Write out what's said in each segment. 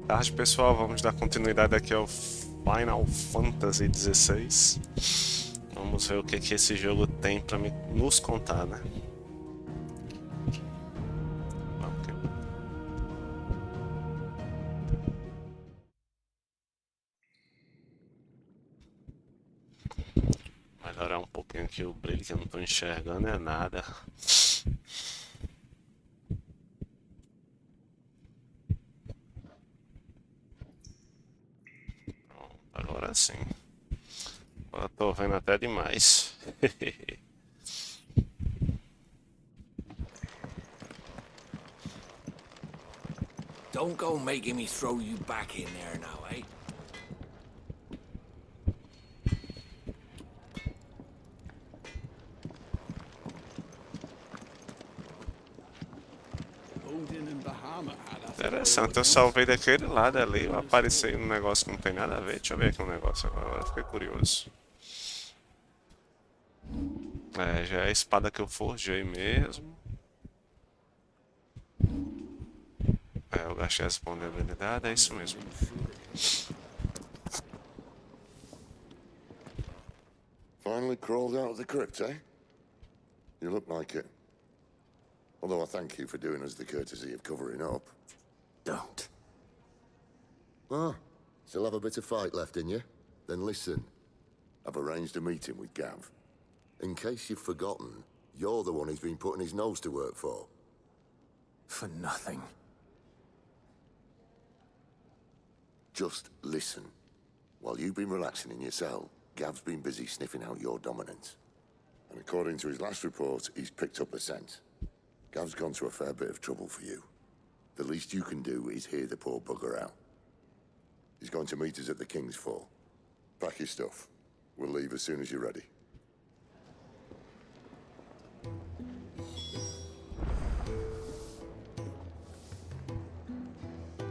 Tarde, pessoal, vamos dar continuidade aqui ao Final Fantasy XVI. Vamos ver o que esse jogo tem para nos contar, né? Melhorar um pouquinho aqui o brilho, que eu não estou enxergando é nada. Pronto, agora sim. Agora tô vendo até demais. Don't go making me throw you back in there now, eh? Interessante, eu salvei daquele lado ali, eu apareci num negócio que não tem nada a ver. Deixa eu ver aqui um negócio agora, fiquei curioso. É, já é a espada que eu forjei mesmo. É, eu gastei a disponibilidade, é isso mesmo. Finally crawled out of the crypt, eh? You look like it. Although I thank you for doing us the courtesy of covering up. Don't. Ah, still have a bit of fight left in you? Then listen. I've arranged a meeting with Gav. In case you've forgotten, you're the one he's been putting his nose to work for. For nothing. Just listen. While you've been relaxing in your cell, Gav's been busy sniffing out your dominance. And according to his last report, he's picked up a scent. Gav's gone to a fair bit of trouble for you. The least you can do is hear the poor bugger out. He's going to meet us at the King's Fall. Pack your stuff. We'll leave as soon as you're ready.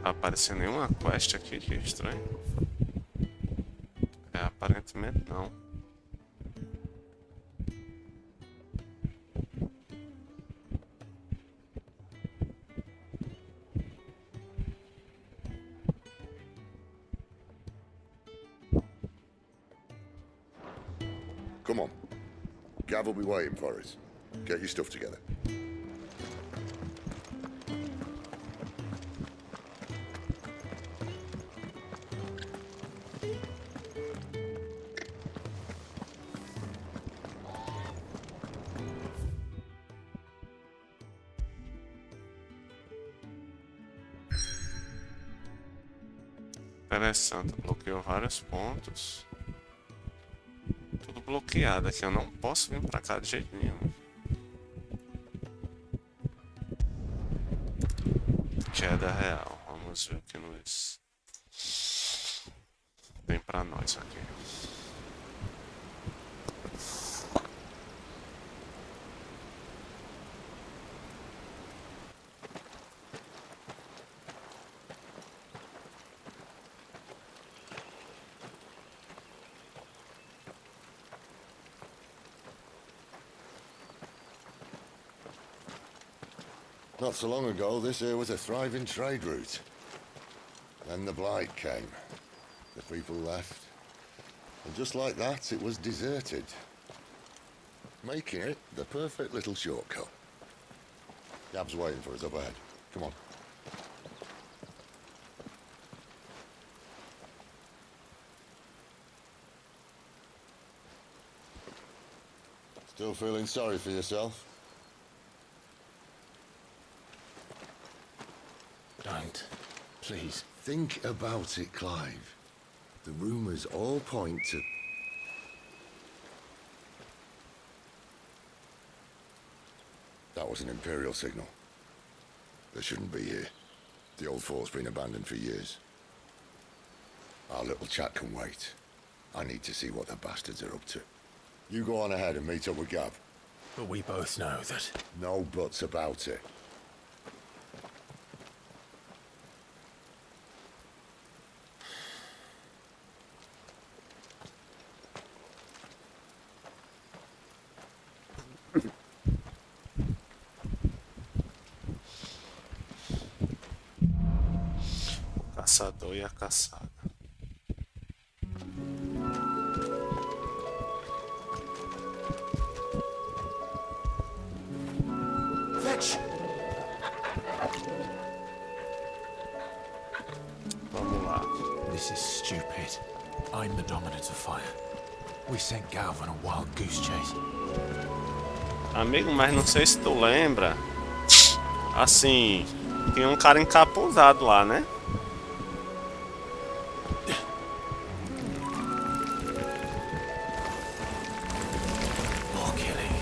Não apareceu nenhuma quest aqui, que estranho. É, aparentemente não. Come on. Gav will be waiting for us. Get your stuff together. Interessante, bloqueou vários pontos. Tudo bloqueado aqui, eu não posso vir pra cá de jeito nenhum. Queda real, vamos ver o que nos tem pra nós aqui. Not so long ago, this here was a thriving trade route. Then the Blight came. The people left. And just like that, it was deserted. Making it the perfect little shortcut. Gav's waiting for us up ahead. Come on. Still feeling sorry for yourself? Don't. Please. Think about it, Clive. The rumors all point to... That was an Imperial signal. They shouldn't be here. The old fort's been abandoned for years. Our little chat can wait. I need to see what the bastards are up to. You go on ahead and meet up with Gav. But we both know that... No buts about it. caçador e a caçada. Fetch! Vamos lá. This is stupid. I'm the dominant of fire. We sent Galv on a wild goose chase. Amigo, mas não sei se tu lembra. Assim, tem um cara encapuzado lá, né? More killing.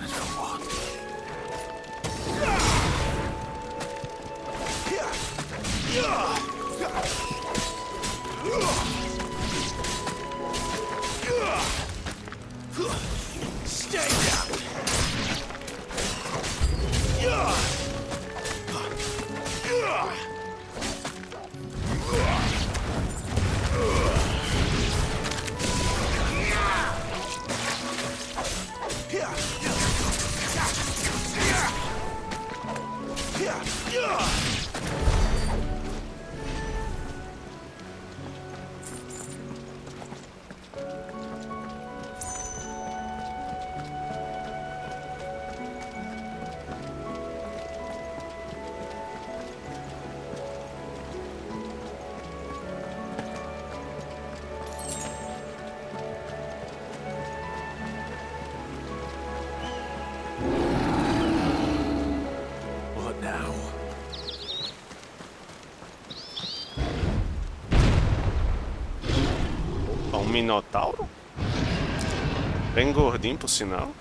And for what? Stay down! What now? Um minotauro? Bem gordinho, por sinal.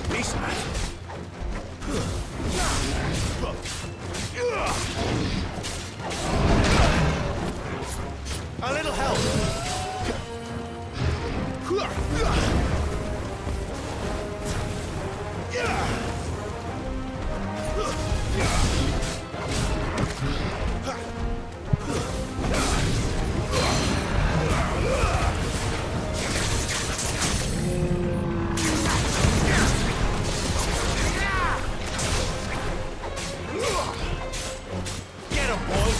Beast man! A little help! Get him, boys!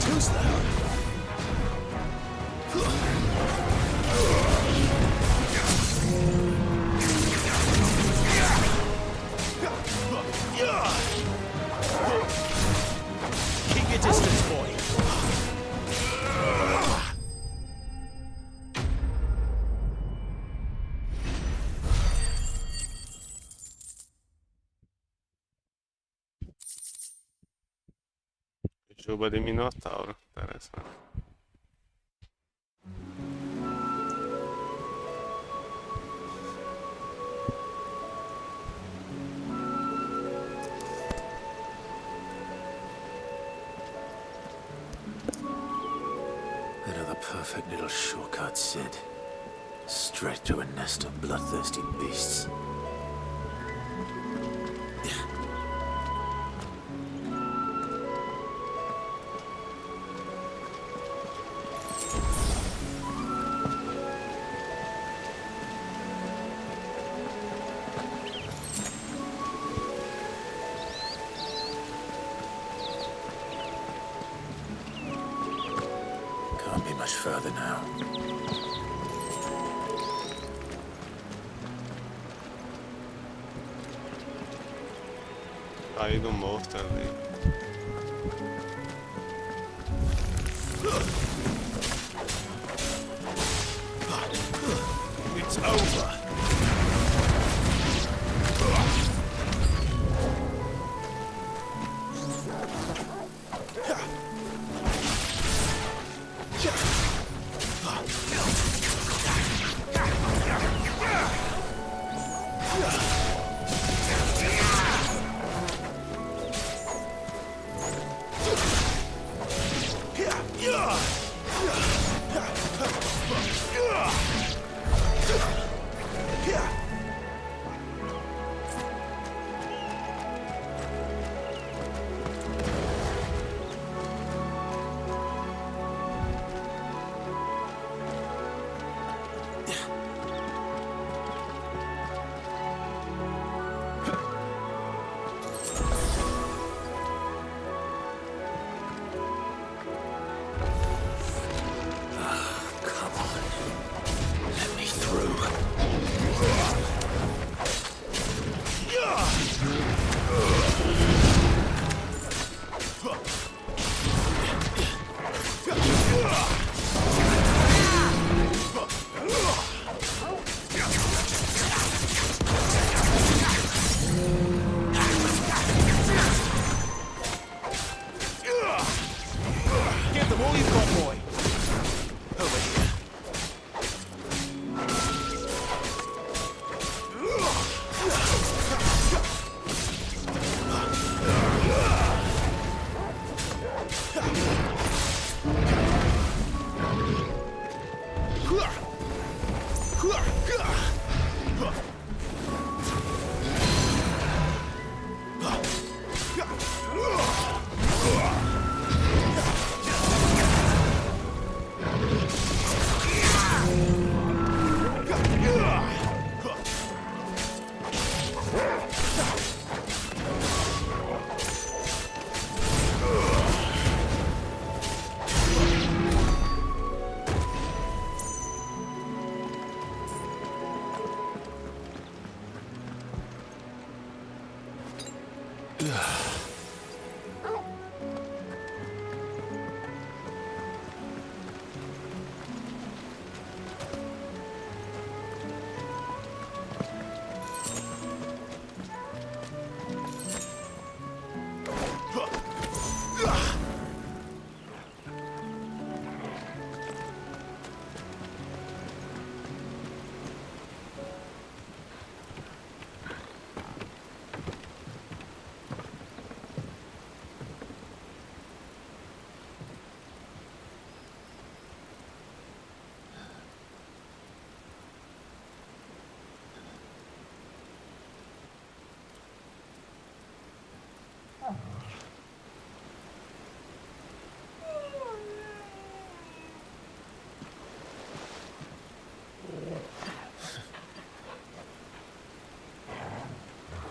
Who's that? Keep your distance, boy. Juba de minotauro. Interessante. Another perfect little shortcut, Sid. Straight to a nest of bloodthirsty beasts. Can't be much further now. Caído morto ali. It's over.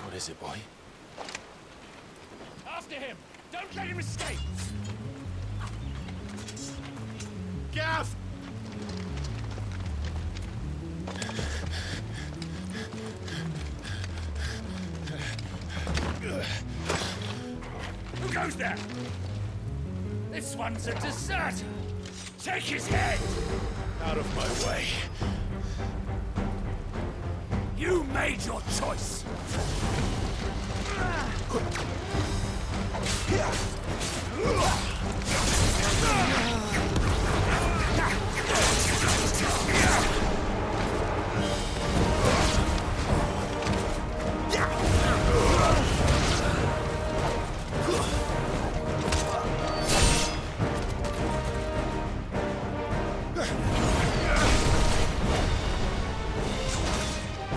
What is it, boy? After him! Don't let him escape! Gav! Who goes there? This one's a deserter! Take his head! Out of my way. You made your choice!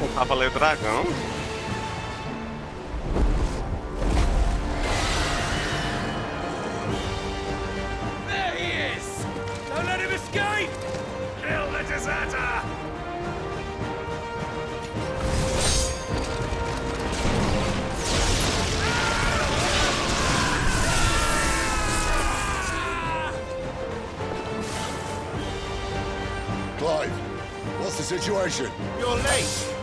O Cavaleiro Dragão. There he is! Don't let him escape! Kill the deserter! Clive, what's the situation? You're late!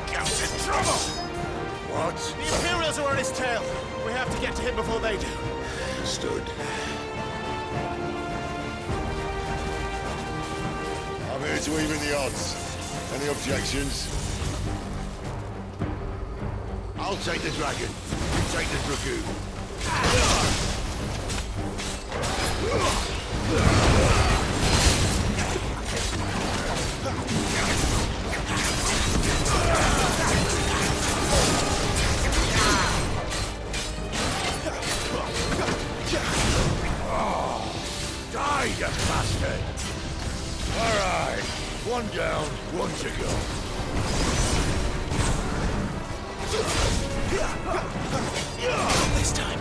Count's in trouble! What? The Imperials are on his tail! We have to get to him before they do. Stood. I'm here to even the odds. Any objections? I'll take the dragon. You take the dragoon. Die, you bastard! All right. One down, one to go. This time.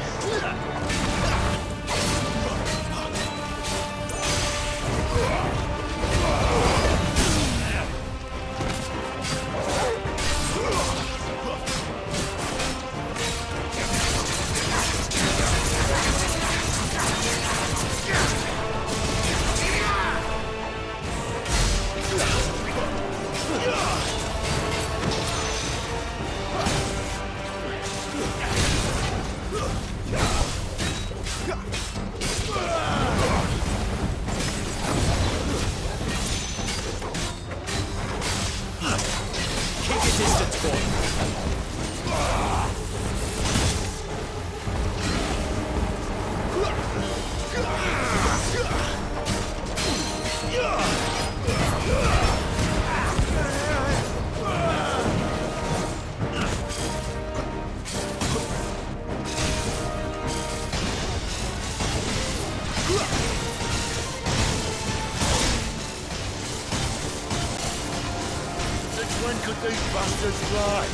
When could these bastards fly?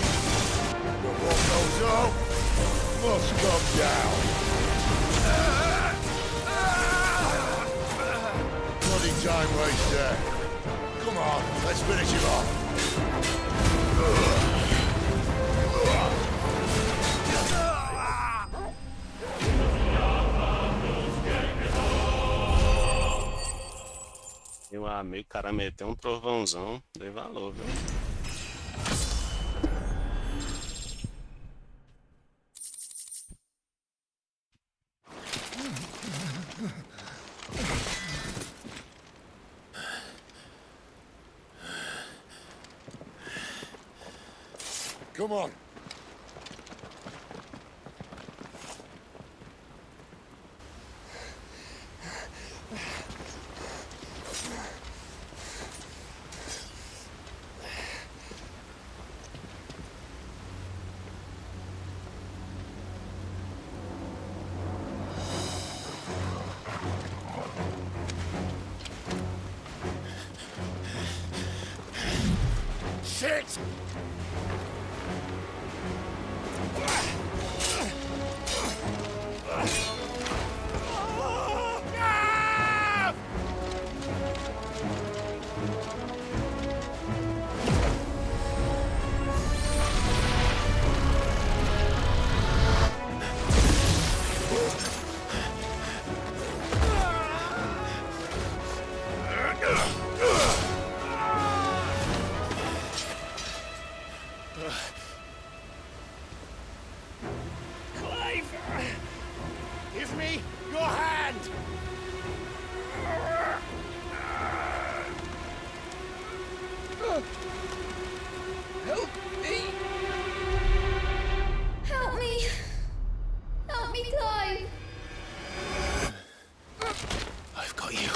But what goes up must come down. Bloody time waster. Come on, let's finish him off. Meu amigo, o cara meteu um trovãozão, dei valor, viu? Come on. Shit! Clive! Give me your hand! Help me! Help me! Help me, Clive! I've got you.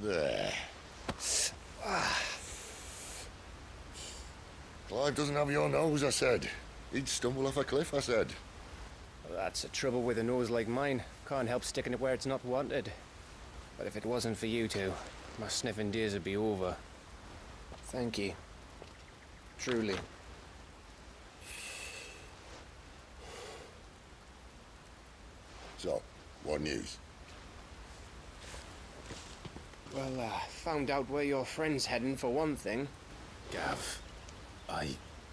There. Clive doesn't have your nose, I said. He'd stumble off a cliff, I said. That's the trouble with a nose like mine. Can't help sticking it where it's not wanted. But if it wasn't for you two, my sniffing days would be over. Thank you. Truly. So, what news? Well, found out where your friend's heading for one thing. Gav,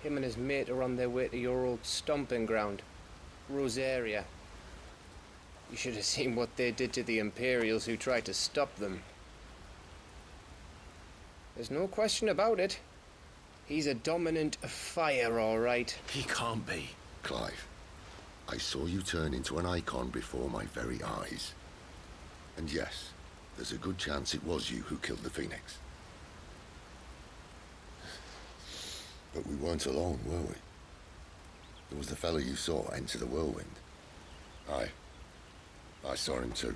Him and his mate are on their way to your old stomping ground, Rosaria. You should have seen what they did to the Imperials who tried to stop them. There's no question about it. He's a dominant of fire, all right. he can't be. Clive, I saw you turn into an icon before my very eyes. And yes, there's a good chance it was you who killed the Phoenix. But we weren't alone, were we? There was the fellow you saw enter the whirlwind. I saw him too.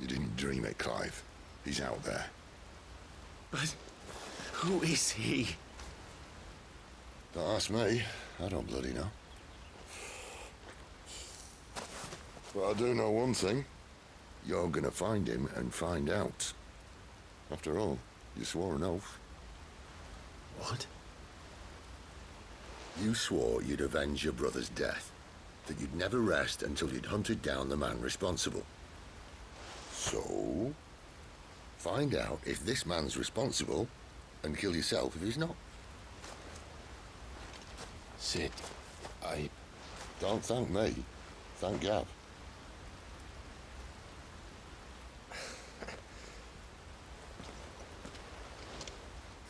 You didn't dream it, Clive. He's out there. But who is he? Don't ask me. I don't bloody know. But I do know one thing. You're gonna find him and find out. After all, you swore an oath. What? You swore you'd avenge your brother's death. That you'd never rest until you'd hunted down the man responsible. So, find out if this man's responsible and kill yourself if he's not. Sid, Don't thank me. Thank Gav.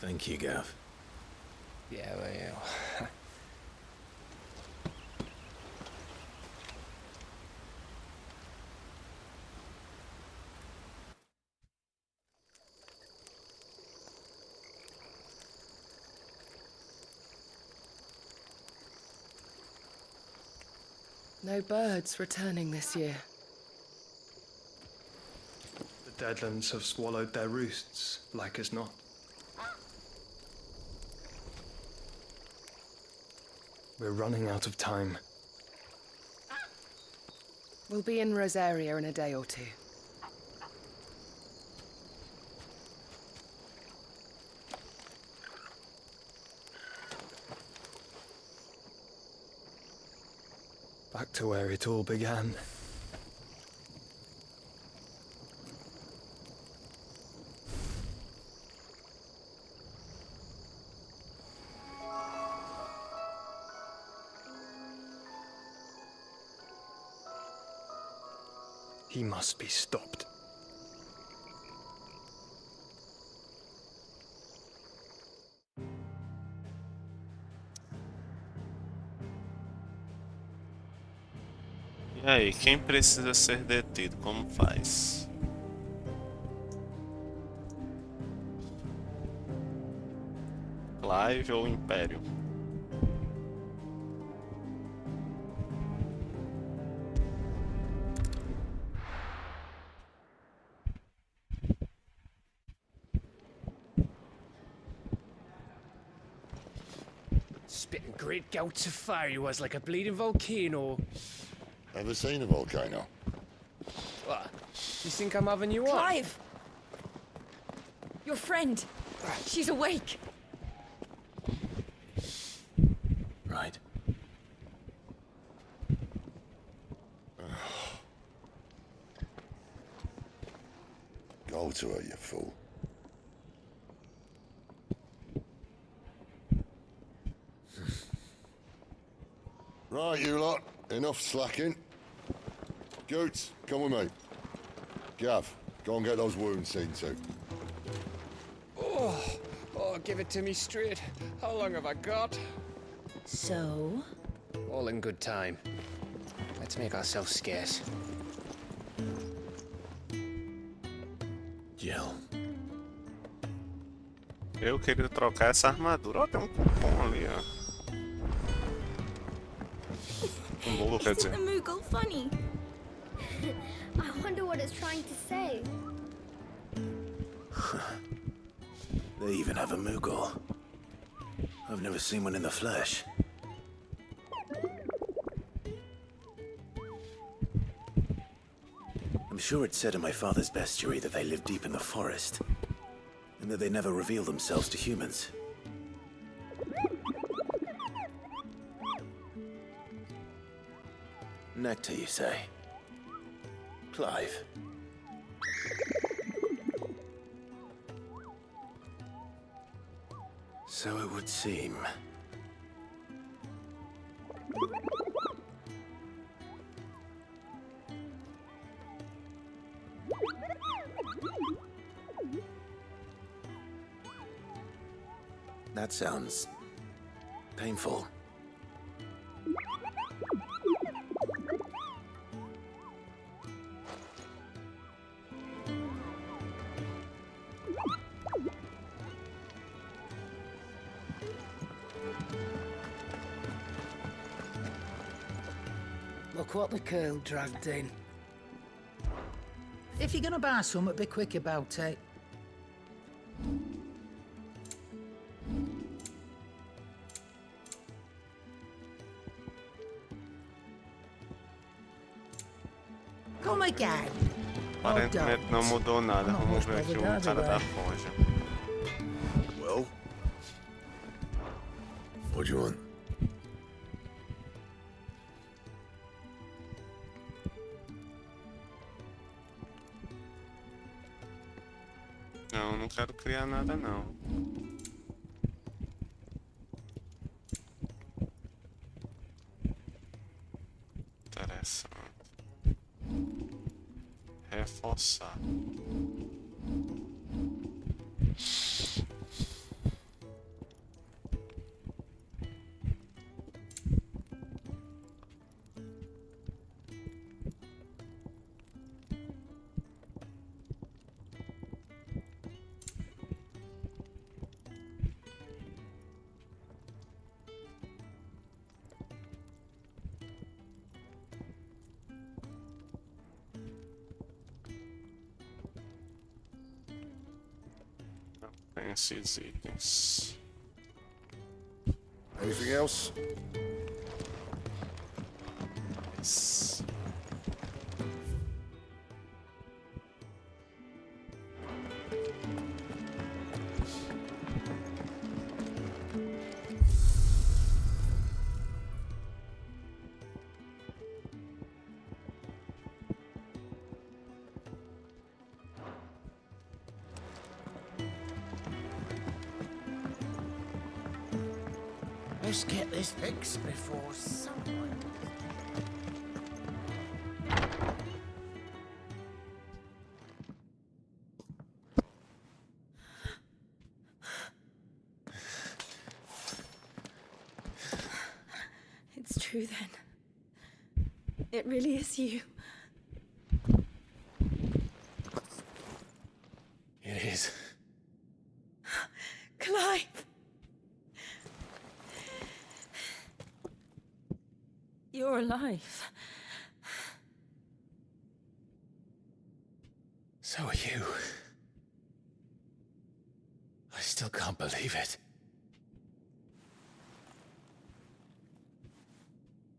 Thank you, Gav. Yeah, well, yeah. No birds returning this year. The Deadlands have swallowed their roosts, like as not. We're running out of time. We'll be in Rosaria in a day or two. Back to where it all began. He must be stopped. E aí, quem precisa ser detido? Como faz? Clive ou Império? Spitting great gouts of fire he was, like a bleeding volcano. Ever seen a volcano? What? You think I'm having you on? Clive! Your friend. She's awake. Right. Go to her, you fool. Right, you lot. Enough slacking. Goots, come with me. Gav, go and get those wounds seen to. Oh, give it to me straight. How long have I got? So? All in good time. Let's make ourselves scarce. Jill. Eu queria trocar essa armadura. Ó, tem um cupom ali, ó. Bolo, quer dizer. Isn't the Moogle funny? I wonder what it's trying to say. They even have a Moogle. I've never seen one in the flesh. I'm sure it said in my father's bestiary that they live deep in the forest, and that they never reveal themselves to humans. Nectar, you say? Clive. So it would seem. That sounds painful. Look what the girl dragged in. If you're gonna buy something, be quick about it. Come again. Aparentemente não mudou nada. Vamos ver aqui o cara da forja. Well? What do you want? Não, não quero criar nada não. Interessante. Reforçar. Tem esses itens. Anything else? Yes. Let's get this fixed before someone... true then. It really is you. It is. Clive! You're alive. So are you. I still can't believe it.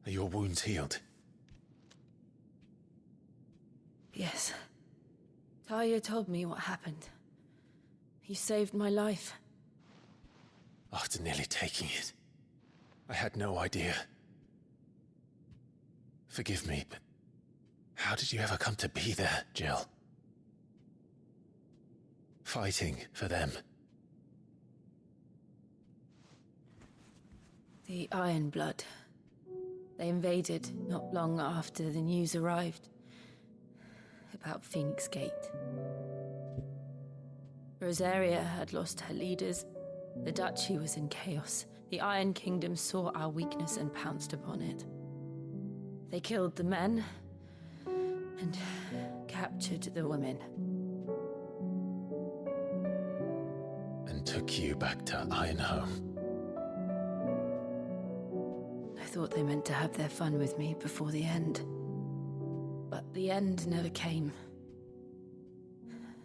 Are your wounds healed? Yes. Talia told me what happened. You saved my life. After nearly taking it, I had no idea. Forgive me, but how did you ever come to be there, Jill? Fighting for them. The Iron Blood. They invaded not long after the news arrived about Phoenix Gate. Rosaria had lost her leaders. The Duchy was in chaos. The Iron Kingdom saw our weakness and pounced upon it. They killed the men and captured the women. And took you back to Ironhome. I thought they meant to have their fun with me before the end. But the end never came.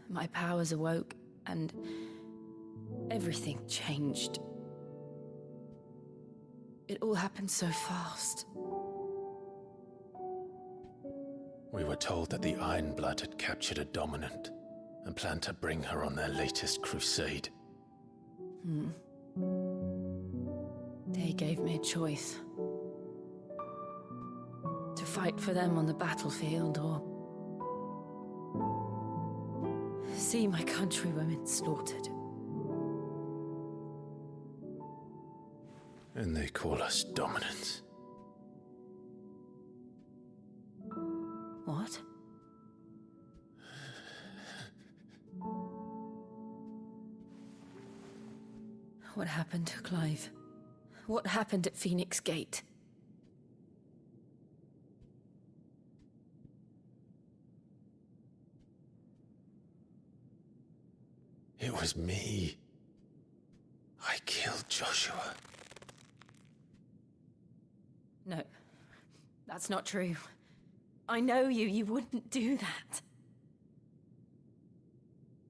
My powers awoke, and everything changed. It all happened so fast. We were told that the Iron Blood had captured a dominant and planned to bring her on their latest crusade. They gave me a choice. To fight for them on the battlefield, or see my countrywomen slaughtered. And they call us dominants. What? What happened, Clive? What happened at Phoenix Gate? It was me. I killed Joshua. No, that's not true. I know you. You wouldn't do that.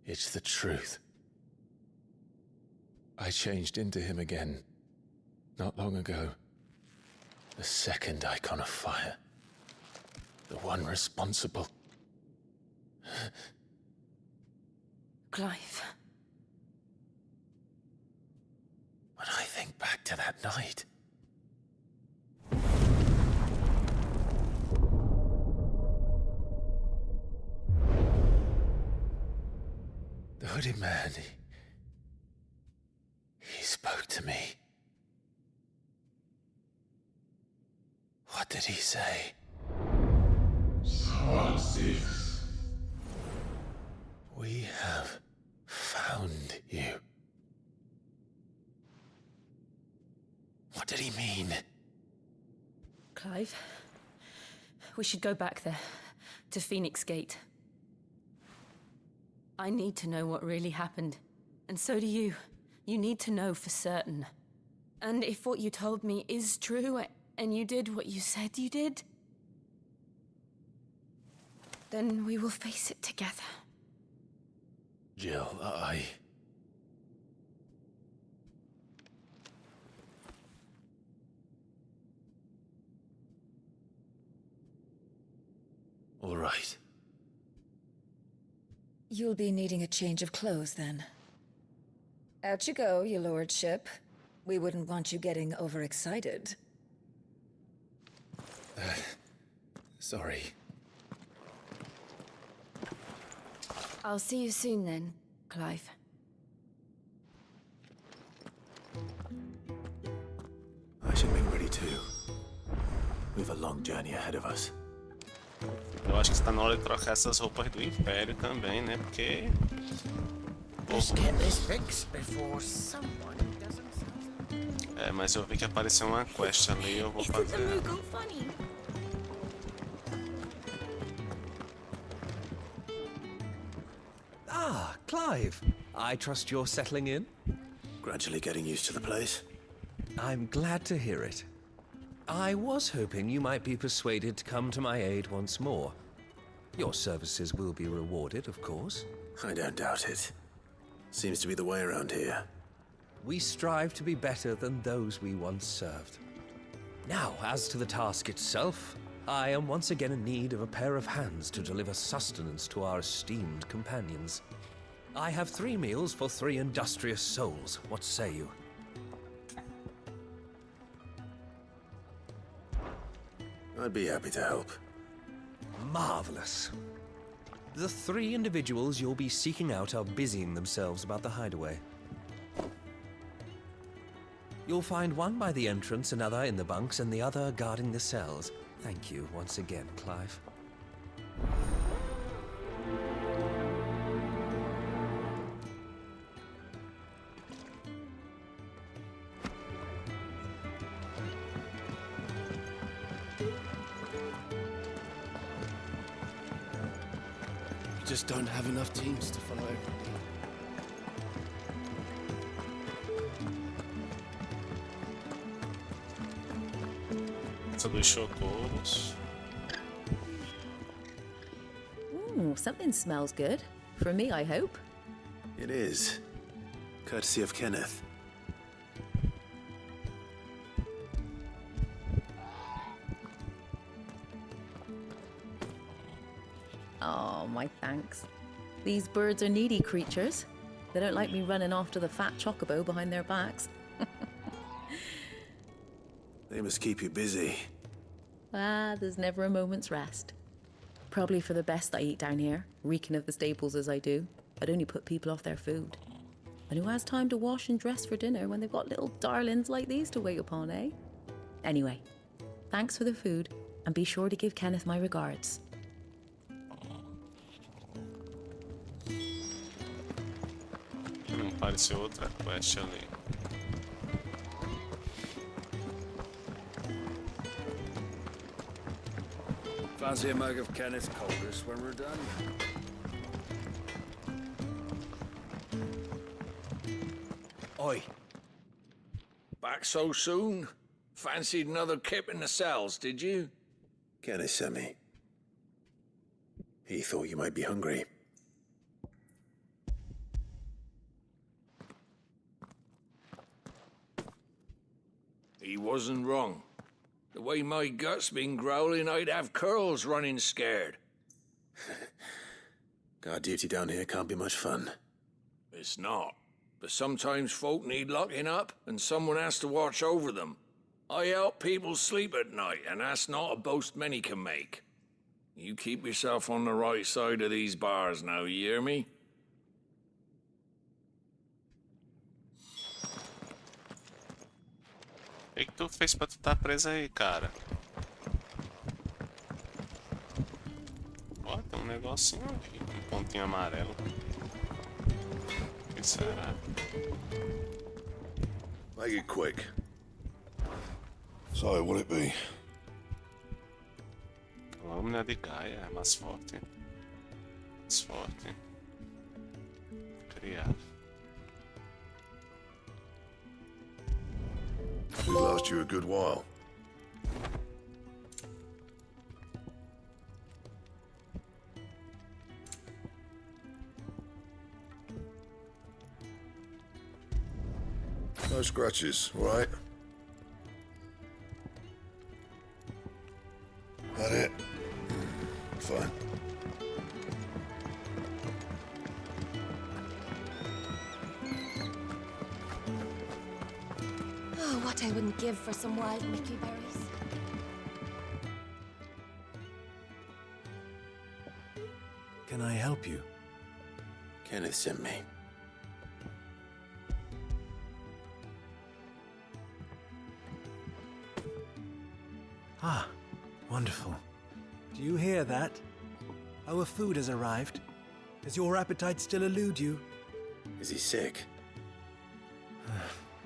It's the truth. I changed into him again, not long ago. The second icon of fire. The one responsible. Clive. When I think back to that night... The hooded man, he spoke to me. What did he say? Psalm 6. We have found you. What did he mean? Clive, we should go back there, to Phoenix Gate. I need to know what really happened. And so do you. You need to know for certain. And if what you told me is true, and you did what you said you did, then we will face it together. Jill, All right. You'll be needing a change of clothes, then. Out you go, your lordship. We wouldn't want you getting overexcited. Sorry. I'll see you soon then, Clive. I should make ready too. We've a long journey ahead of us. Eu acho que está na hora de trocar essas roupas do Império também, né? Porque... Let's get this fixed before someone doesn't. É, mas eu vi que apareceu uma quest ali, eu vou fazer ela. Ah, Clive. I trust you're settling in? Gradually getting used to the place. I'm glad to hear it. I was hoping you might be persuaded to come to my aid once more. Your services will be rewarded, of course. I don't doubt it. Seems to be the way around here. We strive to be better than those we once served. Now, as to the task itself, I am once again in need of a pair of hands to deliver sustenance to our esteemed companions. I have 3 meals for 3 industrious souls. What say you? I'd be happy to help. Marvelous. The 3 individuals you'll be seeking out are busying themselves about the hideaway. You'll find one by the entrance, another in the bunks, and the other guarding the cells. Thank you once again, Clive. We just don't have enough teams to follow everything. Essa dos chocoros. Ooh, something smells good. For me, I hope. It is. Courtesy of Kenneth. Oh, my thanks. These birds are needy creatures. They don't like me running after the fat chocobo behind their backs. They must keep you busy. Ah, there's never a moment's rest. Probably for the best I eat down here, reeking of the stables as I do. I'd only put people off their food. And who has time to wash and dress for dinner when they've got little darlings like these to wait upon, eh? Anyway, thanks for the food, and be sure to give Kenneth my regards. Apareceu outra quest ali. Fancy a mug of Kenneth Colders when we're done. Oi. Back so soon? Fancied another kip in the cells, did you? Kenneth sent me. He thought you might be hungry. He wasn't wrong. The way my gut's been growling, I'd have curls running scared. Guard duty down here can't be much fun. It's not. But sometimes folk need locking up, and someone has to watch over them. I help people sleep at night, and that's not a boast many can make. You keep yourself on the right side of these bars now, you hear me? O que tu fez pra tu tá preso aí, cara? Ó, tem um negocinho aqui, um pontinho amarelo. O que será? Make it quick. So, what'll it be? Lâmina de Gaia é mais forte. Mais forte. Criar. It'll last you a good while. No scratches, all right? That it? Fine. Oh, what I wouldn't give for some wild Mickey berries. Can I help you? Kenneth sent me. Ah, wonderful. Do you hear that? Our food has arrived. Does your appetite still elude you? Is he sick?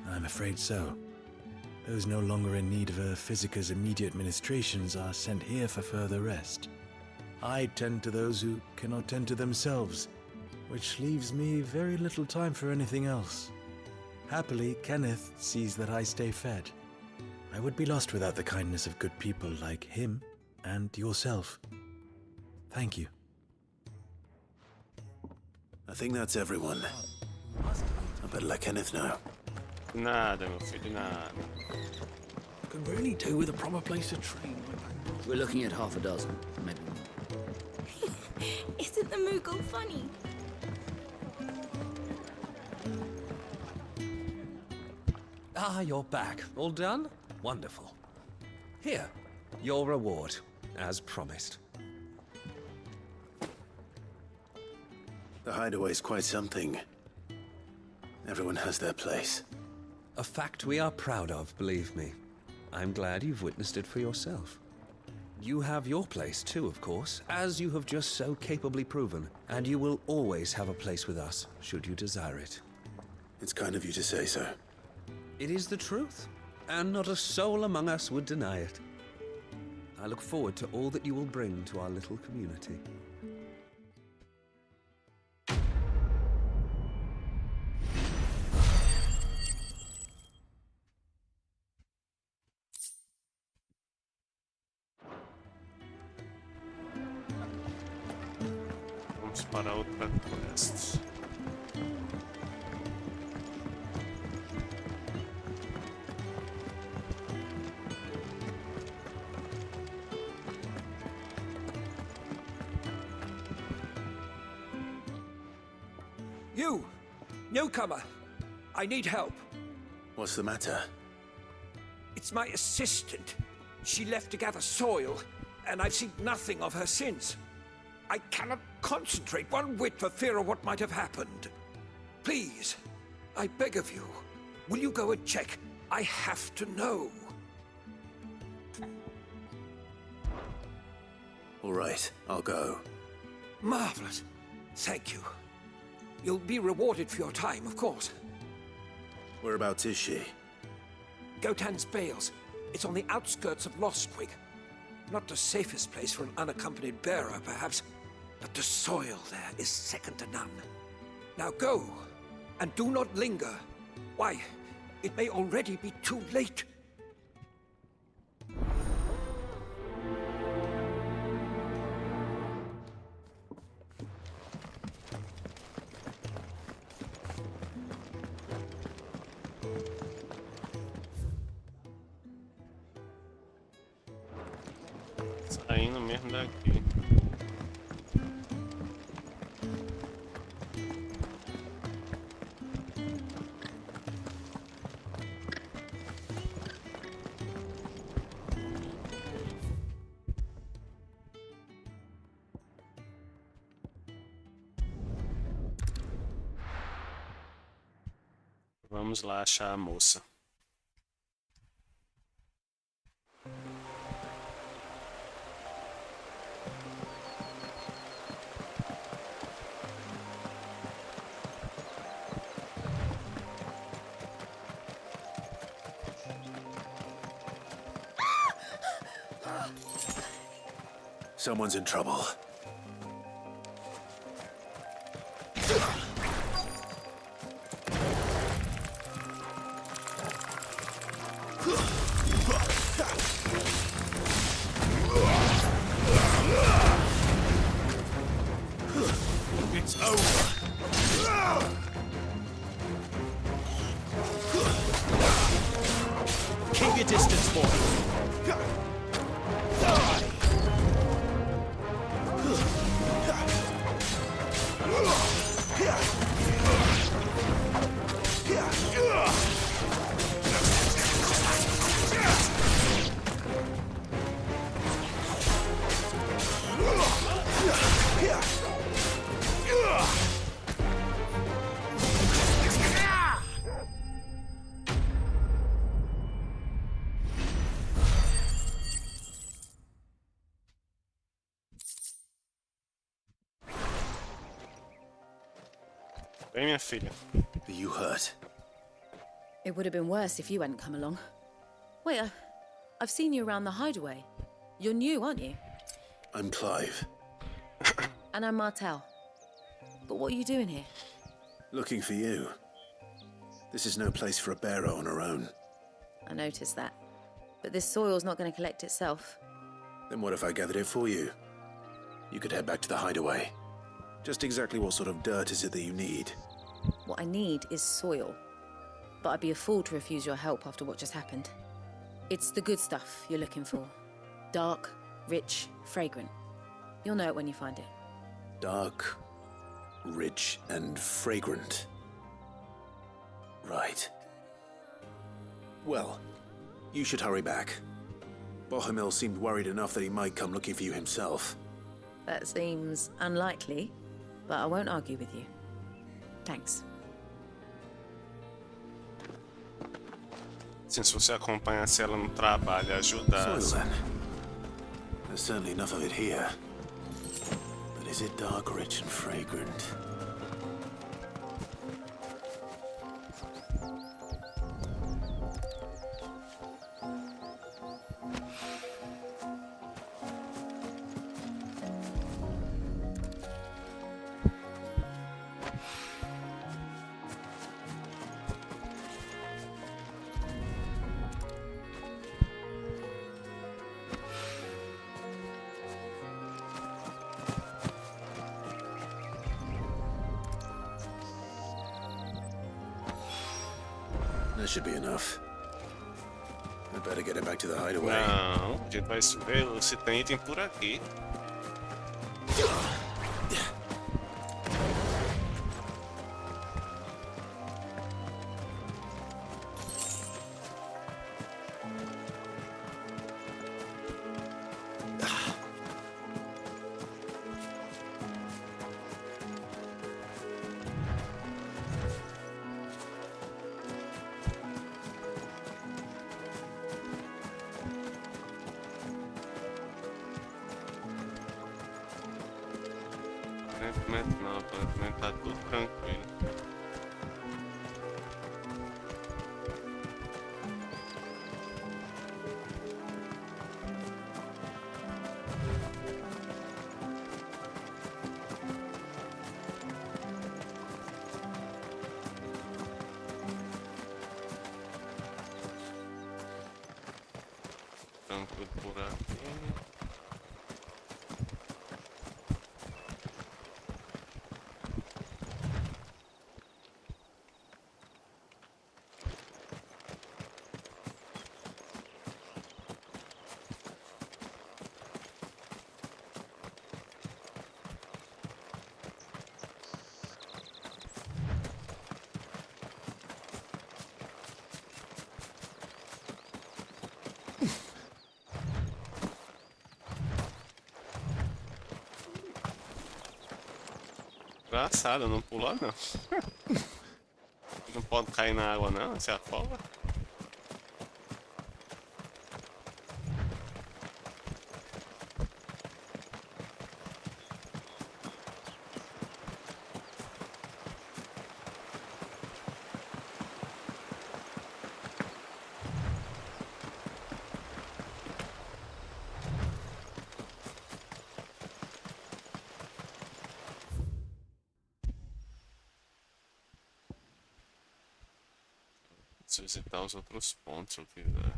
I'm afraid so. Those no longer in need of a Physicus immediate ministrations are sent here for further rest. I tend to those who cannot tend to themselves, which leaves me very little time for anything else. Happily, Kenneth sees that I stay fed. I would be lost without the kindness of good people like him and yourself. Thank you. I think that's everyone. I better let Kenneth know. Nada, meu filho, nada. Could really do with a proper place to train. We're looking at half a dozen, maybe more. Isn't the Moogle funny? Ah, you're back. All done? Wonderful. Here, your reward, as promised. The hideaway's quite something. Everyone has their place. A fact we are proud of, believe me. I'm glad you've witnessed it for yourself. You have your place too, of course, as you have just so capably proven, and you will always have a place with us, should you desire it. It's kind of you to say so. It is the truth, and not a soul among us would deny it. I look forward to all that you will bring to our little community. Vamos para outra quest. You! Newcomer! I need help. What's the matter? It's my assistant. She left to gather soil, and I've seen nothing of her since. I cannot concentrate one whit for fear of what might have happened. Please, I beg of you, will you go and check? I have to know. All right, I'll go. Marvelous. Thank you. You'll be rewarded for your time, of course. Whereabouts is she? Gotan's Bales. It's on the outskirts of Lostwig. Not the safest place for an unaccompanied bearer, perhaps, but the soil there is second to none. Now go, and do not linger. Why, it may already be too late. Saindo mesmo daqui. Vamos lá achar a moça. Someone's in trouble. It's over. Keep your distance, boy. Bem, minha filha. Are you hurt? It would have been worse if you hadn't come along. Wait, I've seen you around the hideaway. You're new, aren't you? I'm Clive. And I'm Martel. But what are you doing here? Looking for you. This is no place for a bearer on her own. I noticed that. But this soil's not going to collect itself. Then what if I gathered it for you? You could head back to the hideaway. Just exactly what sort of dirt is it that you need? What I need is soil. But I'd be a fool to refuse your help after what just happened. It's the good stuff you're looking for. Dark, rich, fragrant. You'll know it when you find it. Dark, rich, and fragrant. Right. Well, you should hurry back. Bohemil seemed worried enough that he might come looking for you himself. That seems unlikely, but I won't argue with you. Thanks. Se você acompanhasse ela no trabalho e ajudasse. Soil, then. There's certainly enough of it here. But is it dark, rich, and fragrant? That should be enough. I better get it back to the hideaway. Não, a gente vai ver se tem item por aqui. Aparentemente não, aparentemente tá tudo tranquilo. Tranquilo por aqui. Engraçado, não pular não. Não pode cair na água não, se afoga. Se visitar os outros pontos se eu quiser.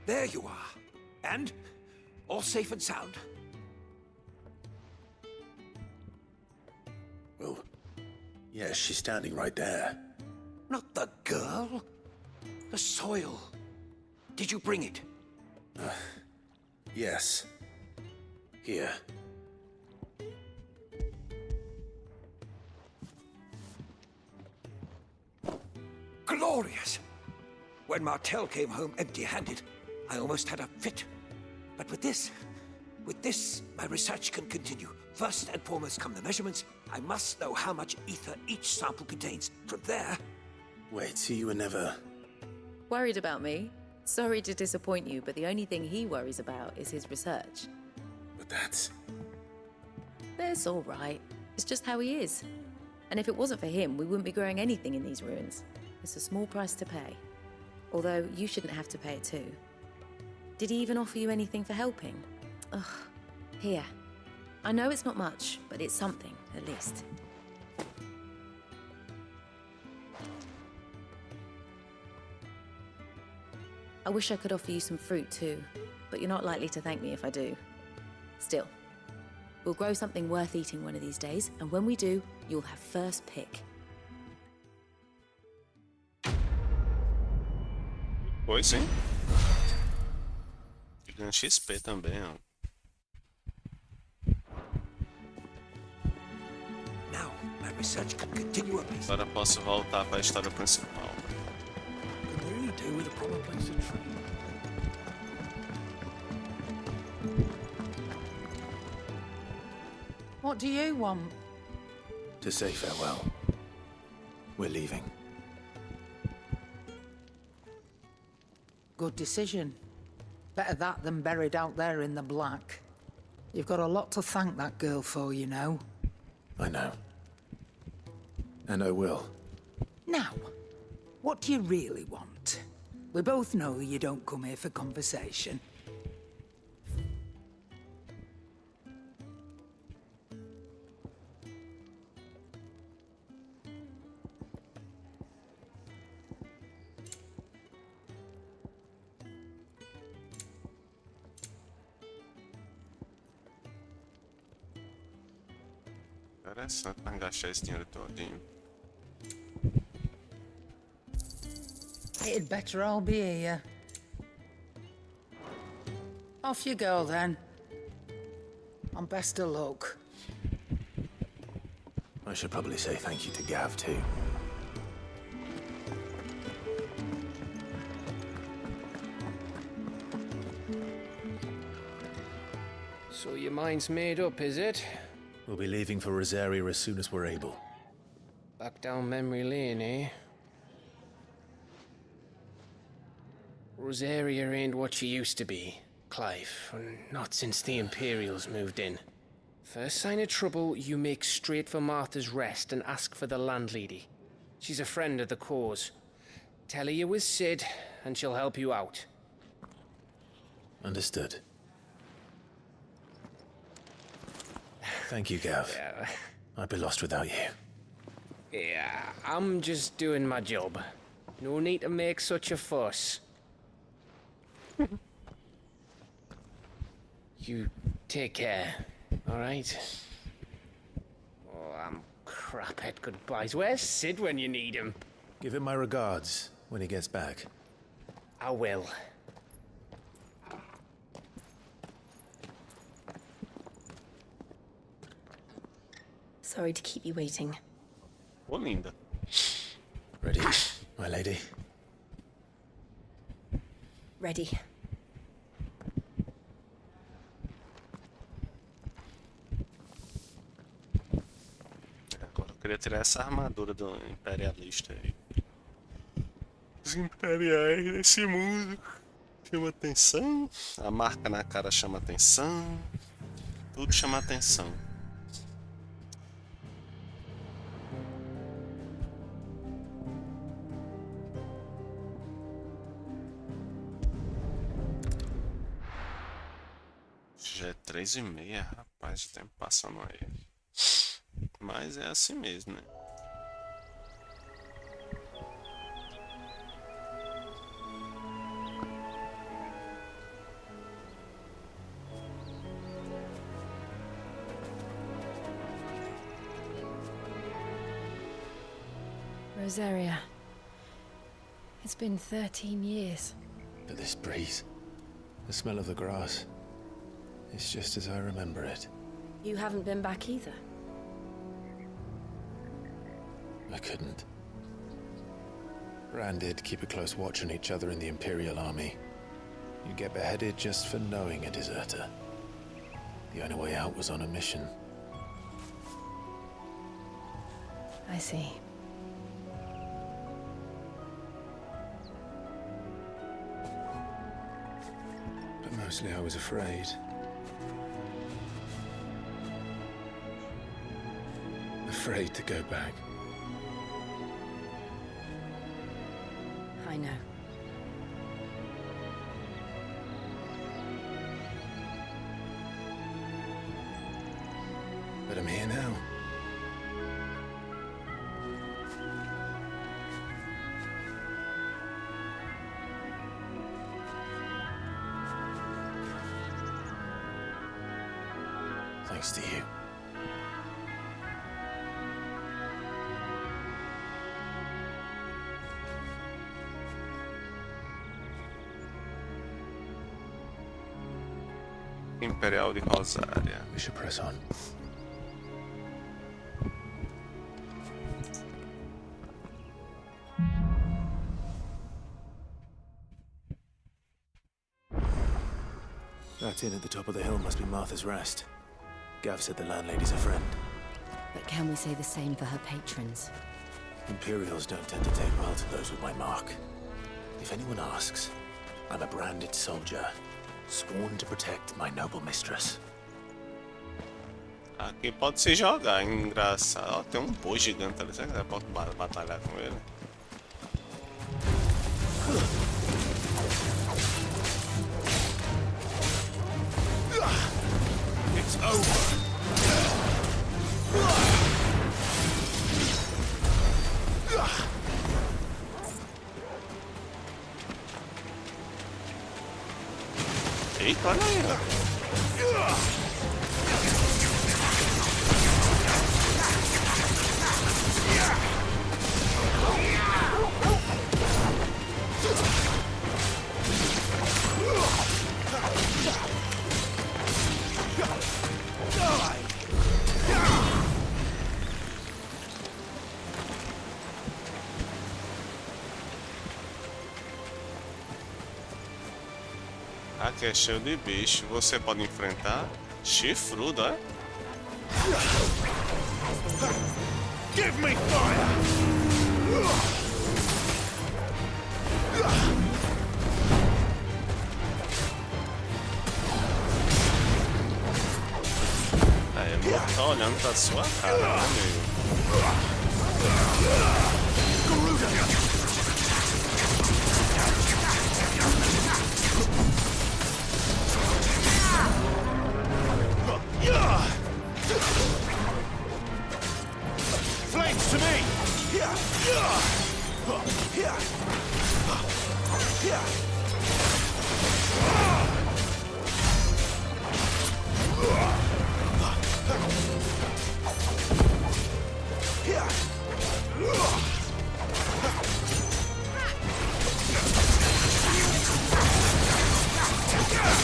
There you are. And? All safe and sound? Well, yes, she's standing right there. Not the girl. The soil. Did you bring it? Yes. Here. Glorious! When Martel came home empty-handed, I almost had a fit. But with this, my research can continue. First and foremost come the measurements. I must know how much ether each sample contains. From there... Wait, so you were never... Worried about me? Sorry to disappoint you, but the only thing he worries about is his research. But that's... That's all right. It's just how he is. And if it wasn't for him, we wouldn't be growing anything in these ruins. It's a small price to pay. Although, you shouldn't have to pay it too. Did he even offer you anything for helping? Ugh. Here. I know it's not much, but it's something, at least. I wish I could offer you some fruit too, but you're not likely to thank me if I do. Still, we'll grow something worth eating one of these days, and when we do, you'll have first pick. Foi sim. E ganha XP também, ó. Now, my research can continue a bit. Agora posso voltar para a história principal. Could really do with a proper place to train. What do you want? To say farewell. We're leaving. Good decision. Better that than buried out there in the black. You've got a lot to thank that girl for, you know. I know. And I will. Now, what do you really want? We both know you don't come here for conversation. Interessante, mas gastar esse dinheiro todinho. It'd better all be here. Off you go, then. And best of luck. I should probably say thank you to Gav, too. So your mind's made up, is it? We'll be leaving for Rosaria as soon as we're able. Back down memory lane, eh? Rosaria ain't what she used to be, Clive. Not since the Imperials moved in. First sign of trouble, you make straight for Martha's Rest and ask for the landlady. She's a friend of the cause. Tell her you was Sid, and she'll help you out. Understood. Thank you, Gav. Yeah. I'd be lost without you. Yeah, I'm just doing my job. No need to make such a fuss. You take care, all right? Oh, I'm crap at goodbyes. Where's Sid when you need him? Give him my regards when he gets back. I will. Sorry to keep you waiting. Ô, linda. Ready, my lady? Ready. Agora eu queria tirar essa armadura do imperialista aí. Os imperiais nesse mundo chama atenção. A marca na cara chama atenção. Tudo chama atenção. Já é 3h30, rapaz, o tempo passando aí. Mas é assim mesmo, né? Rosaria. It's been 13 years. But this breeze, the smell of the grass, it's just as I remember it. You haven't been back either. I couldn't. Bran did keep a close watch on each other in the Imperial army. You get beheaded just for knowing a deserter. The only way out was on a mission. I see. But mostly I was afraid. Afraid to go back. I know. But I'm here now. Thanks to you. Imperial di Rosária. We should press on. That inn at the top of the hill must be Martha's Rest. Gav said the landlady's a friend. But can we say the same for her patrons? Imperials don't tend to take well to those with my mark. If anyone asks, I'm a branded soldier, sworn to protect my noble mistress. Aqui pode se jogar, engraçado. Ó, tem boi gigante ali, será que eu posso batalhar com ele? It's over. Eita, olha aí, aqui é cheio de bicho. Você pode enfrentar chifrudo, é? Give me fire! É, ele não tá olhando pra sua cara, né, amigo? Flames to me!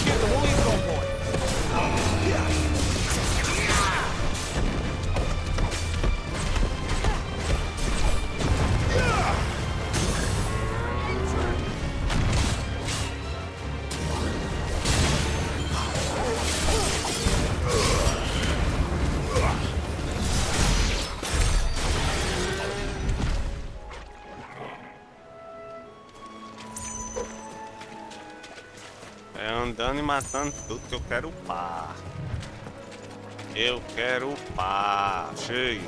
Get the woolly cowboy! É andando e matando tudo que eu quero upar. Eu quero upar. Cheio.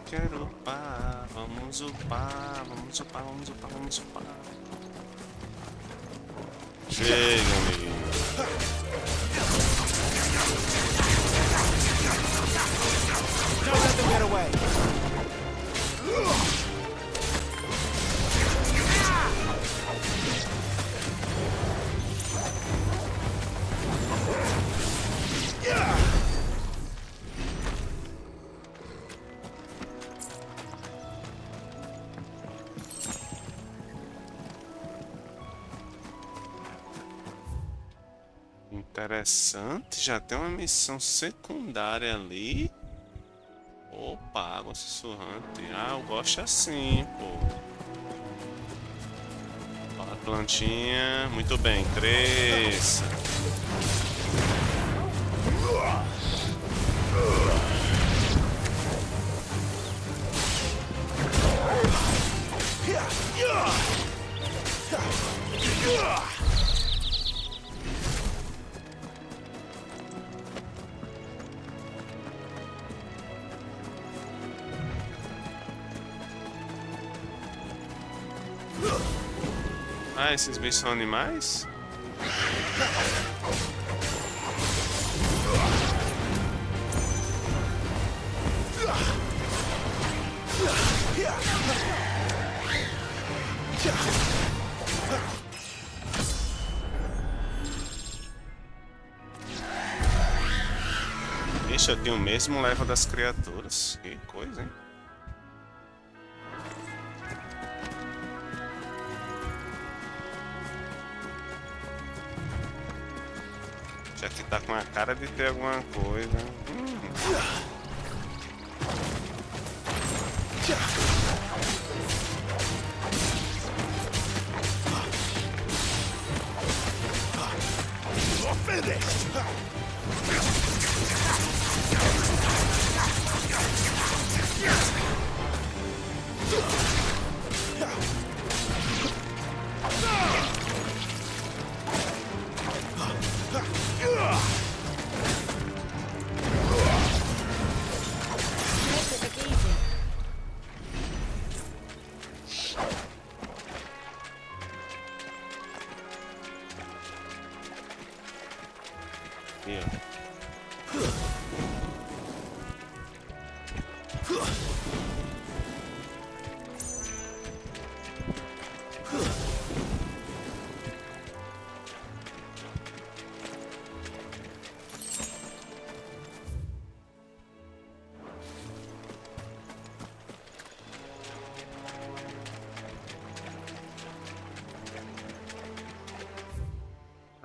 Quero upar, vamos upar, vamos upar, vamos upar, vamos upar. Chega, amiguinho. Don't let them get away! Interessante, já tem uma missão secundária ali. Opa, água sussurrante. Ah, eu gosto assim, pô. Ó, a plantinha. Muito bem, cresça. Ah, esses bichos são animais? Ixi, eu tenho o mesmo level das criaturas. Que coisa, hein? Já que tá com a cara de ter alguma coisa.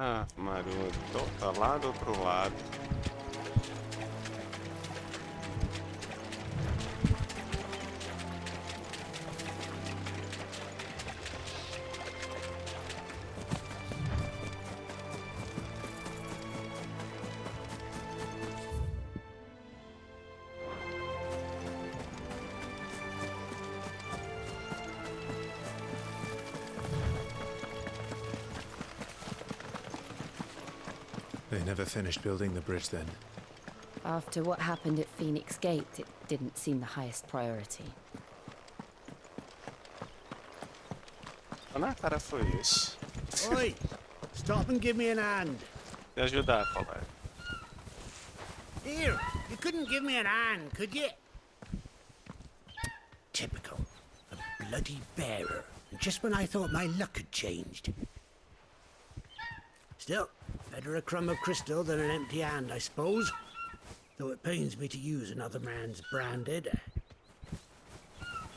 Ah, maroto, tá lá do outro lado. They never finished building the bridge then. After what happened at Phoenix Gate, it didn't seem the highest priority. Na cara foi isso. Oi! Stop and give me an hand. Me ajudar, colega. Here, you couldn't give me an hand, could you? Typical. A bloody bearer. Just when I thought my luck had changed. Still, better a crumb of crystal than an empty hand, I suppose. Though it pains me to use another man's branded.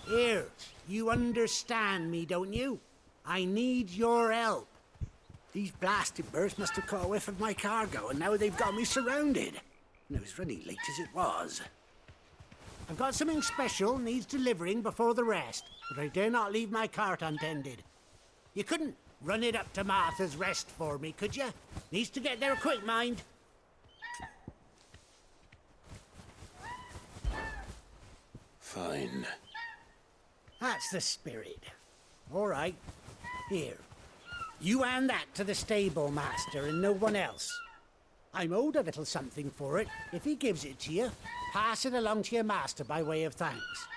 Here, you understand me, don't you? I need your help. These blasted birds must have caught a whiff of my cargo, and now they've got me surrounded. And it was running late as it was. I've got something special needs delivering before the rest, but I dare not leave my cart untended. You couldn't run it up to Martha's Rest for me, could you? Needs to get there quick, mind. Fine. That's the spirit. All right. Here. You hand that to the stable master and no one else. I'm owed a little something for it. If he gives it to you, pass it along to your master by way of thanks.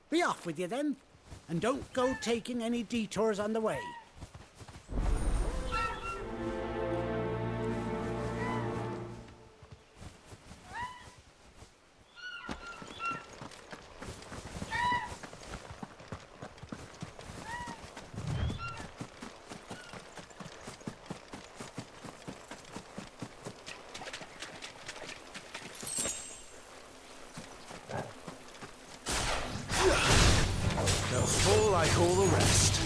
Be off with you then, and don't go taking any detours on the way. They'll fall like all the rest.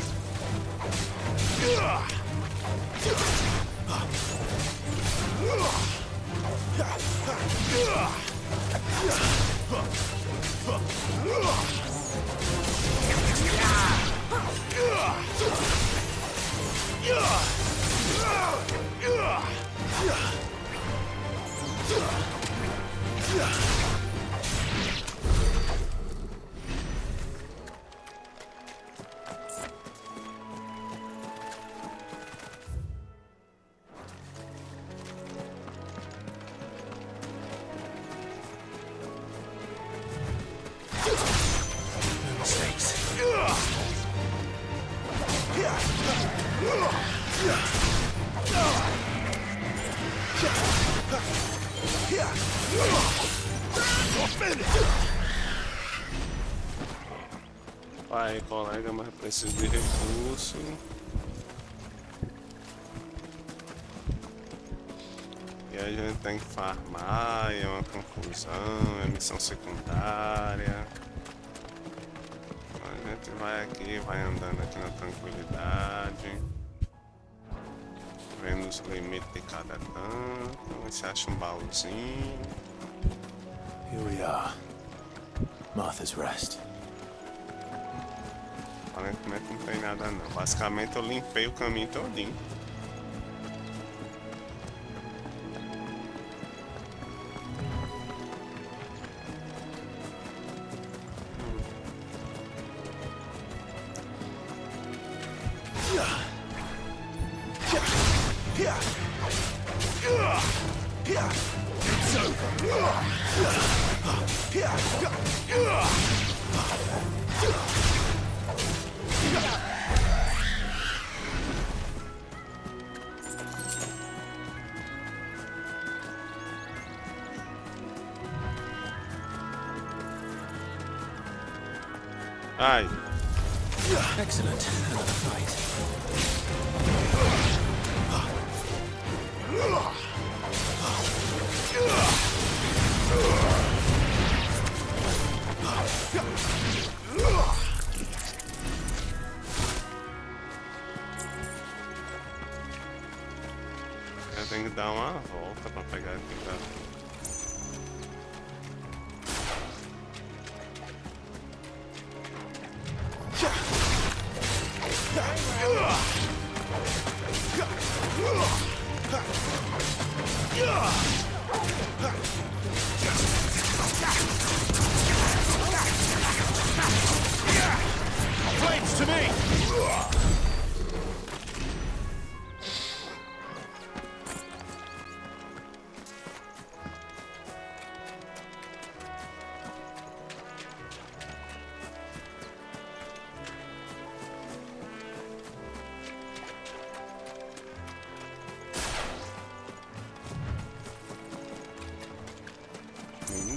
Vai, colega, mas eu preciso de recurso. E a gente tem que farmar, e é uma confusão, é missão secundária. A gente vai aqui, vai andando aqui na tranquilidade. Vendo os limites de cada canto. Aí você acha um baúzinho. Here we are. Martha's Rest. Aparentemente não tem nada não. Basicamente eu limpei o caminho todinho. Ai. Excellent. Another fight. Eu tenho que dar uma volta pra pegar aqui pra... Flames to me!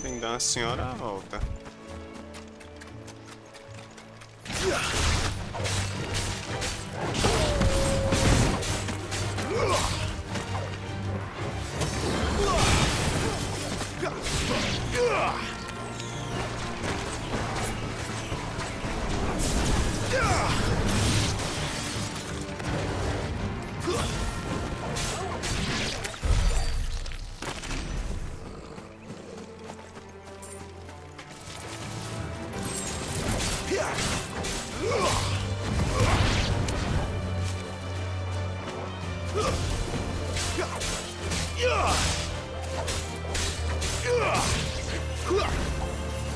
Tem que dar uma senhora a volta.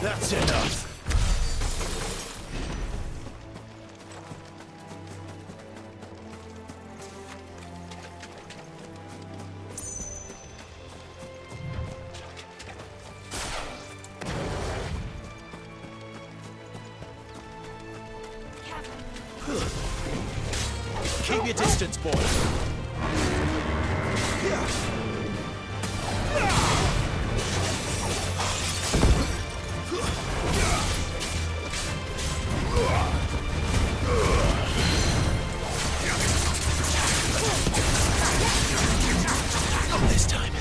That's enough. Keep your distance, boy. Not this time.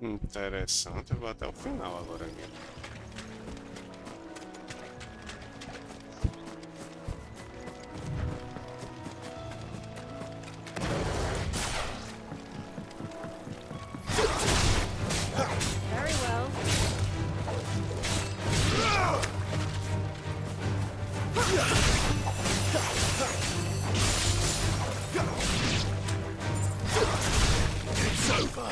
Interessante, eu vou até o final agora mesmo. Very well. It's over.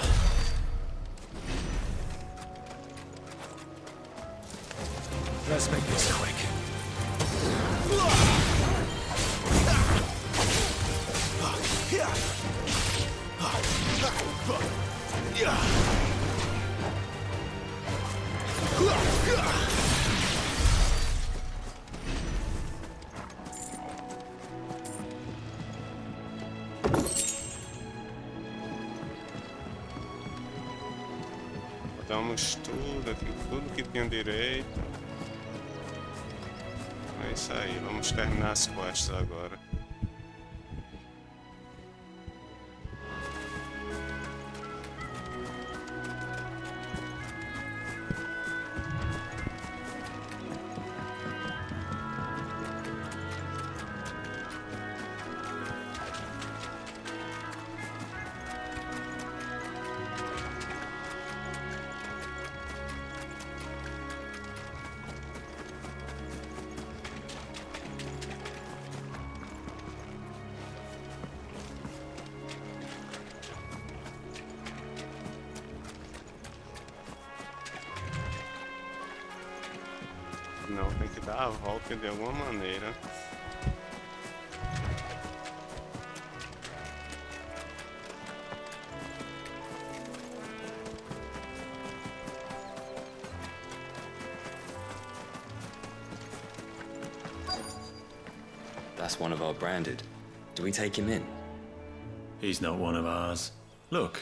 Let's make this quick. Botamos tudo aqui, tudo que tinha direito. É isso aí, vamos terminar as quests agora. Não, tem que dar a volta de alguma maneira. That's one of our branded. Do we take him in? He's not one of ours. Look,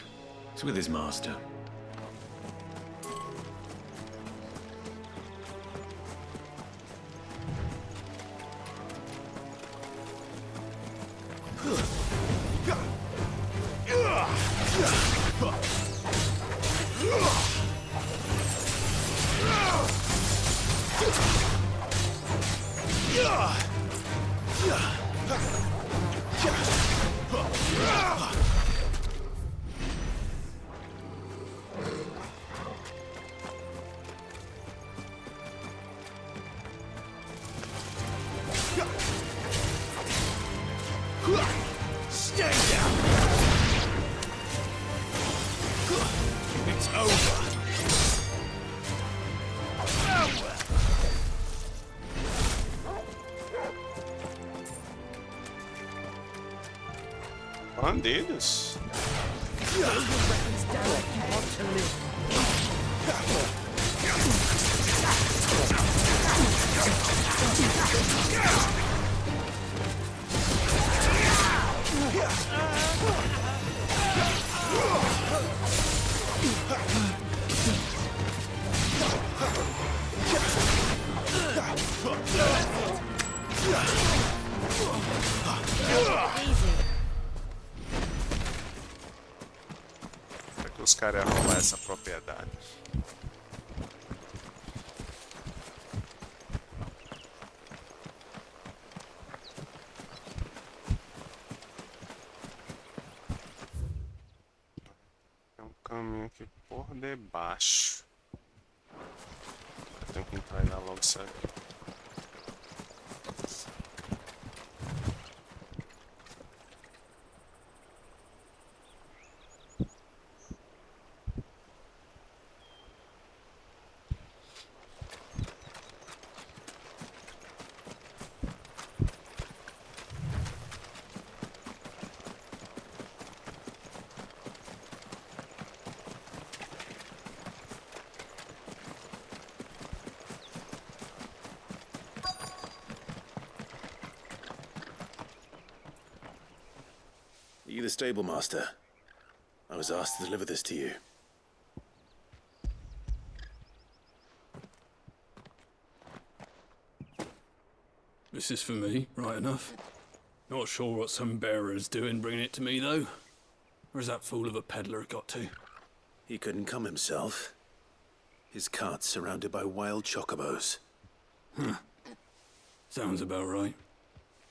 he's with his master. Stay down! It's over! Bandidos? Será que os caras iam roubar essa propriedade? Tem um caminho aqui por debaixo. Eu tenho que entrar e dar logo isso aqui. Are you the stable master? I was asked to deliver this to you. This is for me, right enough. Not sure what some bearer's doing bringing it to me, though. Where's that fool of a peddler got to? He couldn't come himself. His cart's surrounded by wild chocobos. Huh. Sounds about right.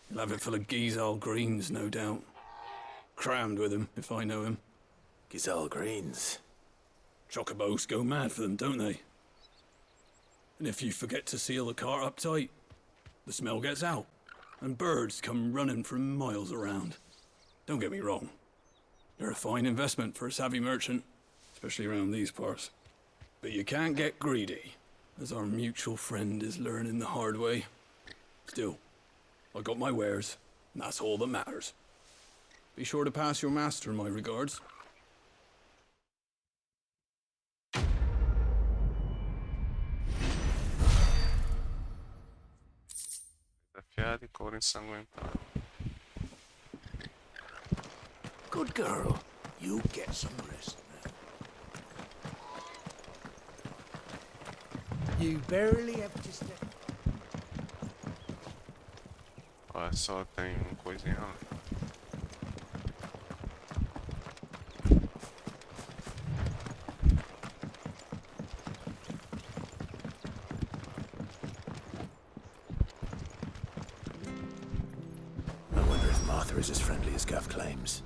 He'll have it full of Gizal greens, no doubt. Crammed with him, if I know him. Gizal greens? Chocobos go mad for them, don't they? And if you forget to seal the cart up tight, the smell gets out, and birds come running from miles around. Don't get me wrong. They're a fine investment for a savvy merchant, especially around these parts. But you can't get greedy, as our mutual friend is learning the hard way. Still, I got my wares, and that's all that matters. Be sure to pass your master my regards. Desafiado e couro ensanguentado. Good girl. You get some rest now. You barely have to step. Olha só, tem coisinha lá. I wonder if Martha is as friendly as Gav claims.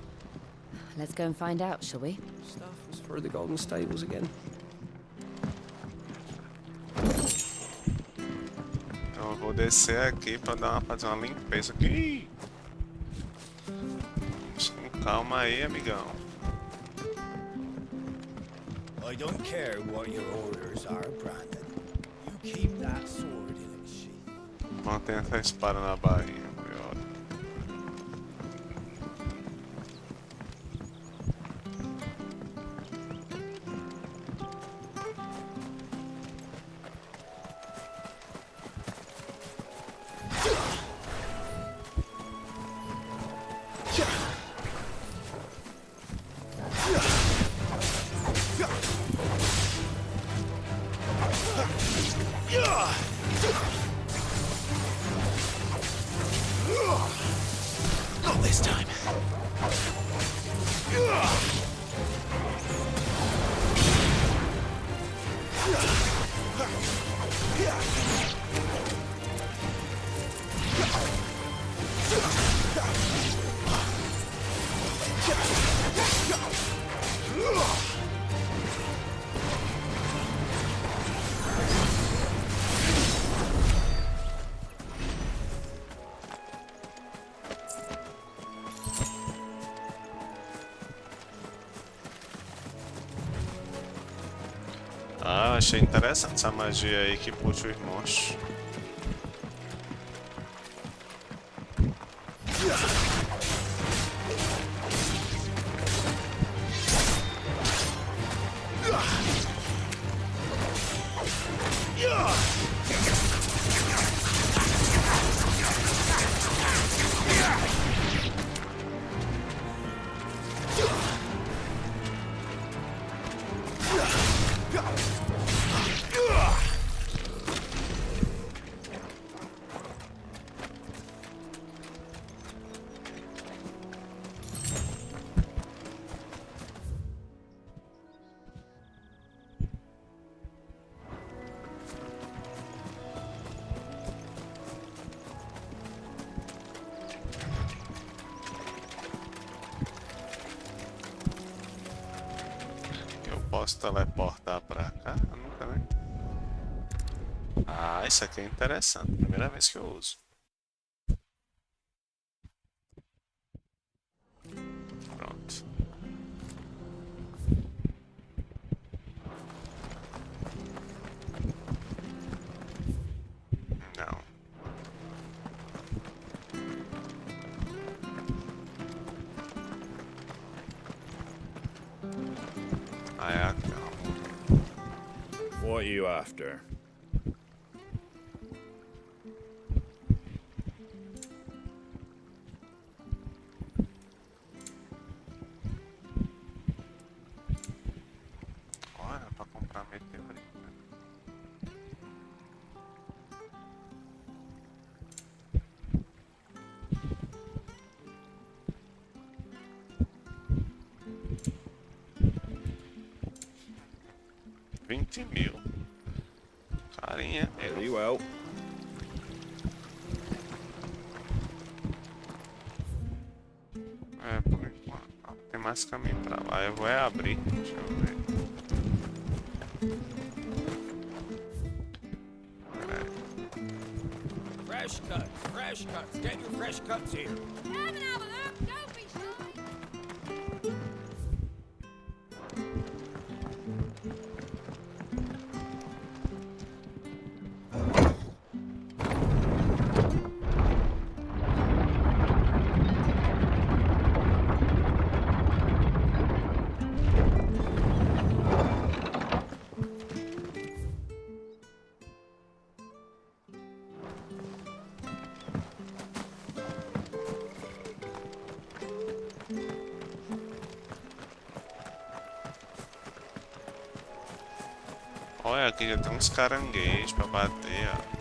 Let's go and find out, shall we? Stuff was for the Golden Stables again. Então eu vou descer aqui pra fazer uma limpeza aqui. Vamos com calma aí, amigão. I don't care what your orders are, Brandon. You keep that sword in its sheath. Mantenha essa espada na barrinha, brother. Not this time. Ah, achei interessante essa magia aí que puxa os monstros. Posso teleportar pra cá? Nunca, né? Ah, isso aqui é interessante. Primeira vez que eu uso. Pronto. Não. What are you after? Olha, pra comprar meteorito. 20.000. Carinha. Very well. É, por enquanto. Ó, tem mais caminho pra lá. Eu vou abrir. Deixa eu ver. Fresh cuts, fresh cuts. Get your fresh cuts here. Come and have a look. Don't be shy. Olha, aqui já tem uns caranguejos pra bater, ó.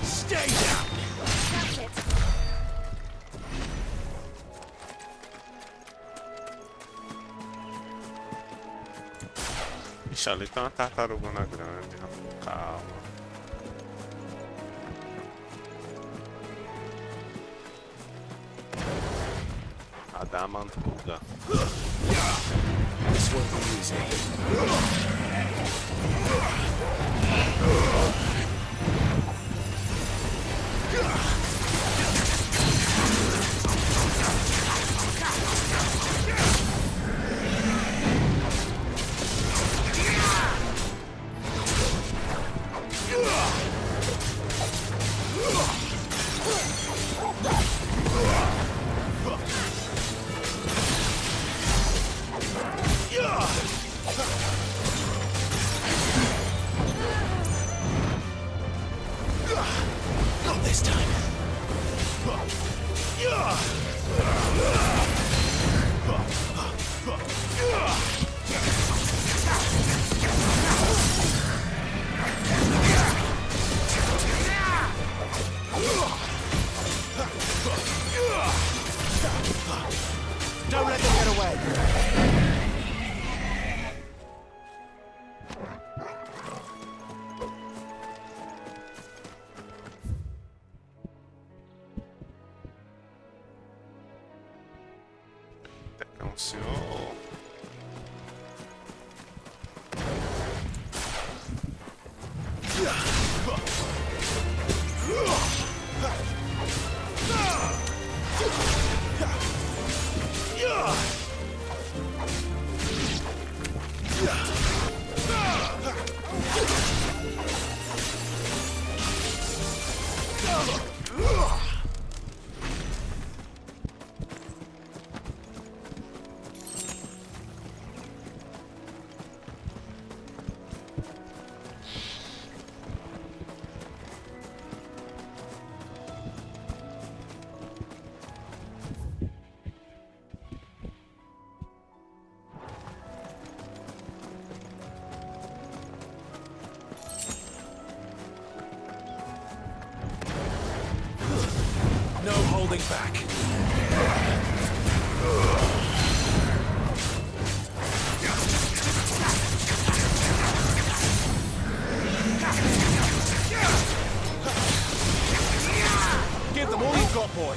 Stay down! That's it. Ixi, ali tem uma tartarugona grande, ó. Calma. Adamantuga. This won't be easy. Not this time. Don't let them get away. É um senhor. No holding back. Give them all you've got, boy.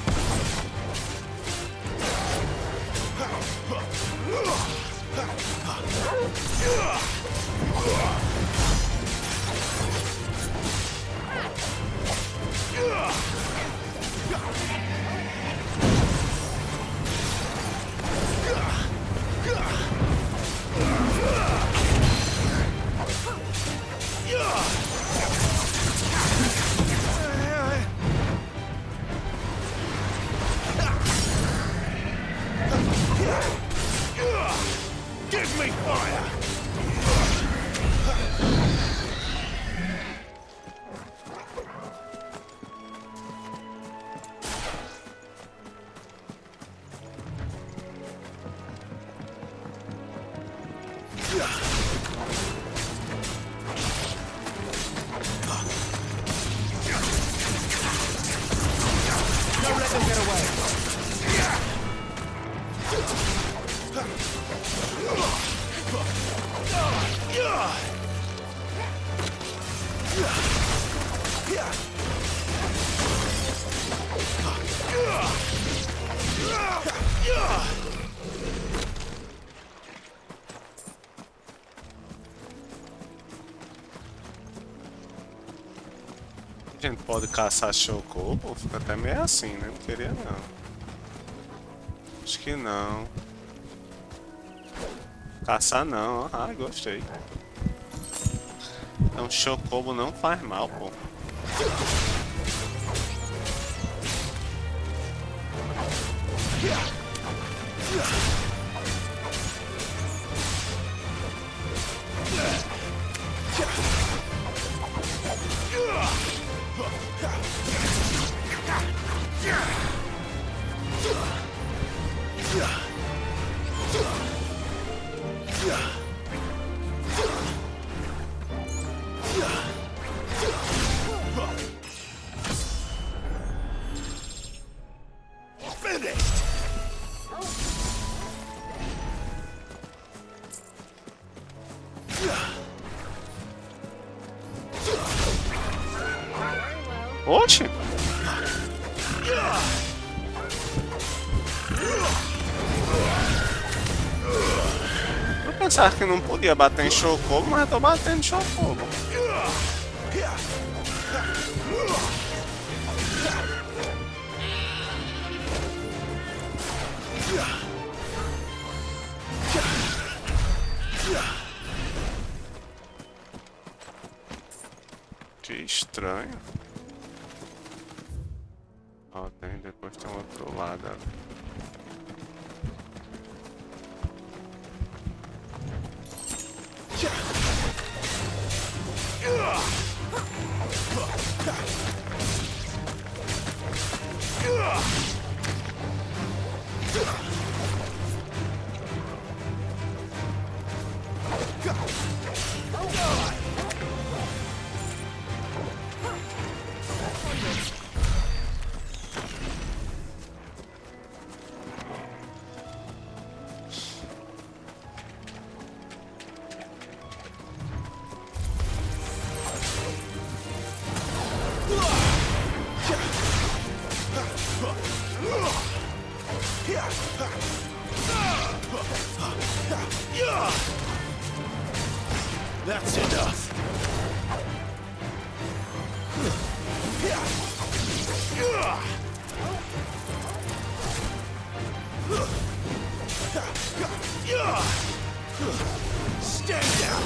Don't let them get away. A gente pode caçar chocobo? Fica até meio assim, né? Não queria não. Acho que não. Caçar não, ah, gostei. Então chocobo não faz mal, pô. Oxe! Eu pensava que não podia bater em chocobo, mas eu tô batendo em chocobo. Que estranho. Ó, depois tem outro lado ali. That's enough. Stay down.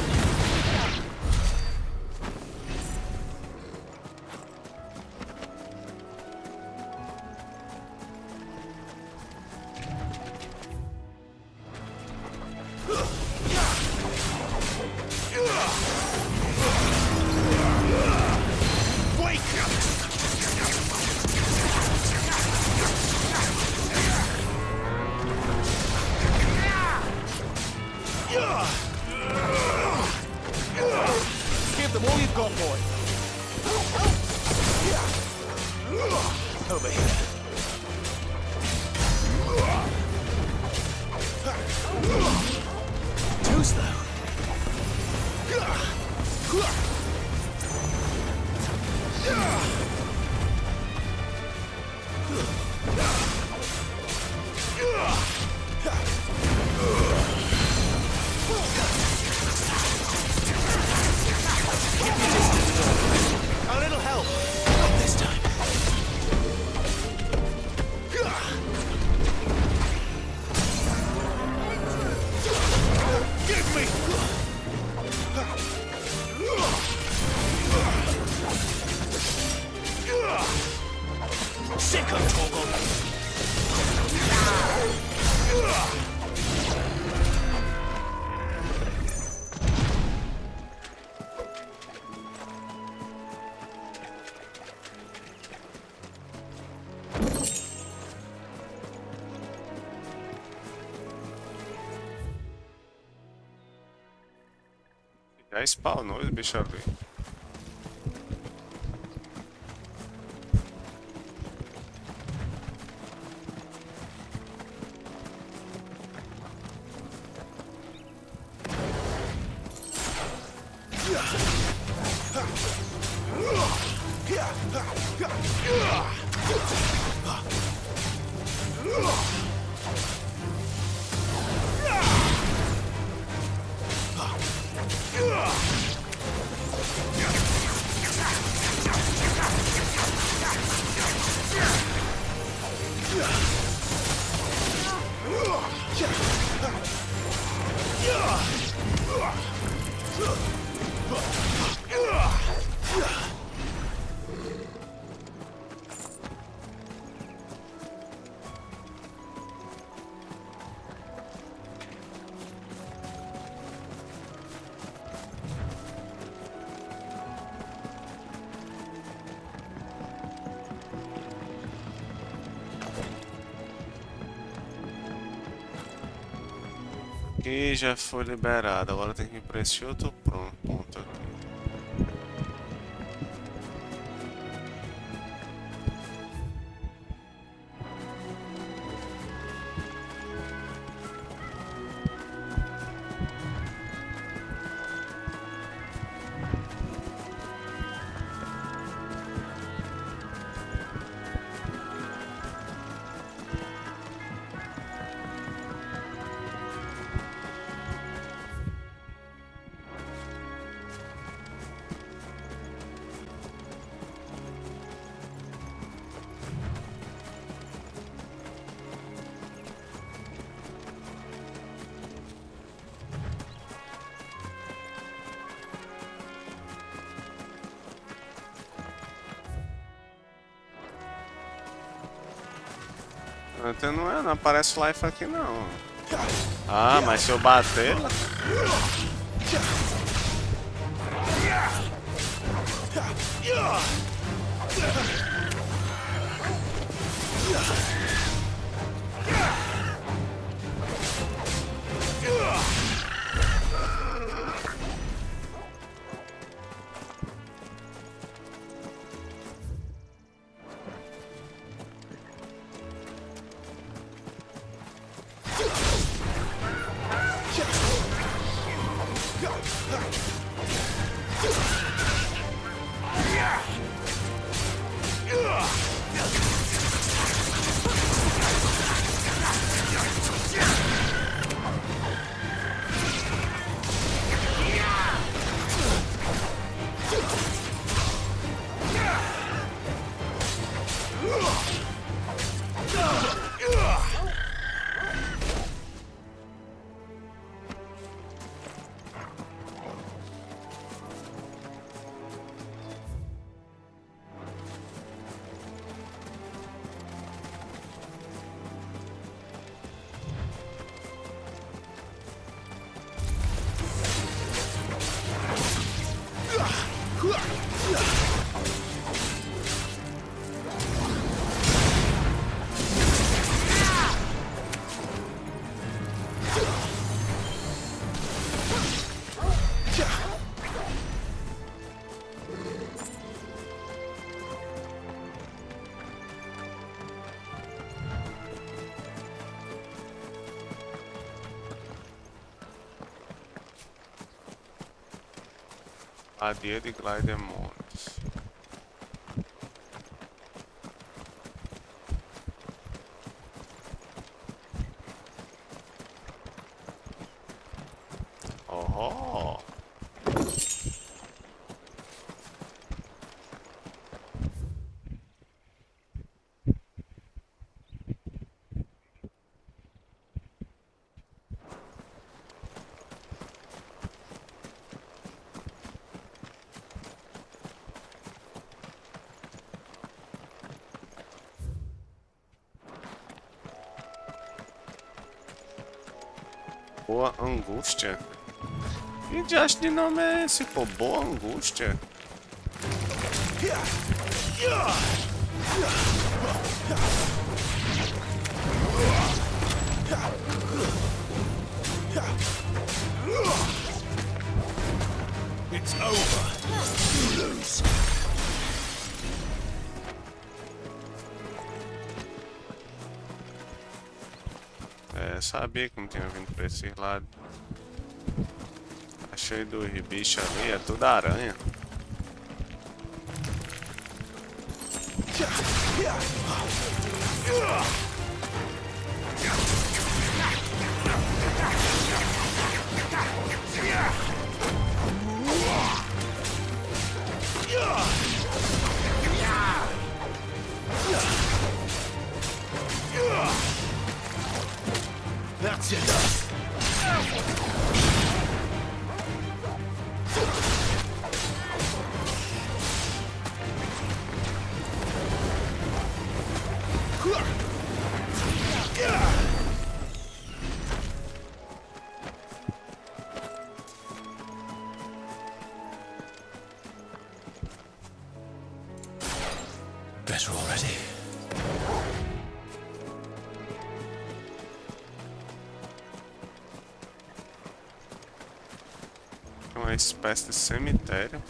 Give them all you've got, boy. Over here. Too slow. A little help. Not this time. Give me. Já spawnou os bichos ali. Aqui já foi liberado, agora tem que ir para esse outro ponto aqui. Então não aparece life aqui não. Ah, mas se eu bater... Adia de Glidemons. Oh. Boa Angústia? Que diacho de nome é esse, pô? Boa Angústia? It's over. You lose. É, sabia que não tinha vindo pra esse lado. Tá cheio dos bichos ali, é tudo aranha. That's enough. Better already. Uma espécie de cemitério.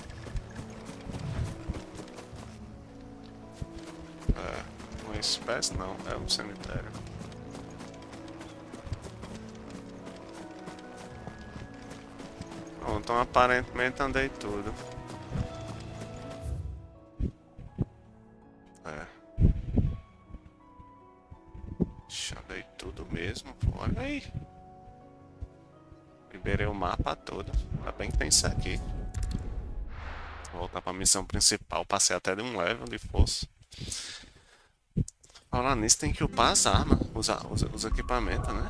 É, uma espécie não, é um cemitério. Bom, então aparentemente andei tudo. É. Andei tudo mesmo, pô, olha aí. Liberei o mapa todo. Ainda bem que tem isso aqui. Vou voltar pra missão principal. Passei até de um level de força. Falando nisso, tem que upar as armas. Os equipamentos, né?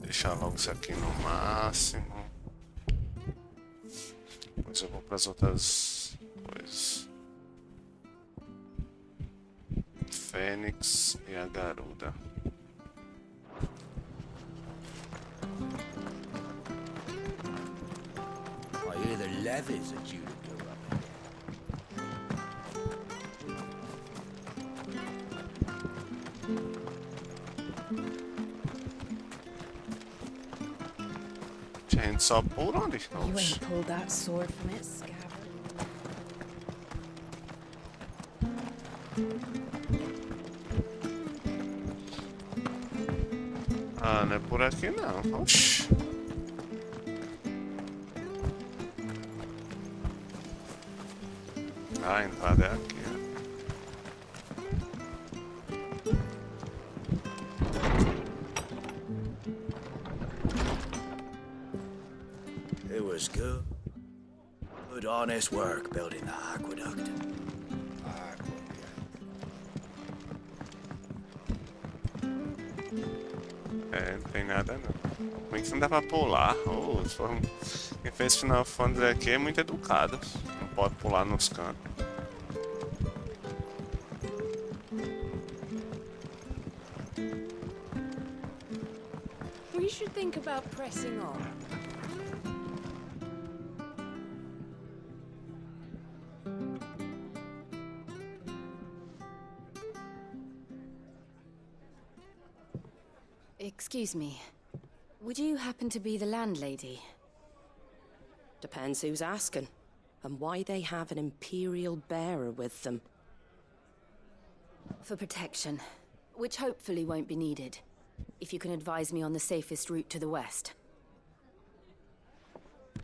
Deixar logo isso aqui no máximo. Depois eu vou para as outras coisas. Fênix e a Garuda. I hear the levies are due to go up. Gente, só por onde? You ain't pulled that sword from its scabbard. Ah, não é por aqui não. Oxi. Ah, a entrada é aqui. It was good. Good, honest work building the aqueduct. É, não tem nada não. Como é que não dá pra pular? Oh, quem fez Final Fantasy aqui é muito educado. Não pode pular nos cantos. We should think about pressing on. Excuse me. Would you happen to be the landlady? Depends who's asking, and why they have an Imperial bearer with them. For protection, which hopefully won't be needed. If you can advise me on the safest route to the west.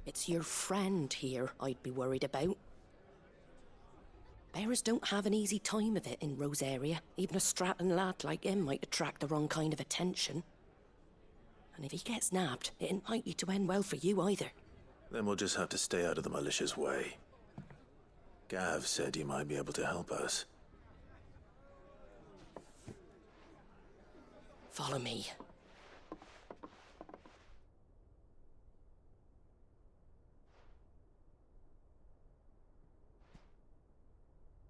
It's your friend here I'd be worried about. Bearers don't have an easy time of it in Rose area. Even a Stratton lad like him might attract the wrong kind of attention. And if he gets nabbed, it ain't likely to end well for you either. Then we'll just have to stay out of the malicious way. Gav said you might be able to help us. Follow me.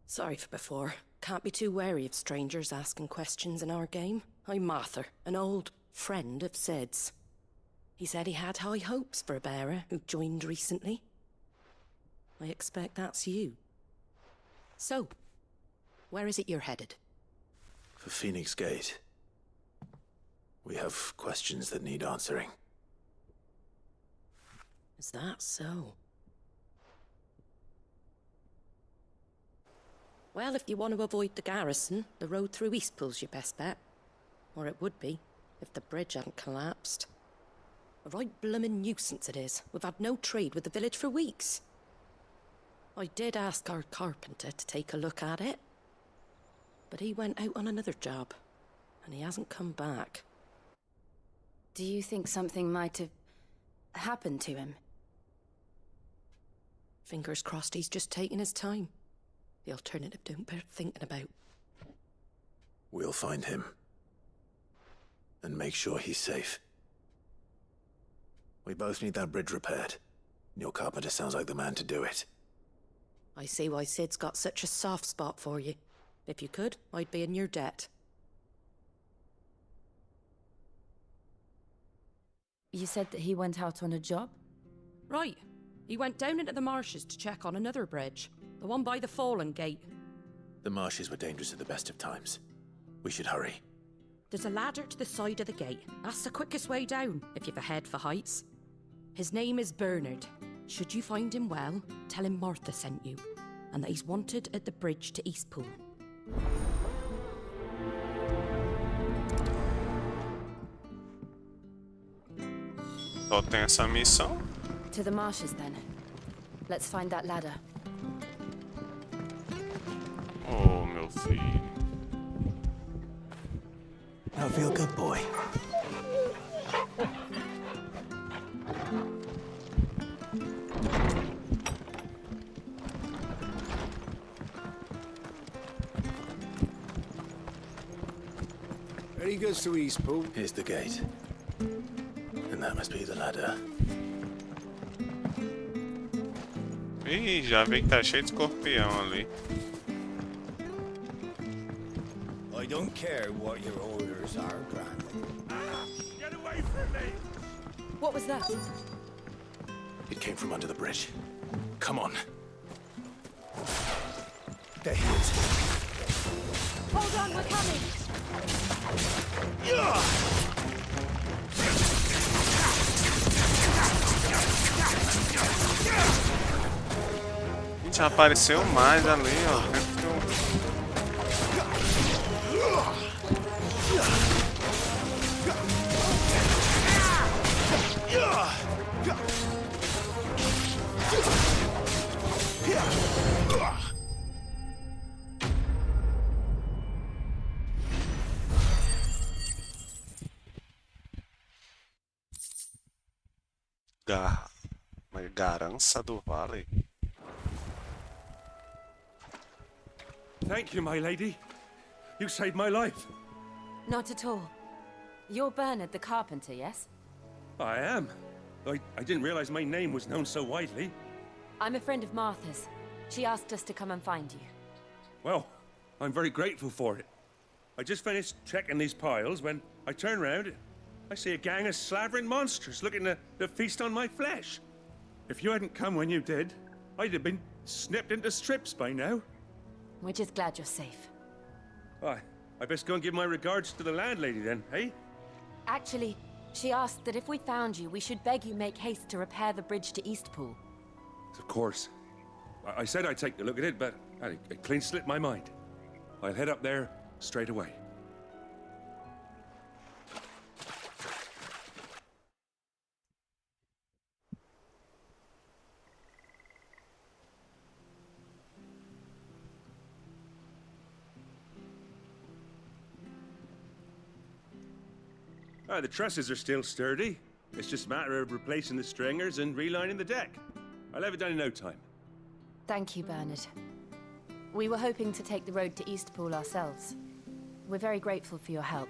Sorry for before. Can't be too wary of strangers asking questions in our game. I'm Martha, an old friend of Sid's. He said he had high hopes for a bearer who joined recently. I expect that's you. So, where is it you're headed? For Phoenix Gate. We have questions that need answering. Is that so? Well, if you want to avoid the garrison, the road through Eastpool's your best bet. Or it would be, if the bridge hadn't collapsed. A right bloomin' nuisance it is. We've had no trade with the village for weeks. I did ask our carpenter to take a look at it. But he went out on another job, and he hasn't come back. Do you think something might have happened to him? Fingers crossed he's just taking his time. The alternative don't bear thinking about. We'll find him. And make sure he's safe. We both need that bridge repaired. Your carpenter sounds like the man to do it. I see why Sid's got such a soft spot for you. If you could, I'd be in your debt. You said that he went out on a job? Right. He went down into the marshes to check on another bridge. The one by the Fallen Gate. The marshes were dangerous at the best of times. We should hurry. There's a ladder to the side of the gate. That's the quickest way down, if you've a head for heights. His name is Bernard. Should you find him well, tell him Martha sent you, and that he's wanted at the bridge to Eastpool. Só tem essa missão? To the marshes, then. Let's find that ladder. Oh, meu filho. Now feel good, boy. He goes to Eastpool. Here's the gate. And that must be the ladder. Ih, já vi que tá cheio de escorpião ali. I don't care what your orders are, Brandon. Get away from me! What was that? It came from under the bridge. Come on. There he is. Hold on, we're coming! Já apareceu mais ali, ó. Garança do Vale. Thank you, my lady. You saved my life. Not at all. You're Bernard the carpenter, yes? I am. I didn't realize my name was known so widely. I'm a friend of Martha's. She asked us to come and find you. Well, I'm very grateful for it. I just finished checking these piles when I turn around. I see a gang of slavering monsters looking to feast on my flesh. If you hadn't come when you did, I'd have been snipped into strips by now. We're just glad you're safe. I best go and give my regards to the landlady then, eh? Actually, she asked that if we found you, we should beg you make haste to repair the bridge to Eastpool. Of course. I said I'd take a look at it, but it clean slipped my mind. I'll head up there straight away. The trusses are still sturdy. It's just a matter of replacing the stringers and relining the deck. I'll have it done in no time. Thank you, Bernard. We were hoping to take the road to Eastpool ourselves. We're very grateful for your help.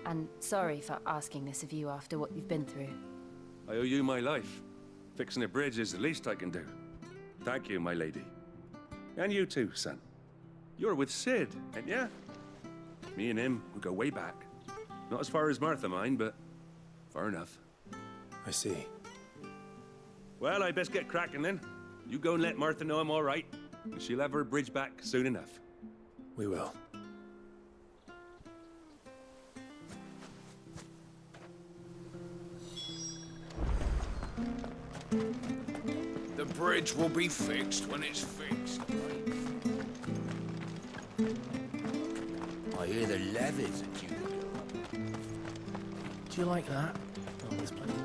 And sorry for asking this of you after what you've been through. I owe you my life. Fixing a bridge is the least I can do. Thank you, my lady. And you too, son. You're with Sid, ain't ya? Me and him, we go way back. Not as far as Martha, mind, but far enough. I see. Well, I best get cracking then. You go and let Martha know I'm all right, and she'll have her bridge back soon enough. We will. The bridge will be fixed when it's fixed. I hear the levies are due to go up. Do you like that? Oh, there's plenty more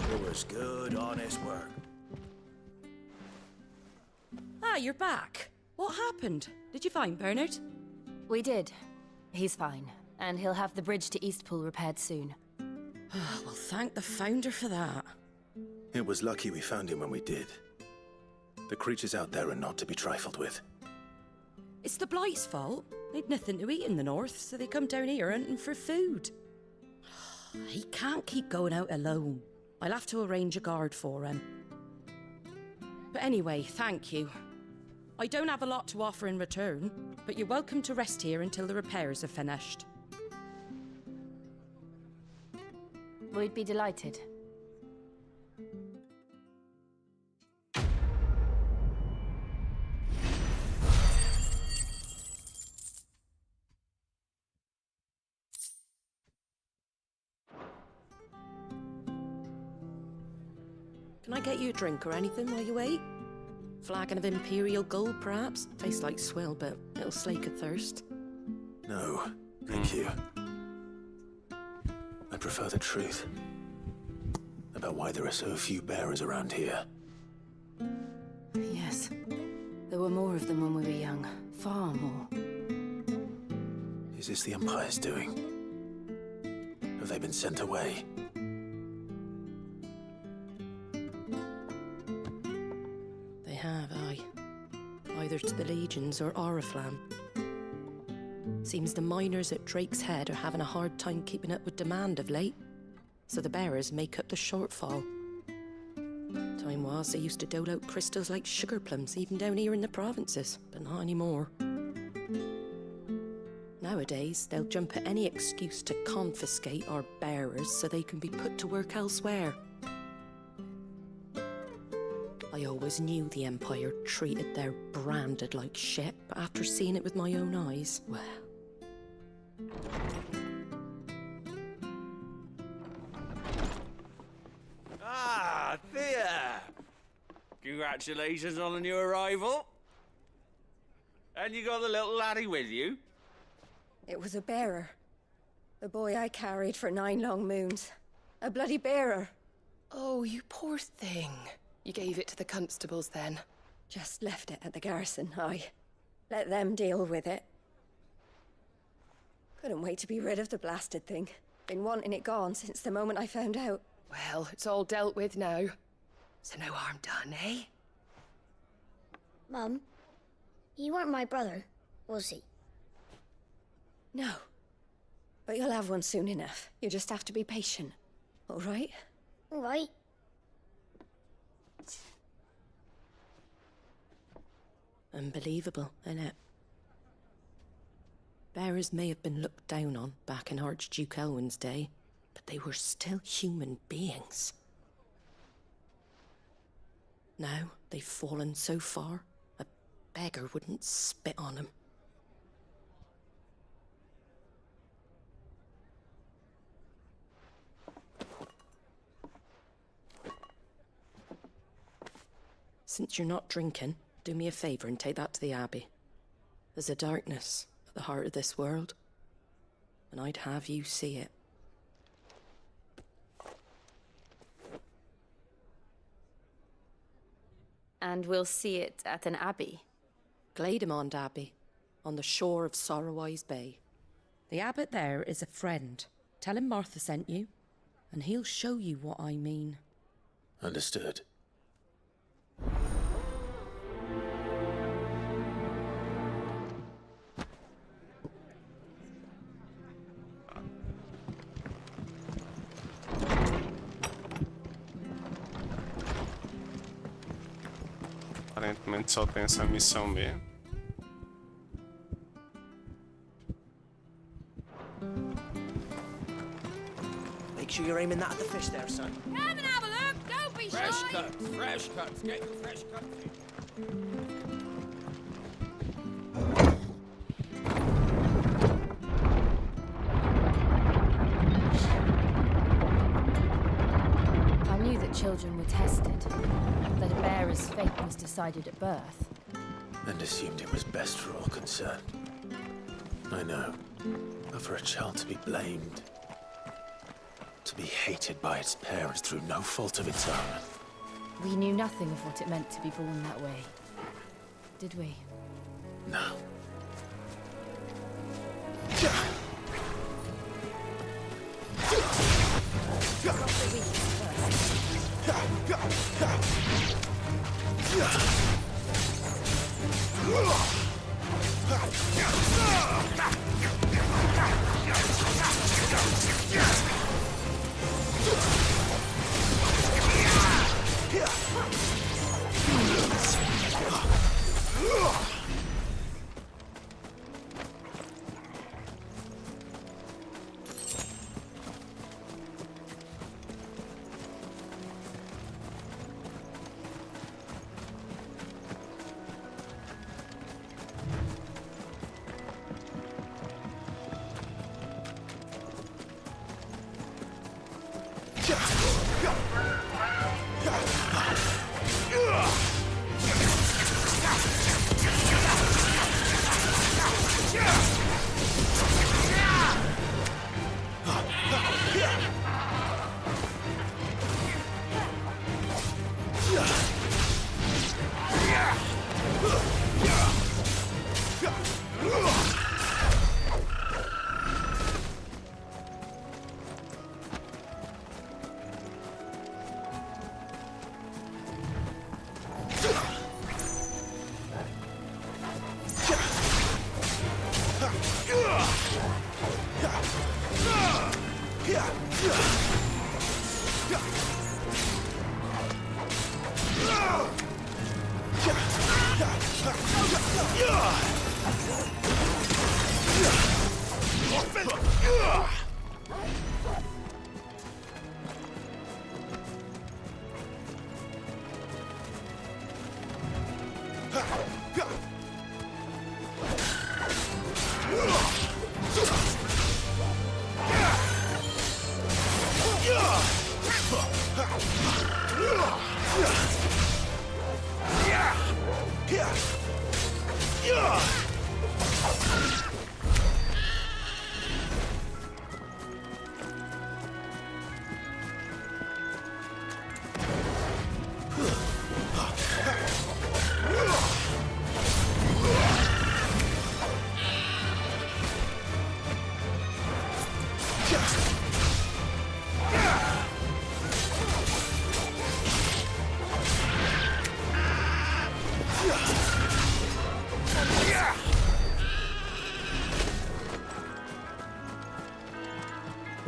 It was good, honest work. Ah, you're back. What happened? Did you find Bernard? We did. He's fine, and he'll have the bridge to Eastpool repaired soon. Well, thank the Founder for that. It was lucky we found him when we did. The creatures out there are not to be trifled with. It's the Blight's fault. They'd nothing to eat in the north, so they come down here hunting for food. He can't keep going out alone. I'll have to arrange a guard for him. But anyway, thank you. I don't have a lot to offer in return, but you're welcome to rest here until the repairs are finished. We'd be delighted. Can I get you a drink or anything while you wait? Flagon of Imperial Gold, perhaps? Tastes like swill, but it'll slake a thirst. No, thank you. I prefer the truth about why there are so few bearers around here. Yes. There were more of them when we were young. Far more. Is this the Empire's doing? Have they been sent away? They have, aye. Either to the Legions or Oriflamme. Seems the miners at Drake's Head are having a hard time keeping up with demand of late, so the bearers make up the shortfall. Time was they used to dole out crystals like sugar plums, even down here in the provinces, but not anymore. Nowadays, they'll jump at any excuse to confiscate our bearers so they can be put to work elsewhere. I always knew the Empire treated their branded like shit, but after seeing it with my own eyes, well... Ah, Thea! Congratulations on the new arrival. And you got the little laddie with you? It was a bearer. The boy I carried for 9 long moons. A bloody bearer. Oh, you poor thing. You gave it to the constables then? Just left it at the garrison, aye. Let them deal with it. Couldn't wait to be rid of the blasted thing. Been wanting it gone since the moment I found out. Well, it's all dealt with now. So no harm done, eh? Mum, he weren't my brother, was he? No. But you'll have one soon enough. You just have to be patient. All right? All right. Unbelievable, innit? Bearers may have been looked down on back in Archduke Elwin's day, but they were still human beings. Now they've fallen so far, a beggar wouldn't spit on them. Since you're not drinking, do me a favour and take that to the Abbey. There's a darkness at the heart of this world, and I'd have you see it. And we'll see it at an abbey. Glademond Abbey, on the shore of Sorrowwise Bay. The abbot there is a friend. Tell him Martha sent you, and he'll show you what I mean. Understood. Aparentemente só tem essa missão mesmo. Make sure you're aiming that at the fish there, son. Come and have a look. Don't be Fresh shy. cuts, fresh cuts. Get the fresh cuts. I knew that children were tested, that a bearer's fate was decided at birth. And assumed it was best for all concerned. I know. But for a child to be blamed, to be hated by its parents through no fault of its own. We knew nothing of what it meant to be born that way, did we? No.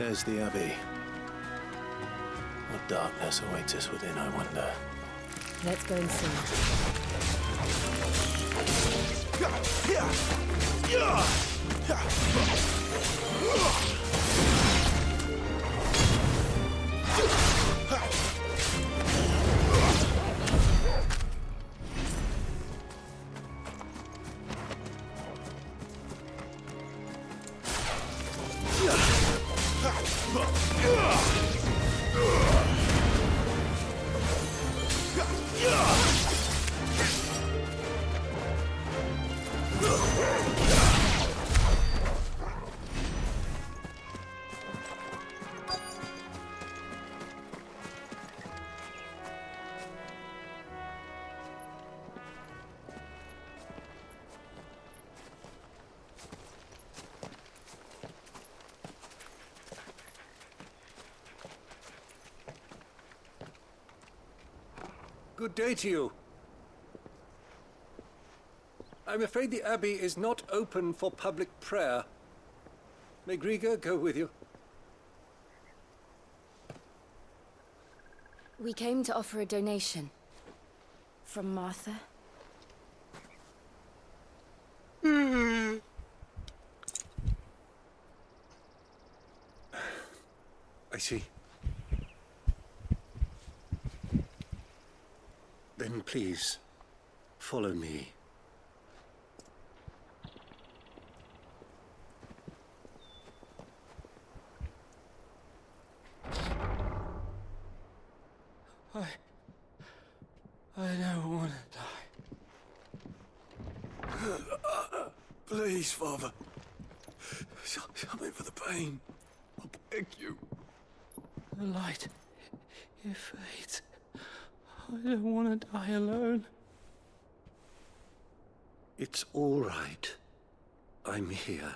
There's the Abbey. What darkness awaits us within, I wonder. Let's go and see. Good day to you. I'm afraid the Abbey is not open for public prayer. May Griga go with you? We came to offer a donation. From Martha. I see. Then please, follow me. I don't want to die. Please, Father. Something for the pain. I beg you. The light, it fades. I don't want to die alone. It's all right. I'm here.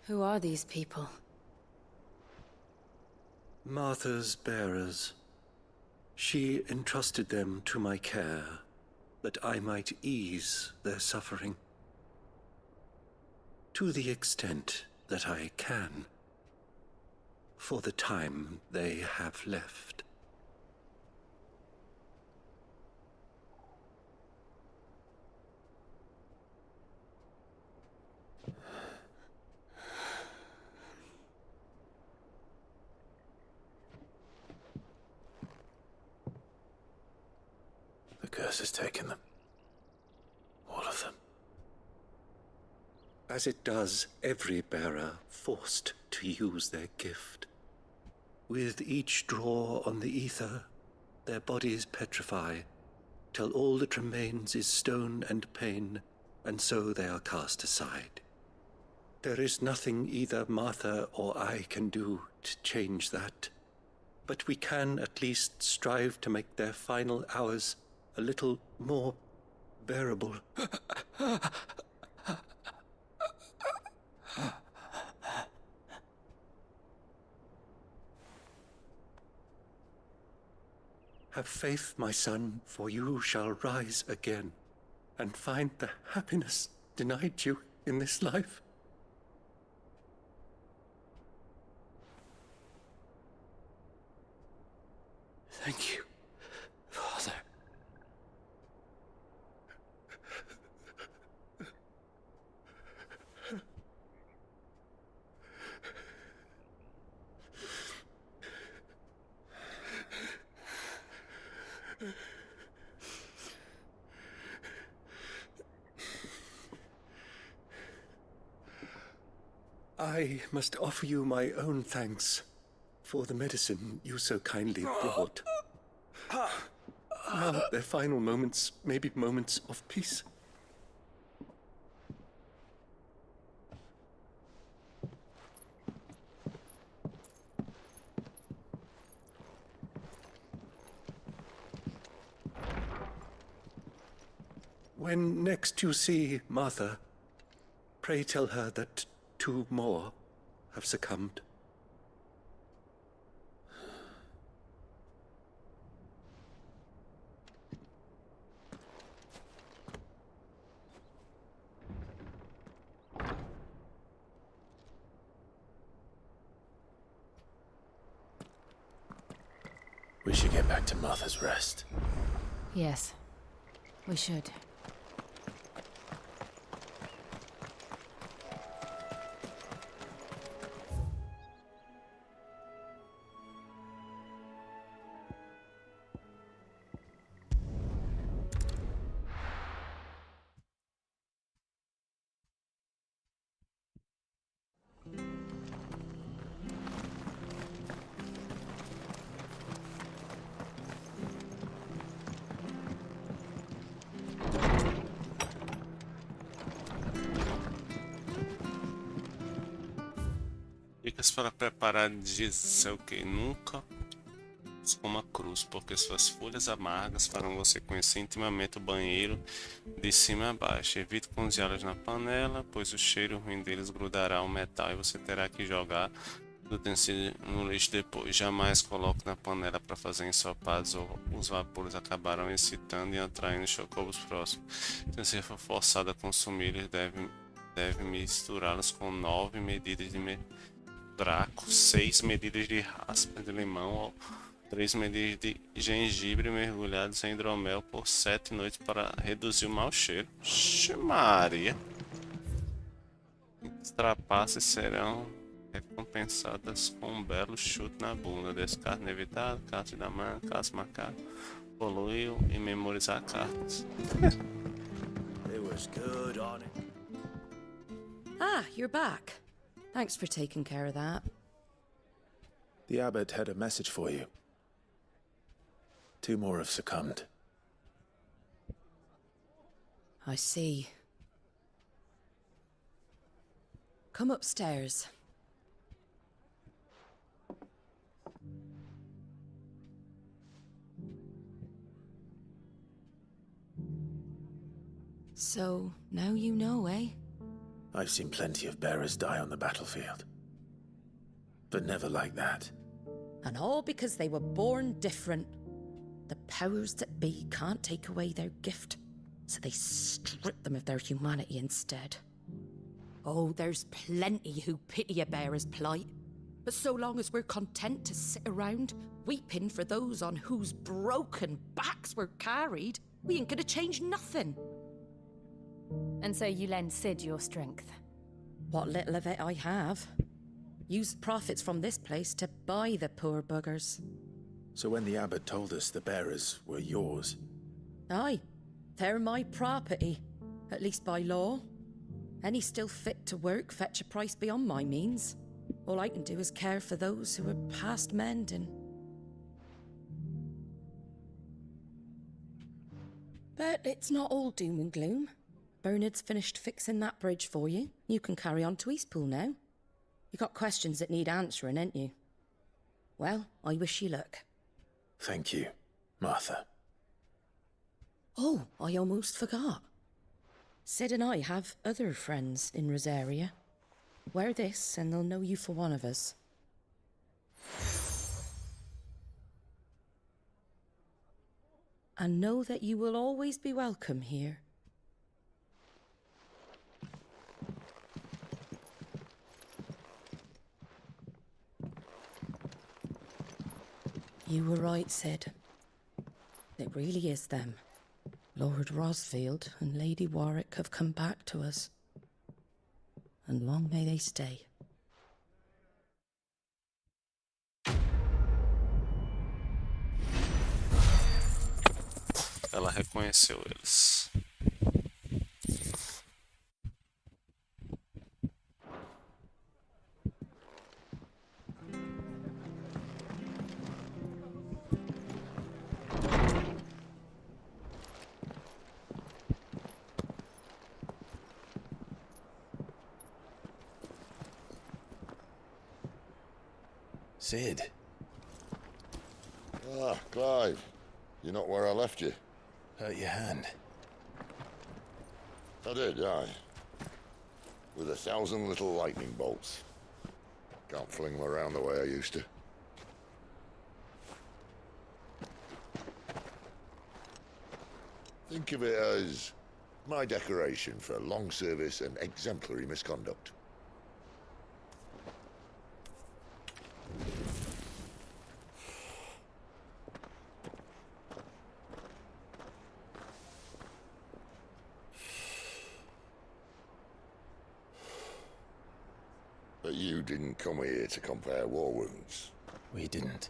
Who are these people? Martha's bearers. She entrusted them to my care, that I might ease their suffering. To the extent that I can, for the time they have left. The curse has taken them. All of them. As it does every bearer forced to use their gift. With each draw on the ether, their bodies petrify, till all that remains is stone and pain, and so they are cast aside. There is nothing either Martha or I can do to change that, but we can at least strive to make their final hours a little more bearable. Have faith, my son, for you shall rise again and find the happiness denied you in this life. Thank you, Father. I must offer you my own thanks for the medicine you so kindly brought. Now their final moments may be moments of peace. When next you see Martha, pray tell her that 2 more have succumbed. We should get back to Martha's Rest. Yes, we should. Dicas para preparar de sei o que nunca com uma cruz, porque suas folhas amargas farão você conhecer intimamente o banheiro de cima a baixo. Evite cozinhá-las na panela, pois o cheiro ruim deles grudará ao metal e você terá que jogar o utensílio no lixo depois. Jamais coloque na panela para fazer ensopados ou os vapores acabarão excitando e atraindo chocobos próximos. Se você for forçado a consumi-los, deve misturá-los com 9 medidas de draco, 6 medidas de raspa de limão ou 3 medidas de gengibre mergulhados em hidromel por 7 noites para reduzir o mau cheiro. Maria! As trapaças serão recompensadas com um belo chute na bunda. Descarte inevitável, carta da mão, caso marcado, poluiu e memorizar cartas. It was good on it. Ah, you're back. Thanks for taking care of that. The abbot had a message for you. 2 more have succumbed. I see. Come upstairs. So, now you know, eh? I've seen plenty of bearers die on the battlefield. But never like that. And all because they were born different. The powers that be can't take away their gift, so they strip them of their humanity instead. Oh, there's plenty who pity a bearer's plight. But so long as we're content to sit around, weeping for those on whose broken backs we're carried, we ain't gonna change nothing. And so you lend Sid your strength? What little of it I have. Used profits from this place to buy the poor buggers. So when the abbot told us the bearers were yours... Aye, they're my property, at least by law. Any still fit to work fetch a price beyond my means. All I can do is care for those who are past mending. But it's not all doom and gloom. Bernard's finished fixing that bridge for you. You can carry on to Eastpool now. You got questions that need answering, ain't you? Well, I wish you luck. Thank you, Martha. Oh, I almost forgot. Sid and I have other friends in Rosaria. Wear this and they'll know you for one of us. And know that you will always be welcome here. You were right, Sid. It really is them. Lord Rosfield and Lady Warwick have come back to us. And long may they stay. Ela reconheceu eles. Sid. Ah, Clive. You're not where I left you. Hurt your hand. I did, aye. With 1,000 little lightning bolts. Can't fling them around the way I used to. Think of it as my decoration for long service and exemplary misconduct. But you didn't come here to compare war wounds. We didn't.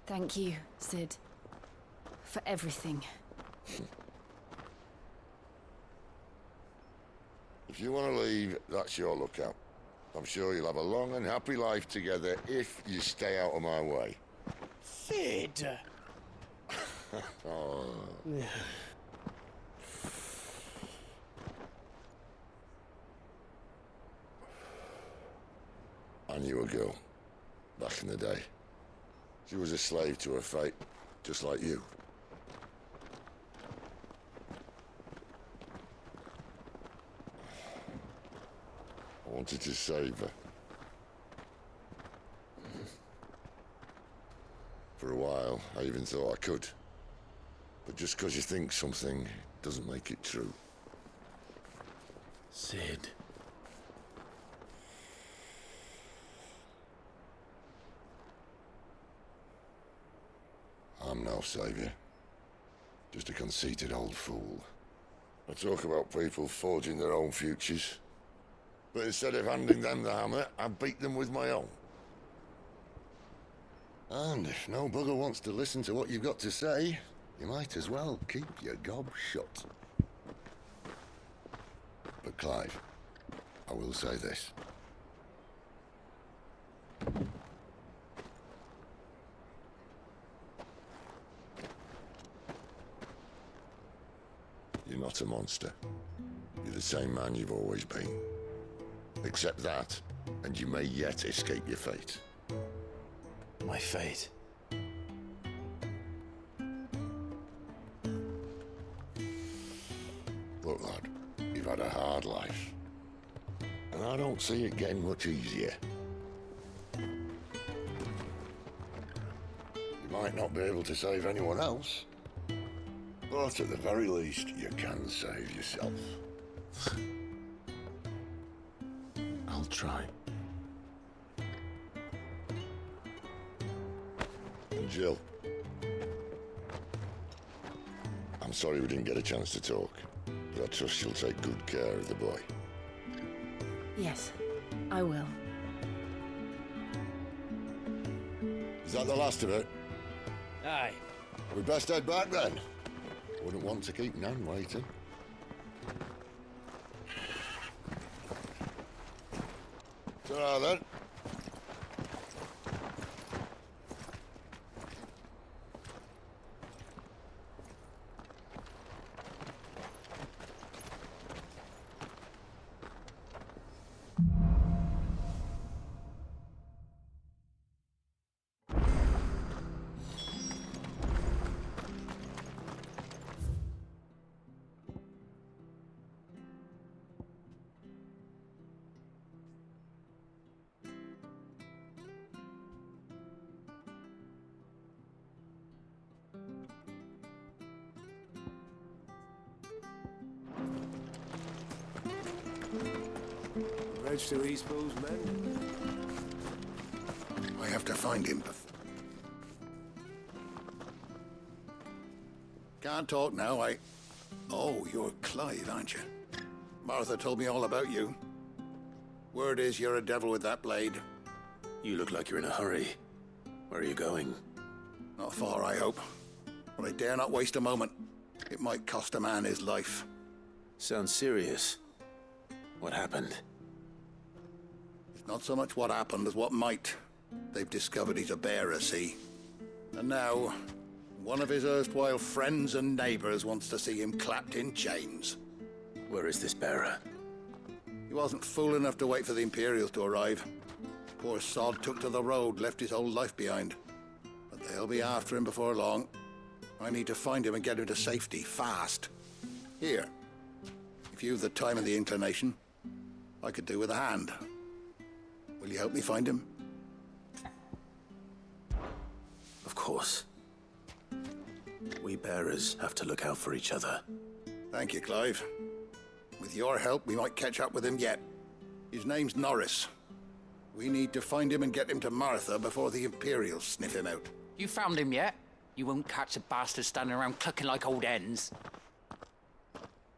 Thank you, Sid. For everything. If you want to leave, that's your lookout. I'm sure you'll have a long and happy life together if you stay out of my way. Sid! Oh. I knew a girl, back in the day. She was a slave to her fate, just like you. I wanted to save her. For a while, I even thought I could. But just because you think something doesn't make it true. Sid. I'm no savior. Just a conceited old fool. I talk about people forging their own futures. But instead of handing them the hammer, I beat them with my own. And if no bugger wants to listen to what you've got to say, you might as well keep your gob shut. But Clive, I will say this. You're not a monster. You're the same man you've always been. Accept that, and you may yet escape your fate. My fate? Look, lad, you've had a hard life. And I don't see it getting much easier. You might not be able to save anyone else, but at the very least, you can save yourself. I'll try. And Jill, I'm sorry we didn't get a chance to talk, but I trust she'll take good care of the boy. Yes, I will. Is that the last of it? Aye. We best head back then. Wouldn't want to keep Nan waiting. Ta-ra then. Roads to Eastpool's men. I have to find him. Can't talk now, Oh, you're Clive, aren't you? Martha told me all about you. Word is you're a devil with that blade. You look like you're in a hurry. Where are you going? Not far, I hope. But I dare not waste a moment. It might cost a man his life. Sounds serious. What happened? It's not so much what happened as what might. They've discovered he's a bearer, see? And now, one of his erstwhile friends and neighbors wants to see him clapped in chains. Where is this bearer? He wasn't fool enough to wait for the Imperials to arrive. Poor sod took to the road, left his whole life behind. But they'll be after him before long. I need to find him and get him to safety, fast. Here, if you've the time and the inclination, I could do with a hand. Will you help me find him? Of course. We bearers have to look out for each other. Thank you, Clive. With your help, we might catch up with him yet. His name's Norris. We need to find him and get him to Martha before the Imperials sniff him out. You found him yet? You won't catch a bastard standing around clucking like old hens.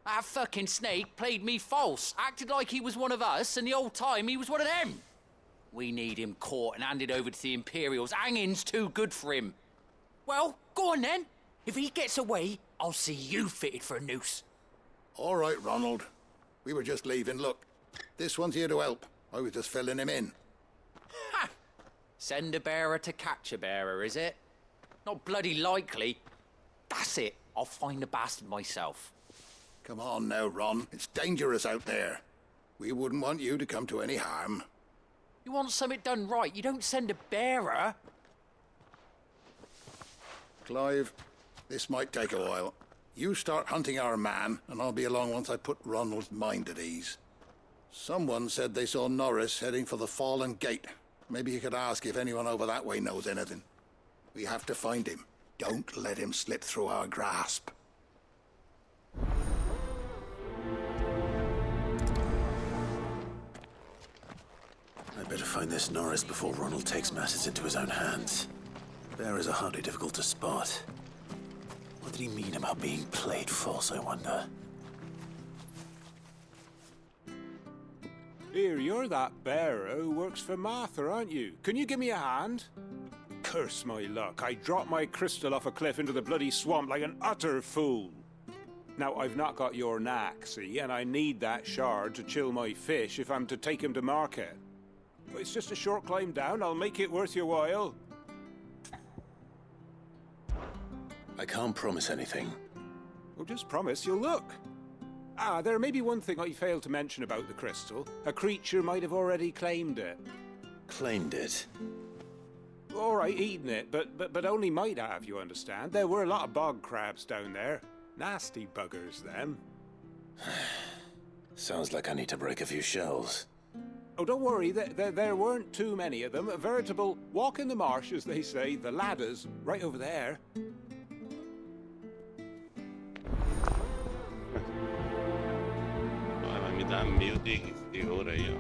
That fucking snake played me false, acted like he was one of us, and the whole time he was one of them. We need him caught and handed over to the Imperials. Hanging's too good for him. Well, go on then. If he gets away, I'll see you fitted for a noose. All right, Ronald. We were just leaving. Look, this one's here to help. I was just filling him in. Ha! Send a bearer to catch a bearer, is it? Not bloody likely. That's it. I'll find the bastard myself. Come on now, Ron. It's dangerous out there. We wouldn't want you to come to any harm. You want something done right, you don't send a bearer. Clive, this might take a while. You start hunting our man, and I'll be along once I put Ronald's mind at ease. Someone said they saw Norris heading for the Fallen Gate. Maybe you could ask if anyone over that way knows anything. We have to find him. Don't let him slip through our grasp. I better find this Norris before Ronald takes matters into his own hands. Bearers are hardly difficult to spot. What did he mean about being played false, I wonder? Here, you're that bearer who works for Martha, aren't you? Can you give me a hand? Curse my luck, I dropped my crystal off a cliff into the bloody swamp like an utter fool. Now, I've not got your knack, see, and I need that shard to chill my fish if I'm to take him to market. But it's just a short climb down, I'll make it worth your while. I can't promise anything. Well, just promise you'll look. Ah, there may be one thing I failed to mention about the crystal. A creature might have already claimed it. Claimed it? All right, eaten it, but only might have, you understand. There were a lot of bog crabs down there. Nasty buggers, them. Sounds like I need to break a few shells. Oh, don't worry, there weren't too many of them. A veritable walk in the marsh, as they say, the ladders, right over there. Vai me dar 1000 de ouro aí, ó.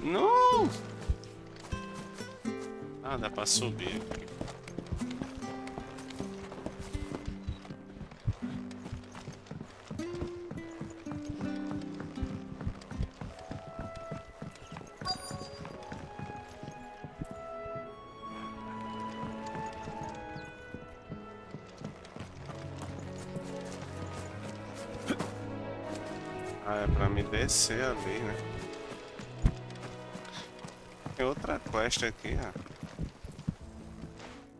Não! Ah, dá pra subir aqui. Ah, é pra me descer ali, né? Tem outra quest aqui, ó.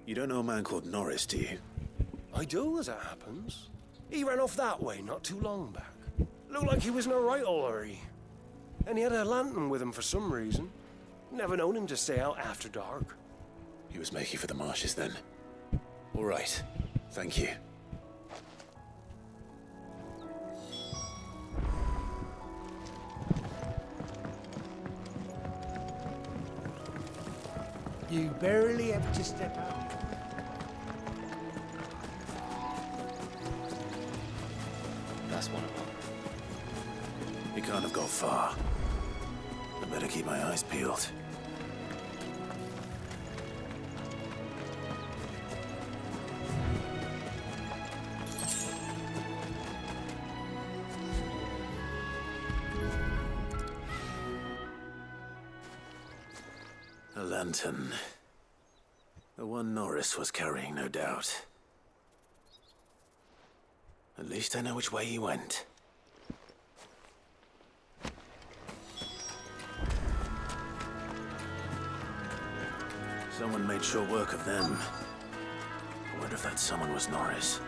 You don't know a man called Norris, do you? I do, as it happens. He ran off that way not too long back. Looked like he was in a right old hurry. And he had a lantern with him for some reason. Never known him to stay out after dark. He was making for the marshes then. All right. Thank you. You barely have to step out. That's one of them. He can't have gone far. I better keep my eyes peeled. A lantern. The one Norris was carrying, no doubt. At least I know which way he went. Someone made short work of them. I wonder if that someone was Norris.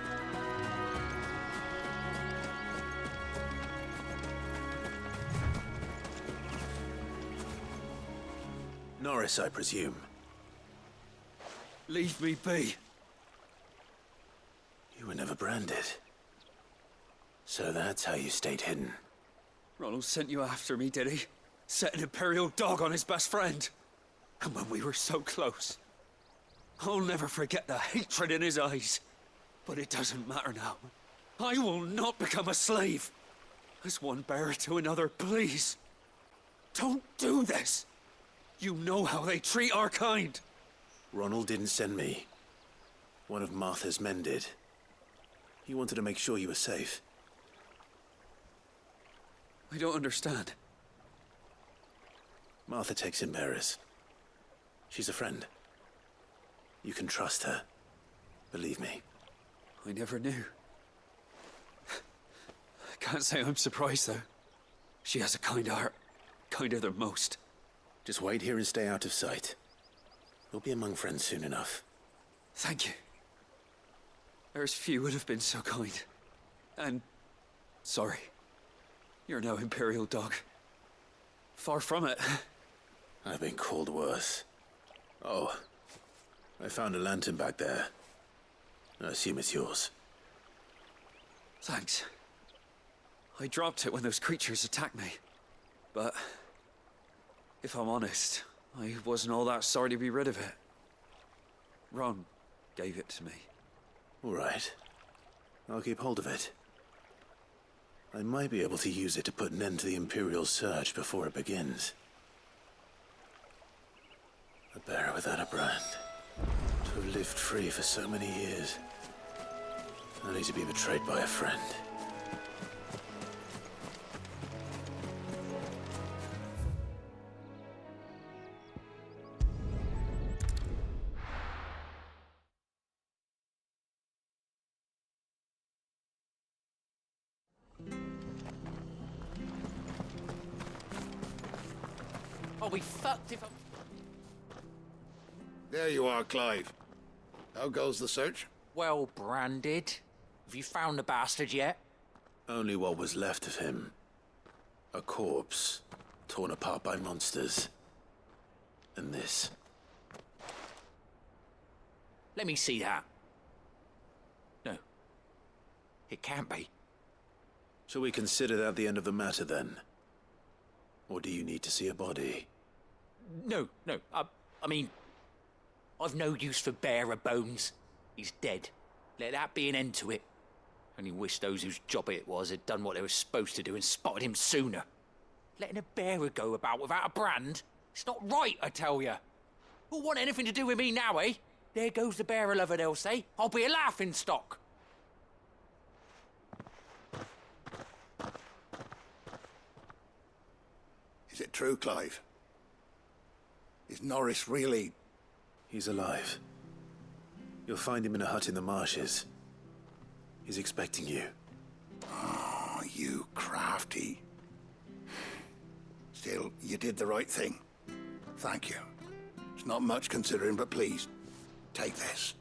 Norris, I presume. Leave me be. You were never branded. So that's how you stayed hidden. Ronald sent you after me, did he? Set an Imperial dog on his best friend. And when we were so close. I'll never forget the hatred in his eyes. But it doesn't matter now. I will not become a slave. As one bearer to another, please. Don't do this. You know how they treat our kind. Ronald didn't send me. One of Martha's men did. He wanted to make sure you were safe. I don't understand. Martha takes in bearers. She's a friend. You can trust her. Believe me. I never knew. I can't say I'm surprised, though. She has a kind heart. Kinder than most. Just wait here and stay out of sight. We'll be among friends soon enough. Thank you. There's few would have been so kind. And... sorry. You're no Imperial dog. Far from it. I've been called worse. Oh. I found a lantern back there. I assume it's yours. Thanks. I dropped it when those creatures attacked me. But... if I'm honest, I wasn't all that sorry to be rid of it. Ron gave it to me. All right. I'll keep hold of it. I might be able to use it to put an end to the Imperial surge before it begins. A bearer without a brand. To have lived free for so many years. Only to be betrayed by a friend. I'll be fucked if I... There you are, Clive. How goes the search? Well branded. Have you found the bastard yet? Only what was left of him. A corpse, torn apart by monsters. And this. Let me see that. No. It can't be. Shall we consider that the end of the matter, then? Or do you need to see a body? No. I mean... I've no use for bearer bones. He's dead. Let that be an end to it. Only wish those whose job it was had done what they were supposed to do and spotted him sooner. Letting a bearer go about without a brand? It's not right, I tell you. Who'll want anything to do with me now, eh? There goes the bearer lover, they'll say. I'll be a laughing stock. Is it true, Clive? Is Norris really... He's alive. You'll find him in a hut in the marshes. He's expecting you. Oh, you crafty. Still, you did the right thing. Thank you. It's not much considering, but please, take this.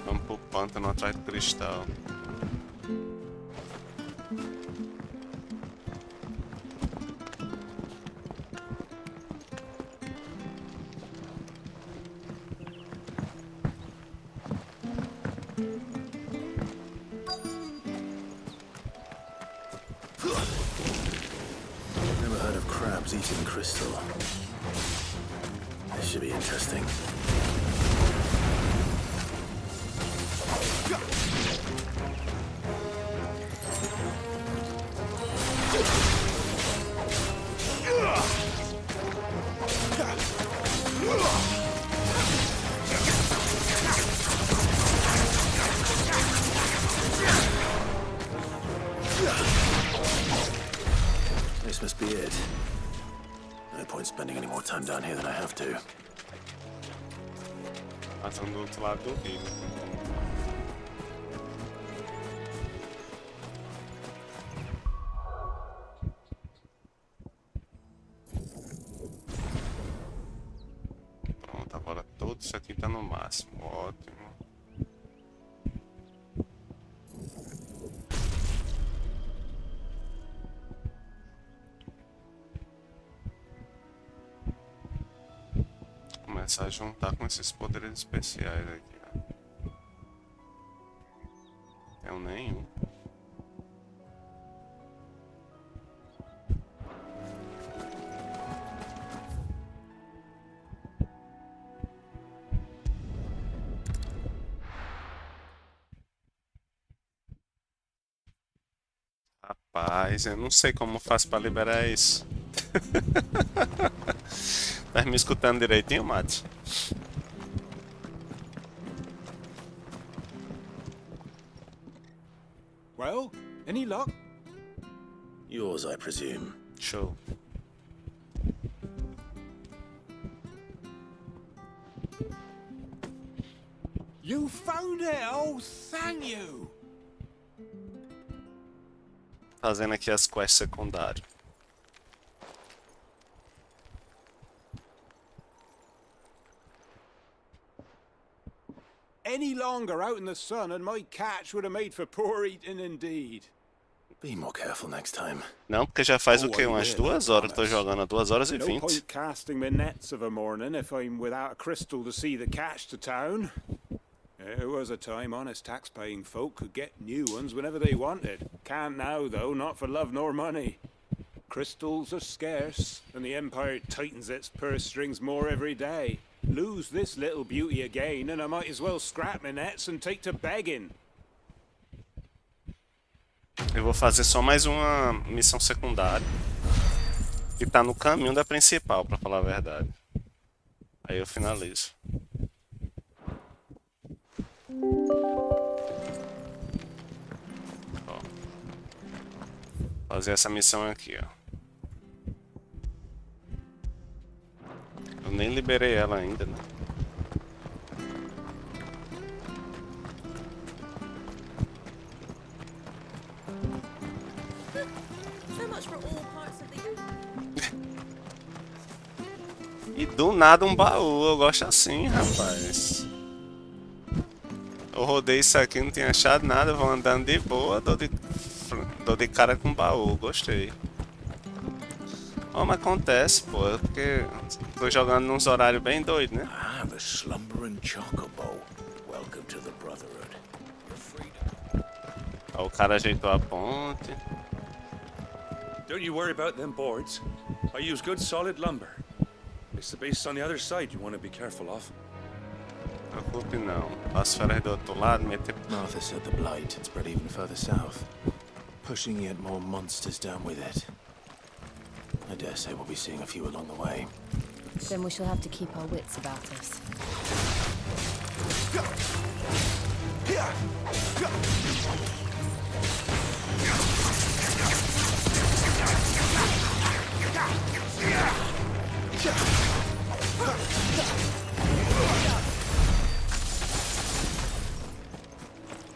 Vamos pro pântano atrás do cristal. Never heard of crabs eating crystal. This should be interesting. This must be it. No point spending any more time down here than I have to. Passando do outro lado do rio. Pronto, agora todo isso aqui tá no máximo. Ótimo. Começar a juntar com esses poderes especiais aqui. Ó. Tenho nenhum. Rapaz, eu não sei como faço pra liberar isso. Tá me escutando direitinho, Mate? Well, any luck? Yours, I presume. Show. You found it! Oh, thank you! Fazendo aqui as quests secundárias. Any longer out in the sun and my catch would have made for poor eating indeed. Be more careful next time. Não, porque já faz o quê? Umas 2 horas que eu tô jogando, 2 horas e No 20. point casting my nets of a morning if I'm without a crystal to see the catch to town. There was a time honest tax-paying folk could get new ones whenever they wanted. Can't now, though, not for love nor money. Crystals are scarce, and the Empire tightens its purse strings more every day. Lose this little beauty again, and I might as well scrap my nets and take to begging. Eu vou fazer só mais uma missão secundária. Que tá no caminho da principal, pra falar a verdade. Aí eu finalizo. Ó. Fazer essa missão aqui, ó. Eu nem liberei ela ainda, né? E do nada um baú, eu gosto assim, rapaz. Eu rodei isso aqui, não tinha achado nada, vou andando de boa, dou de cara com baú, gostei. Ó, mas acontece, pô, é porque tô jogando nos horários bem doidos, né? I have a slumbering chocobo. Welcome to the Brotherhood. You're free to... Ó, o cara ajeitou a ponte. Don't you worry about them boards. I use good solid lumber. It's the base on the other side you want to be careful of. Não preocupe não. As feras do outro lado, meter... Martha said the blight had spread even further south, pushing yet more monsters down with it. I dare say we'll be seeing a few along the way. Then we shall have to keep our wits about us.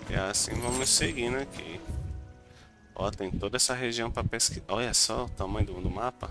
E assim vamos seguindo aqui. Ó, tem toda essa região para pesquisar. Olha só o tamanho do mapa.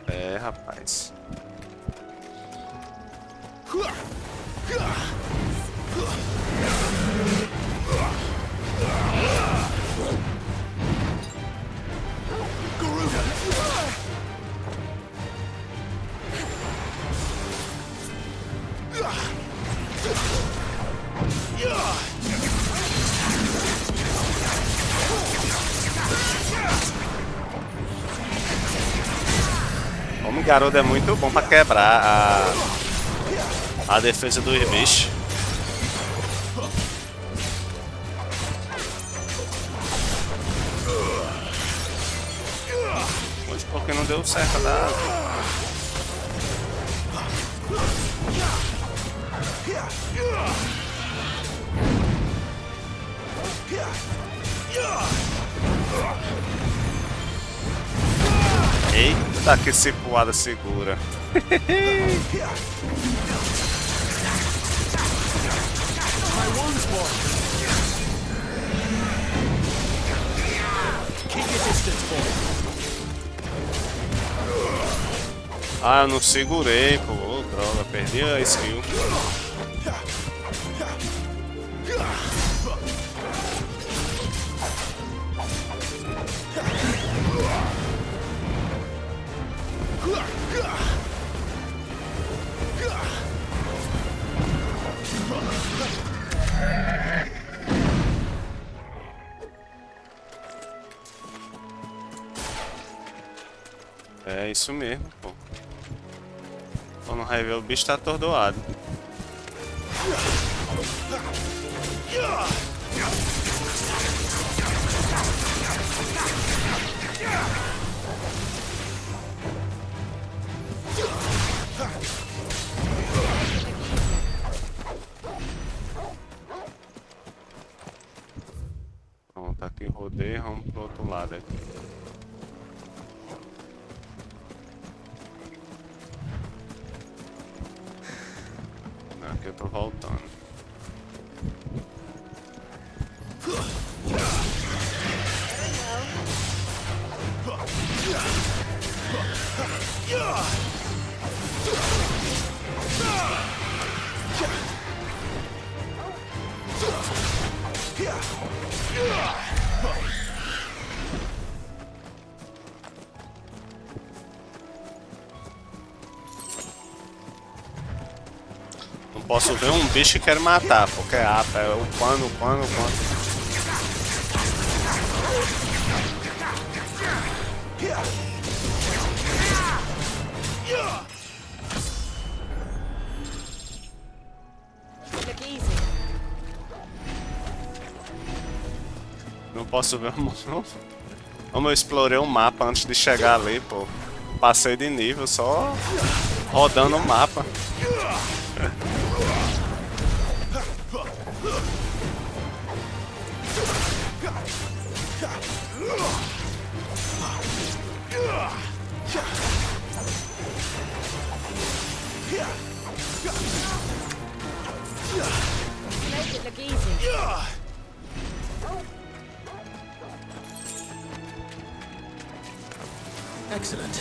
É, rapaz. Como o garoto é muito bom pra quebrar a defesa dos bichos. Hoje porque não deu certo da... Eita, que cipuada segura. Ah, eu não segurei, pô. Droga, perdi a skill. É isso mesmo, pô. Quando vai ver, o bicho tá atordoado. Pronto, aqui rodei, vamos pro outro lado aqui. Aqui eu tô voltando. Não posso ver um bicho e quero matar, porque é APA, é upando. Não posso ver como eu explorei o mapa antes de chegar ali, pô. Passei de nível só rodando o mapa. Make it look easy. Excellent.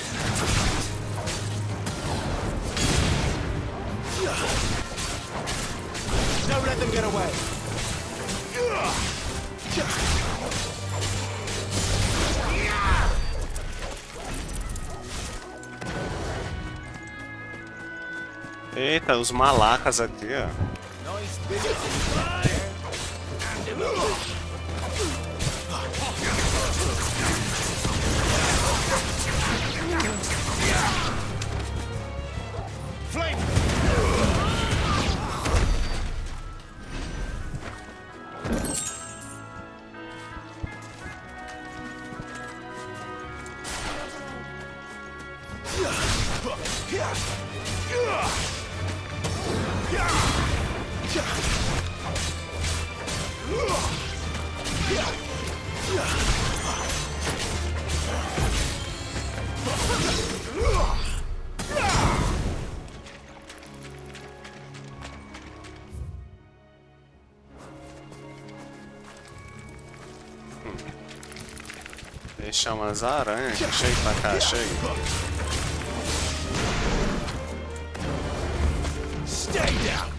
Don't let them get away. Eita, os malacas aqui, ó. Nice big Flame! Deixa umas aranhas, chega pra cá, chega. Stay down.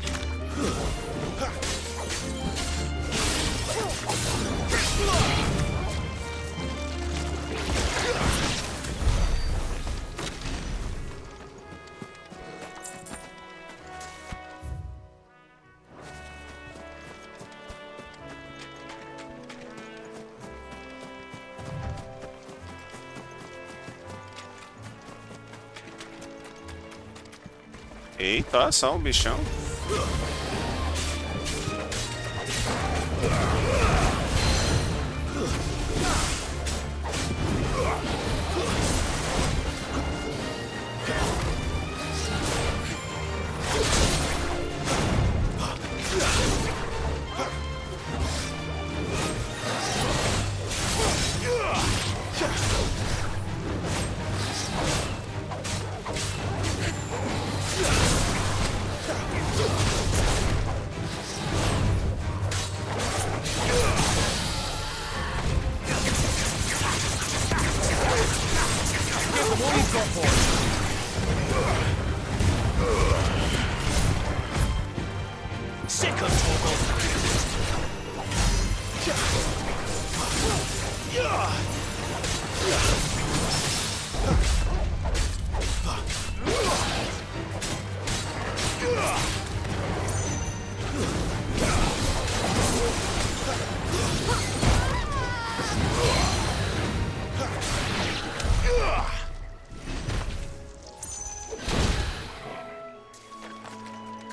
Eita, olha só o bichão.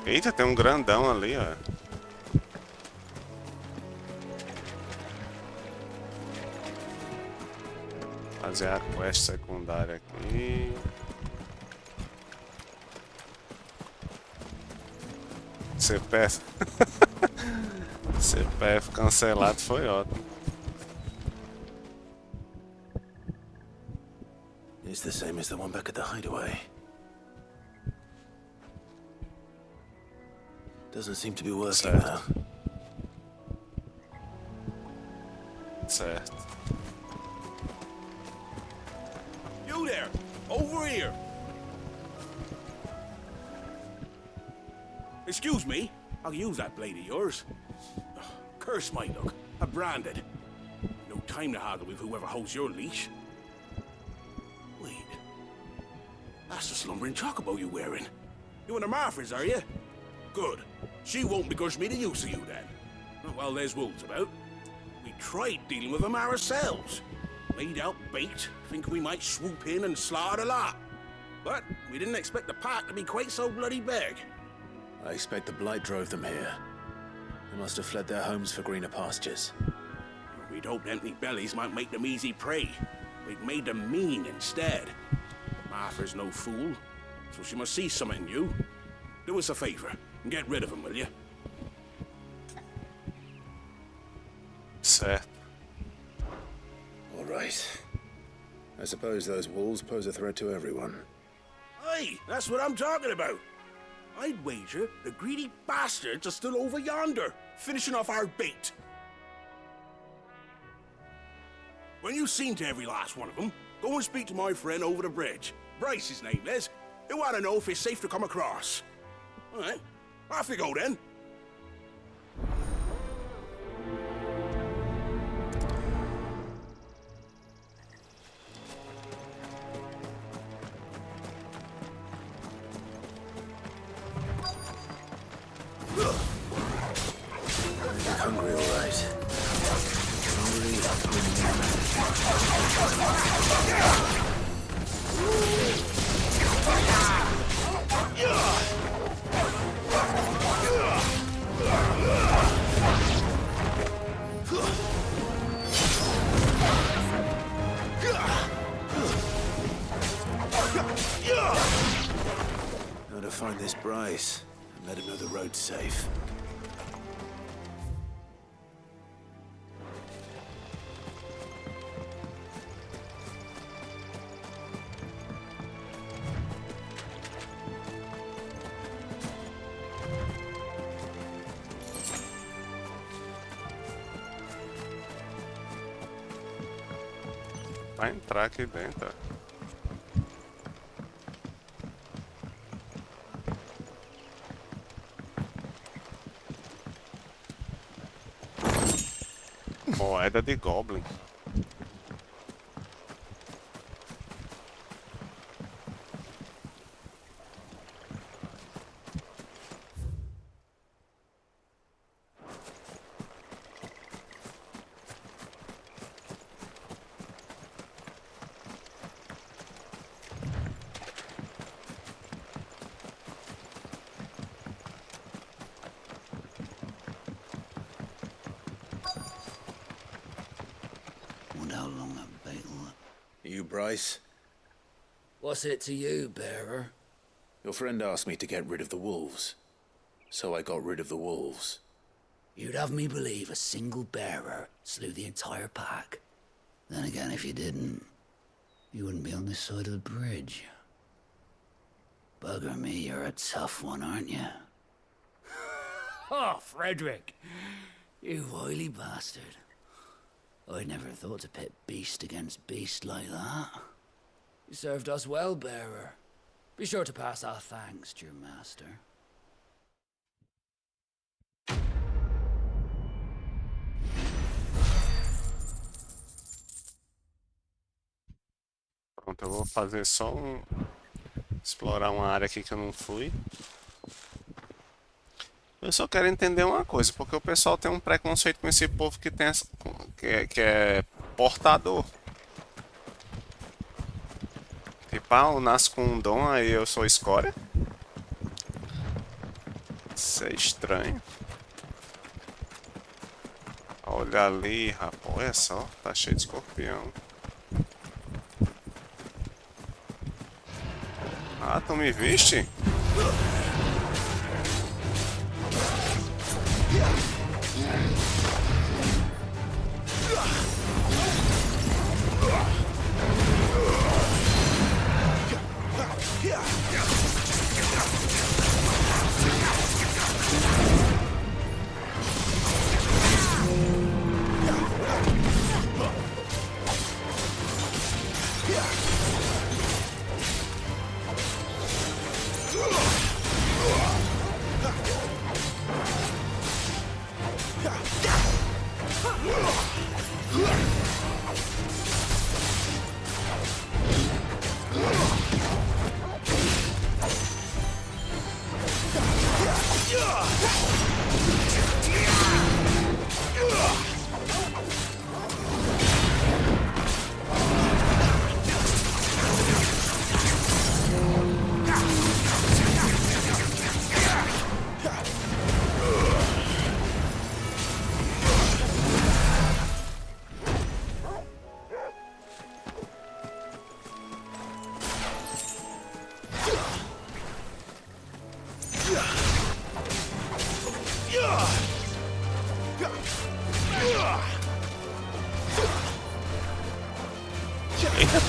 Eita, tem um grandão ali, ó. Fazer a quest secundária aqui. CPF. CPF cancelado foi ótimo. It's the same as the one back at the hideaway. Doesn't seem to be working now. Certo. You there! Over here! Excuse me? I'll use that blade of yours. Curse my luck. I'm branded. No time to haggle with whoever holds your leash. Wait. That's the slumbering chocobo you're wearing. You and the Marfers, are you? Good. She won't begrudge me the use of you, then. Well, there's wolves about. We tried dealing with them ourselves. Laid out bait, thinking we might swoop in and slaughter the lot. But we didn't expect the pack to be quite so bloody big. I expect the blight drove them here. They must have fled their homes for greener pastures. We'd hoped empty bellies might make them easy prey. We'd made them mean instead. Martha's no fool, so she must see something in you. Do us a favor and get rid of them, will you? Certo. All right. I suppose those wolves pose a threat to everyone. Aye, that's what I'm talking about. I'd wager the greedy bastards are still over yonder, finishing off our bait. When you've seen to every last one of them, go and speak to my friend over the bridge. Bryce, his name is. He'll want to know if it's safe to come across. All right, off you go then. Hungry, all right. How to find this Bryce and let him know the road's safe. Vai entrar aqui dentro. Moeda de Goblin. You, Bryce? What's it to you, bearer? Your friend asked me to get rid of the wolves, so I got rid of the wolves. You'd have me believe a single bearer slew the entire pack. Then again, if you didn't, you wouldn't be on this side of the bridge. Bugger me, you're a tough one, aren't you? Oh, Frederick! You wily bastard. I'd never thought to pit beast against beast like that. You served us well, bearer. Be sure to pass our thanks to your master. Pronto, eu vou fazer só explorar uma área aqui que eu não fui. Eu só quero entender uma coisa, porque o pessoal tem um preconceito com esse povo que tem que é portador. Tipo, eu nasço com um dom, aí eu sou escória. Isso é estranho. Olha ali, rapaz, olha só, tá cheio de escorpião. Ah, tu me viste? Yeah.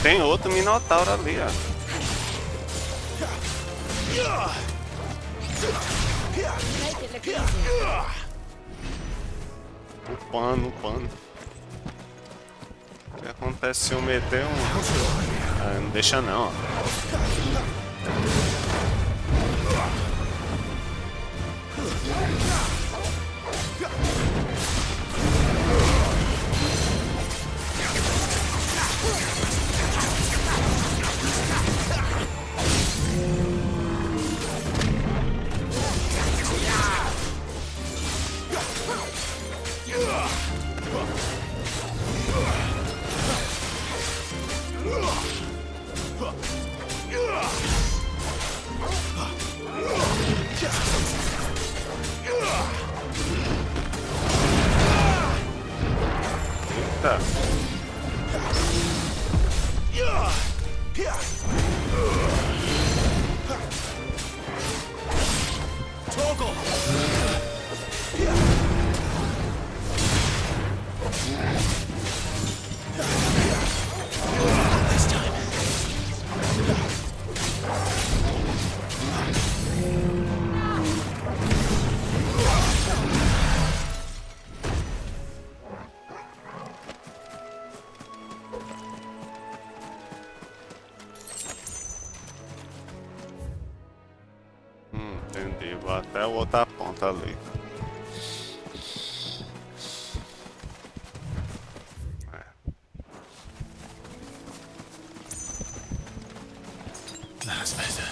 Tem outro minotauro ali, ó. O pano. O que acontece se eu meter um... Ah, não deixa não, ó. Eita. Entendi, vou até a outra ponta ali. That's better.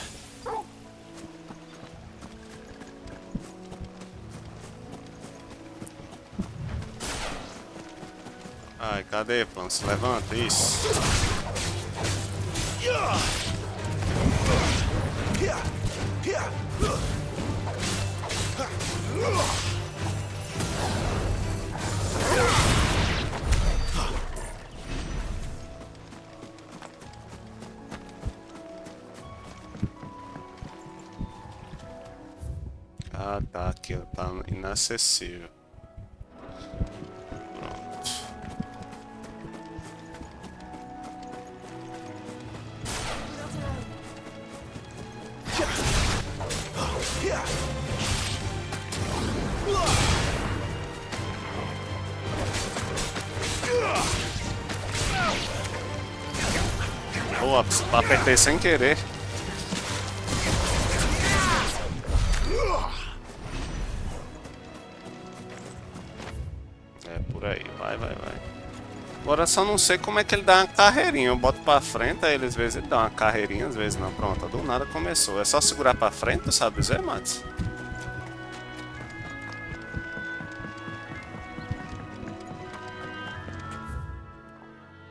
Ai, cadê, plano? Se levanta, isso. Ah, tá, aqui, ó, tá inacessível. Pronto. Boa, apertei sem querer. É por aí, vai. Agora só não sei como é que ele dá uma carreirinha. Eu boto pra frente, aí ele, às vezes ele dá uma carreirinha, às vezes não. Pronto, do nada começou. É só segurar pra frente, sabe dizer, Matos?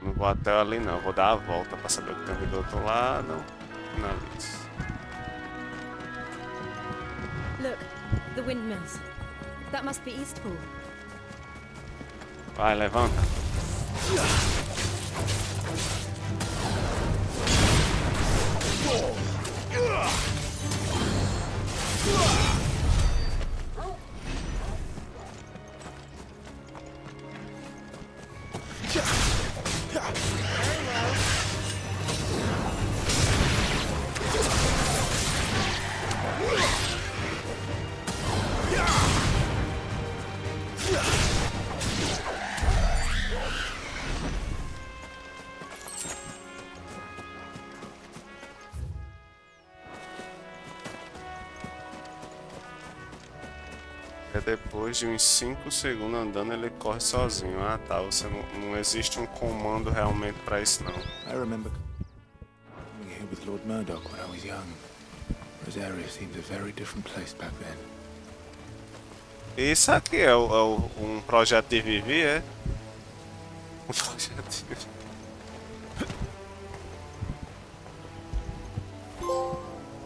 Não vou até ali não, vou dar a volta pra saber o que tem ali do outro lado. Finalizo. Look, the windmills. That must be Eastpool. Vai, levanta. Depois de uns 5 segundos andando, ele corre sozinho. Ah, tá. Você não existe um comando realmente pra isso, não. I remember coming here with Lord Murdoch when I was young. Rosaria seemed a very different place back then. Isso aqui é um projeto de Vivi, é? Um projeto de Vivi.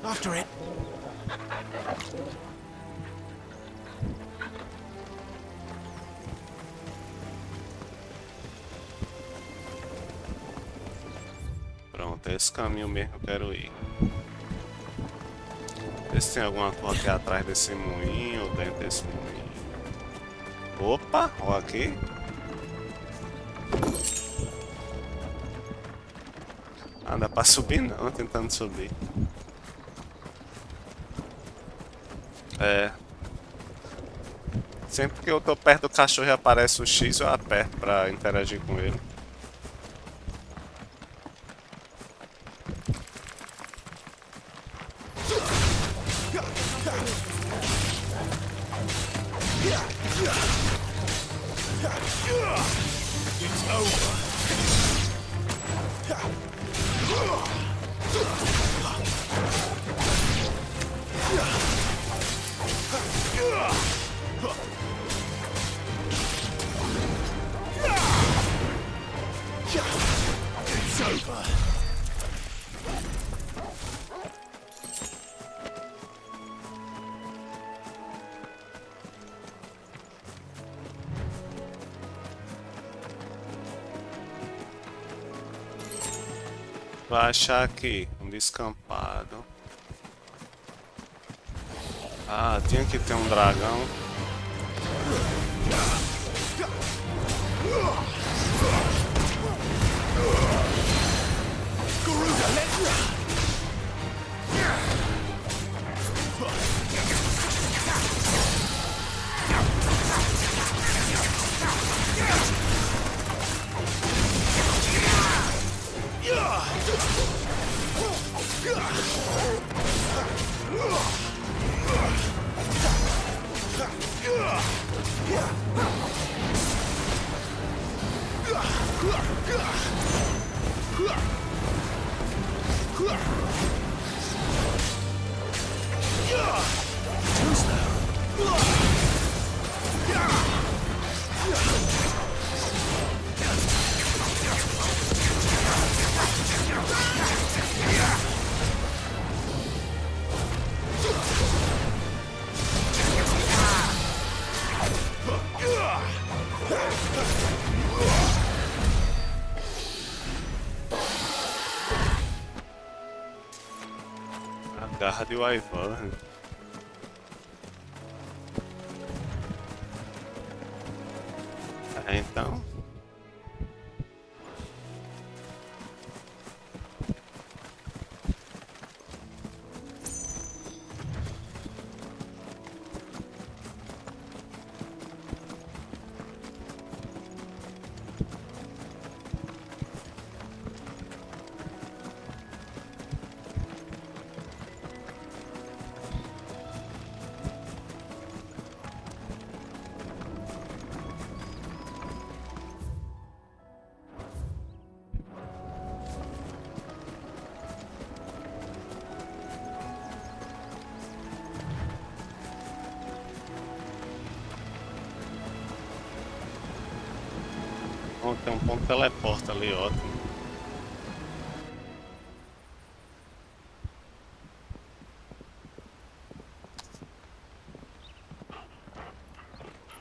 After it. Pronto, é esse caminho mesmo que eu quero ir. Vê se tem alguma coisa aqui atrás desse moinho ou dentro desse moinho. Opa, ó aqui. Não dá pra subir não, tentando subir. É. Sempre que eu tô perto do cachorro e aparece o X, eu aperto pra interagir com ele. It's over. It's over. Vai achar aqui um descampado. Ah, tinha que ter um dragão. A garra de Wyvern. Então. Tem um ponto de teleporta ali, ótimo.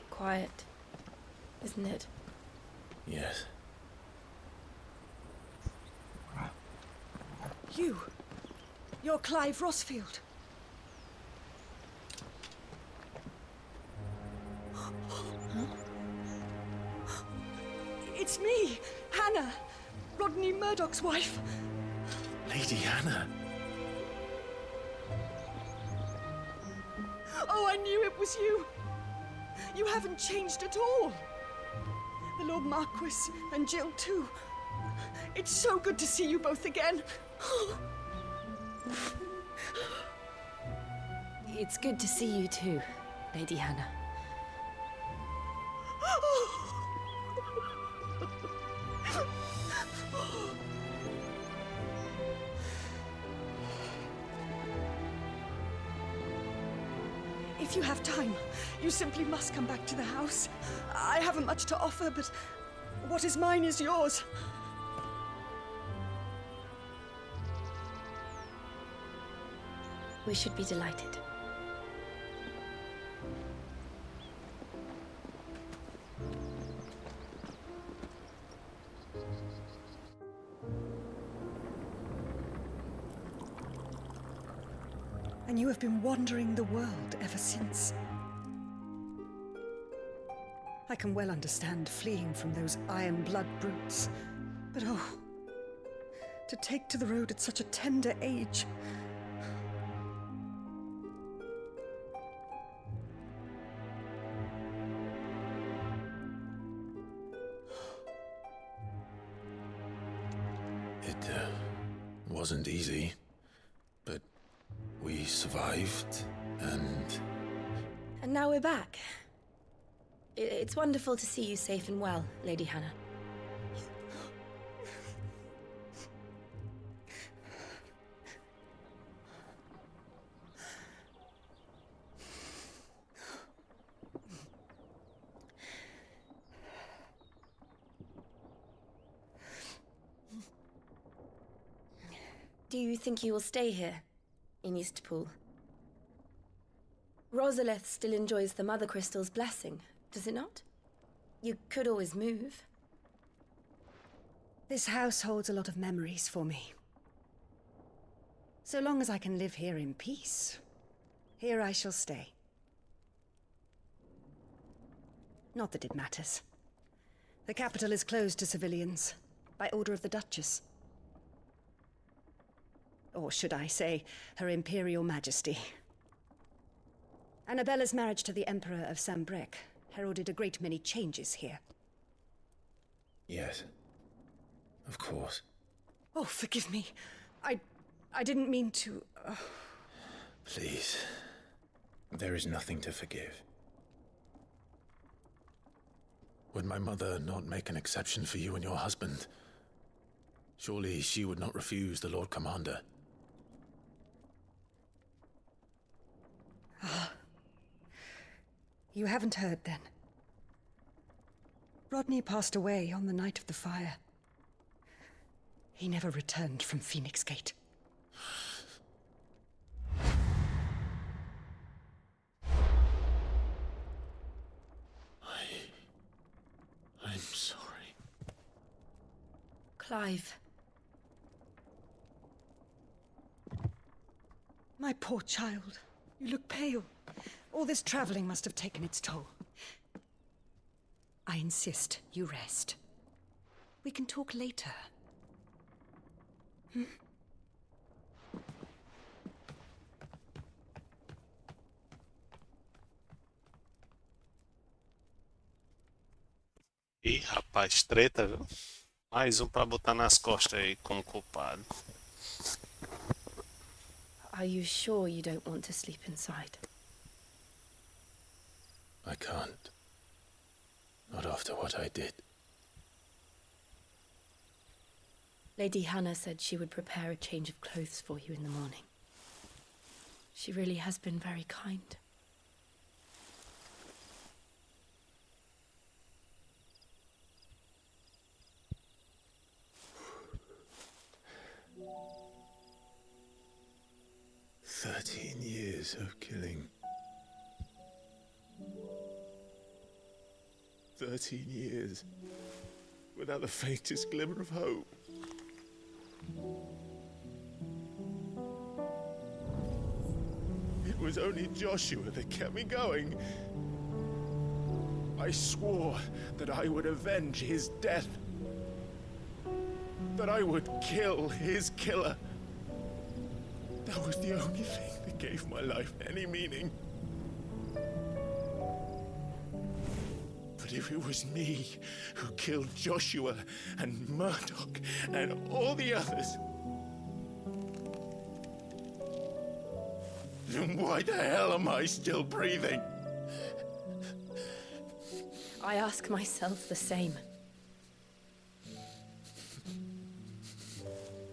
Quiet, isn't it? Yes. You're Clive Rossfield. It's me, Hannah, Rodney Murdoch's wife. Lady Hannah. Oh, I knew it was you. You haven't changed at all. The Lord Marquis and Jill too. It's so good to see you both again. It's good to see you too, Lady Hannah. If you have time, you simply must come back to the house. I haven't much to offer, but what is mine is yours. We should be delighted. And you have been wandering the world ever since. I can well understand fleeing from those iron blood brutes, but oh, to take to the road at such a tender age. It wasn't easy, but we survived, and... And now we're back. It's wonderful to see you safe and well, Lady Hannah. Do you think you will stay here, in Eastpool? Rosalith still enjoys the Mother Crystal's blessing, does it not? You could always move. This house holds a lot of memories for me. So long as I can live here in peace, here I shall stay. Not that it matters. The capital is closed to civilians, by order of the Duchess. Or should I say, Her Imperial Majesty. Annabella's marriage to the Emperor of Sambrec heralded a great many changes here. Yes. Of course. Oh, forgive me. I didn't mean to... Please. There is nothing to forgive. Would my mother not make an exception for you and your husband? Surely she would not refuse the Lord Commander. Ah. You haven't heard, then. Rodney passed away on the night of the fire. He never returned from Phoenix Gate. I'm sorry. Clive. My poor child. You look pale. All this traveling must have taken its toll. I insist you rest. We can talk later. Hmm? Ih, rapaz, treta, viu? Mais um pra botar nas costas aí como culpado. Are you sure you don't want to sleep inside? I can't. Not after what I did. Lady Hannah said she would prepare a change of clothes for you in the morning. She really has been very kind. Years of killing. 13 years without the faintest glimmer of hope. It was only Joshua that kept me going. I swore that I would avenge his death. That I would kill his killer. That was the only thing that gave my life any meaning. But if it was me who killed Joshua and Murdoch and all the others, then why the hell am I still breathing? I ask myself the same.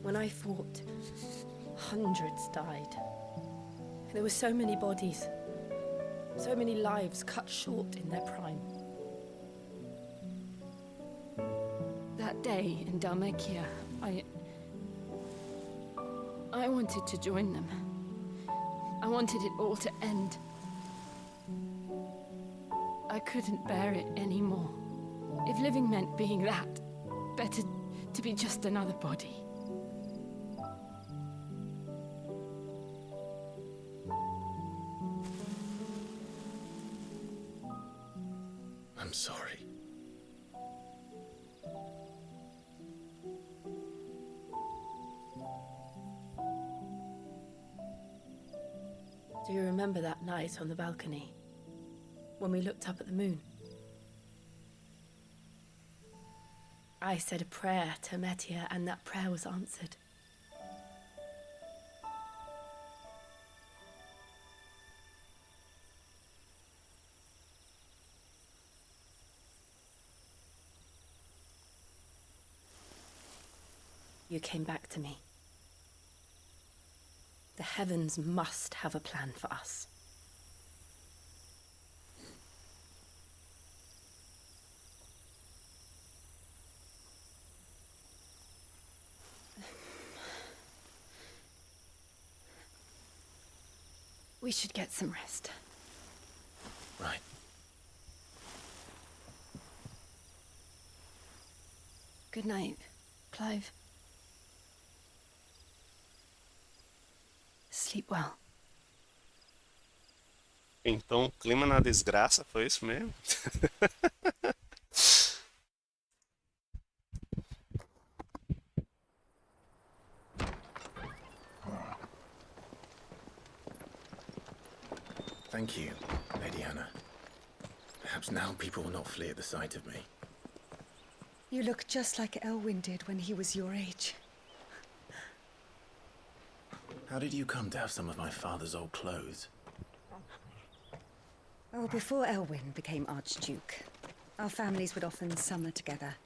When I fought, hundreds died. There were so many bodies, so many lives cut short in their prime. That day in Dalmekia, I wanted to join them. I wanted it all to end. I couldn't bear it anymore. If living meant being that, better to be just another body. I'm sorry. Do you remember that night on the balcony? When we looked up at the moon? I said a prayer to Metia, and that prayer was answered. You came back to me. The heavens must have a plan for us. We should get some rest. Right. Good night, Clive. Sleep well. Então, clima na desgraça, foi isso mesmo? Thank you, Lady Hannah. Perhaps now people will not flee at the sight of me. You look just like Elwyn did when he was your age. How did you come to have some of my father's old clothes? Oh, before Elwyn became Archduke, our families would often summer together.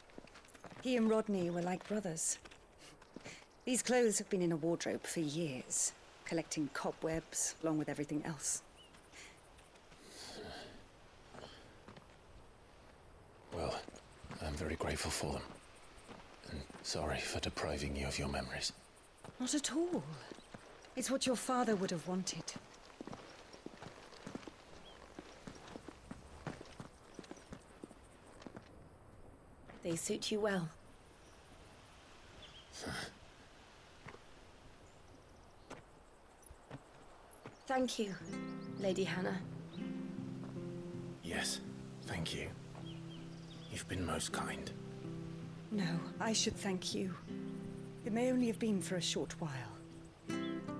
He and Rodney were like brothers. These clothes have been in a wardrobe for years, collecting cobwebs along with everything else. Well, I'm very grateful for them. And sorry for depriving you of your memories. Not at all. It's what your father would have wanted. They suit you well. Thank you, Lady Hannah. Yes, thank you. You've been most kind. No, I should thank you. It may only have been for a short while,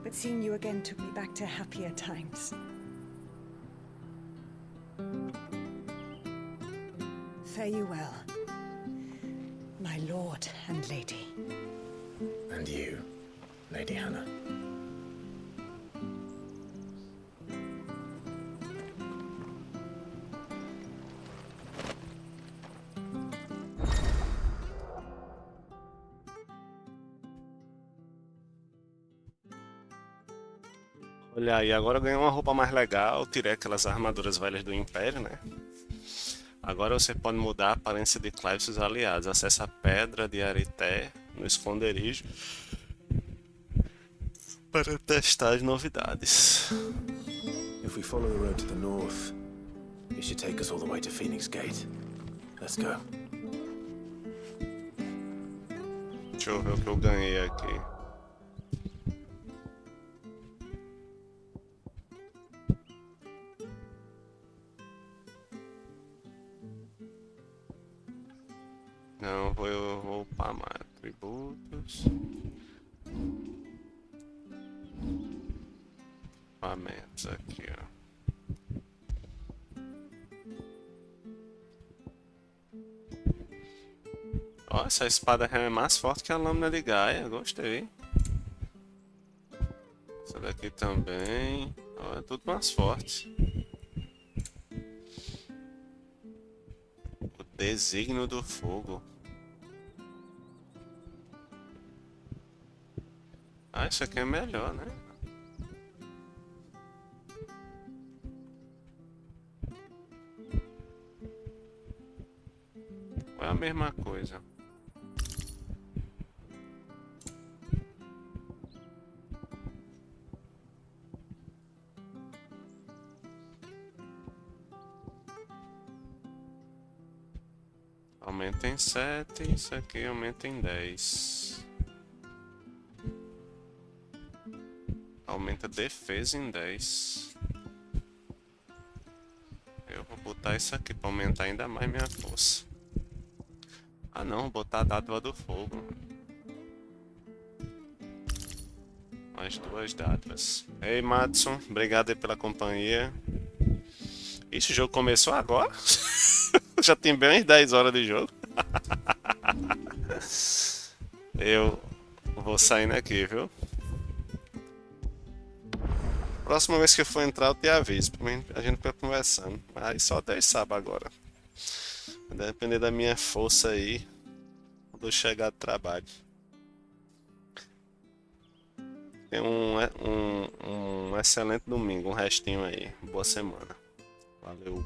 but seeing you again took me back to happier times. Fare you well, my lord and lady. And you, Lady Hannah. Olha aí, agora eu ganhei uma roupa mais legal, tirei aquelas armaduras velhas do Império, né? Agora você pode mudar a aparência de Clive e seus aliados. Acesse a Pedra de Arité no esconderijo para testar as novidades. If we follow the road to the north, it should take us all the way to Phoenix Gate. Let's go. Deixa eu ver o que eu ganhei aqui. Não, vou upar mais atributos. Equipamentos aqui, ó. Ó, essa espada é mais forte que a lâmina de Gaia, gostei. Essa daqui também. Ó, é tudo mais forte. O desígnio do fogo. Ah, isso aqui é melhor, né? Ou é a mesma coisa? Aumenta em 7, isso aqui aumenta em 10. Aumenta a defesa em 10. Eu vou botar isso aqui para aumentar ainda mais minha força. Ah não, vou botar a dádiva do fogo. Mais 2 dádivas. Ei, Madison, obrigado aí pela companhia. Esse jogo começou agora? Já tem bem umas 10 horas de jogo. Eu vou saindo aqui, viu? Próxima vez que eu for entrar, eu te aviso. Pra mim, a gente fica conversando. Aí só Deus sabe agora. Vai depender da minha força aí. Quando eu chegar do trabalho. Tenha um excelente domingo, um restinho aí. Boa semana. Valeu.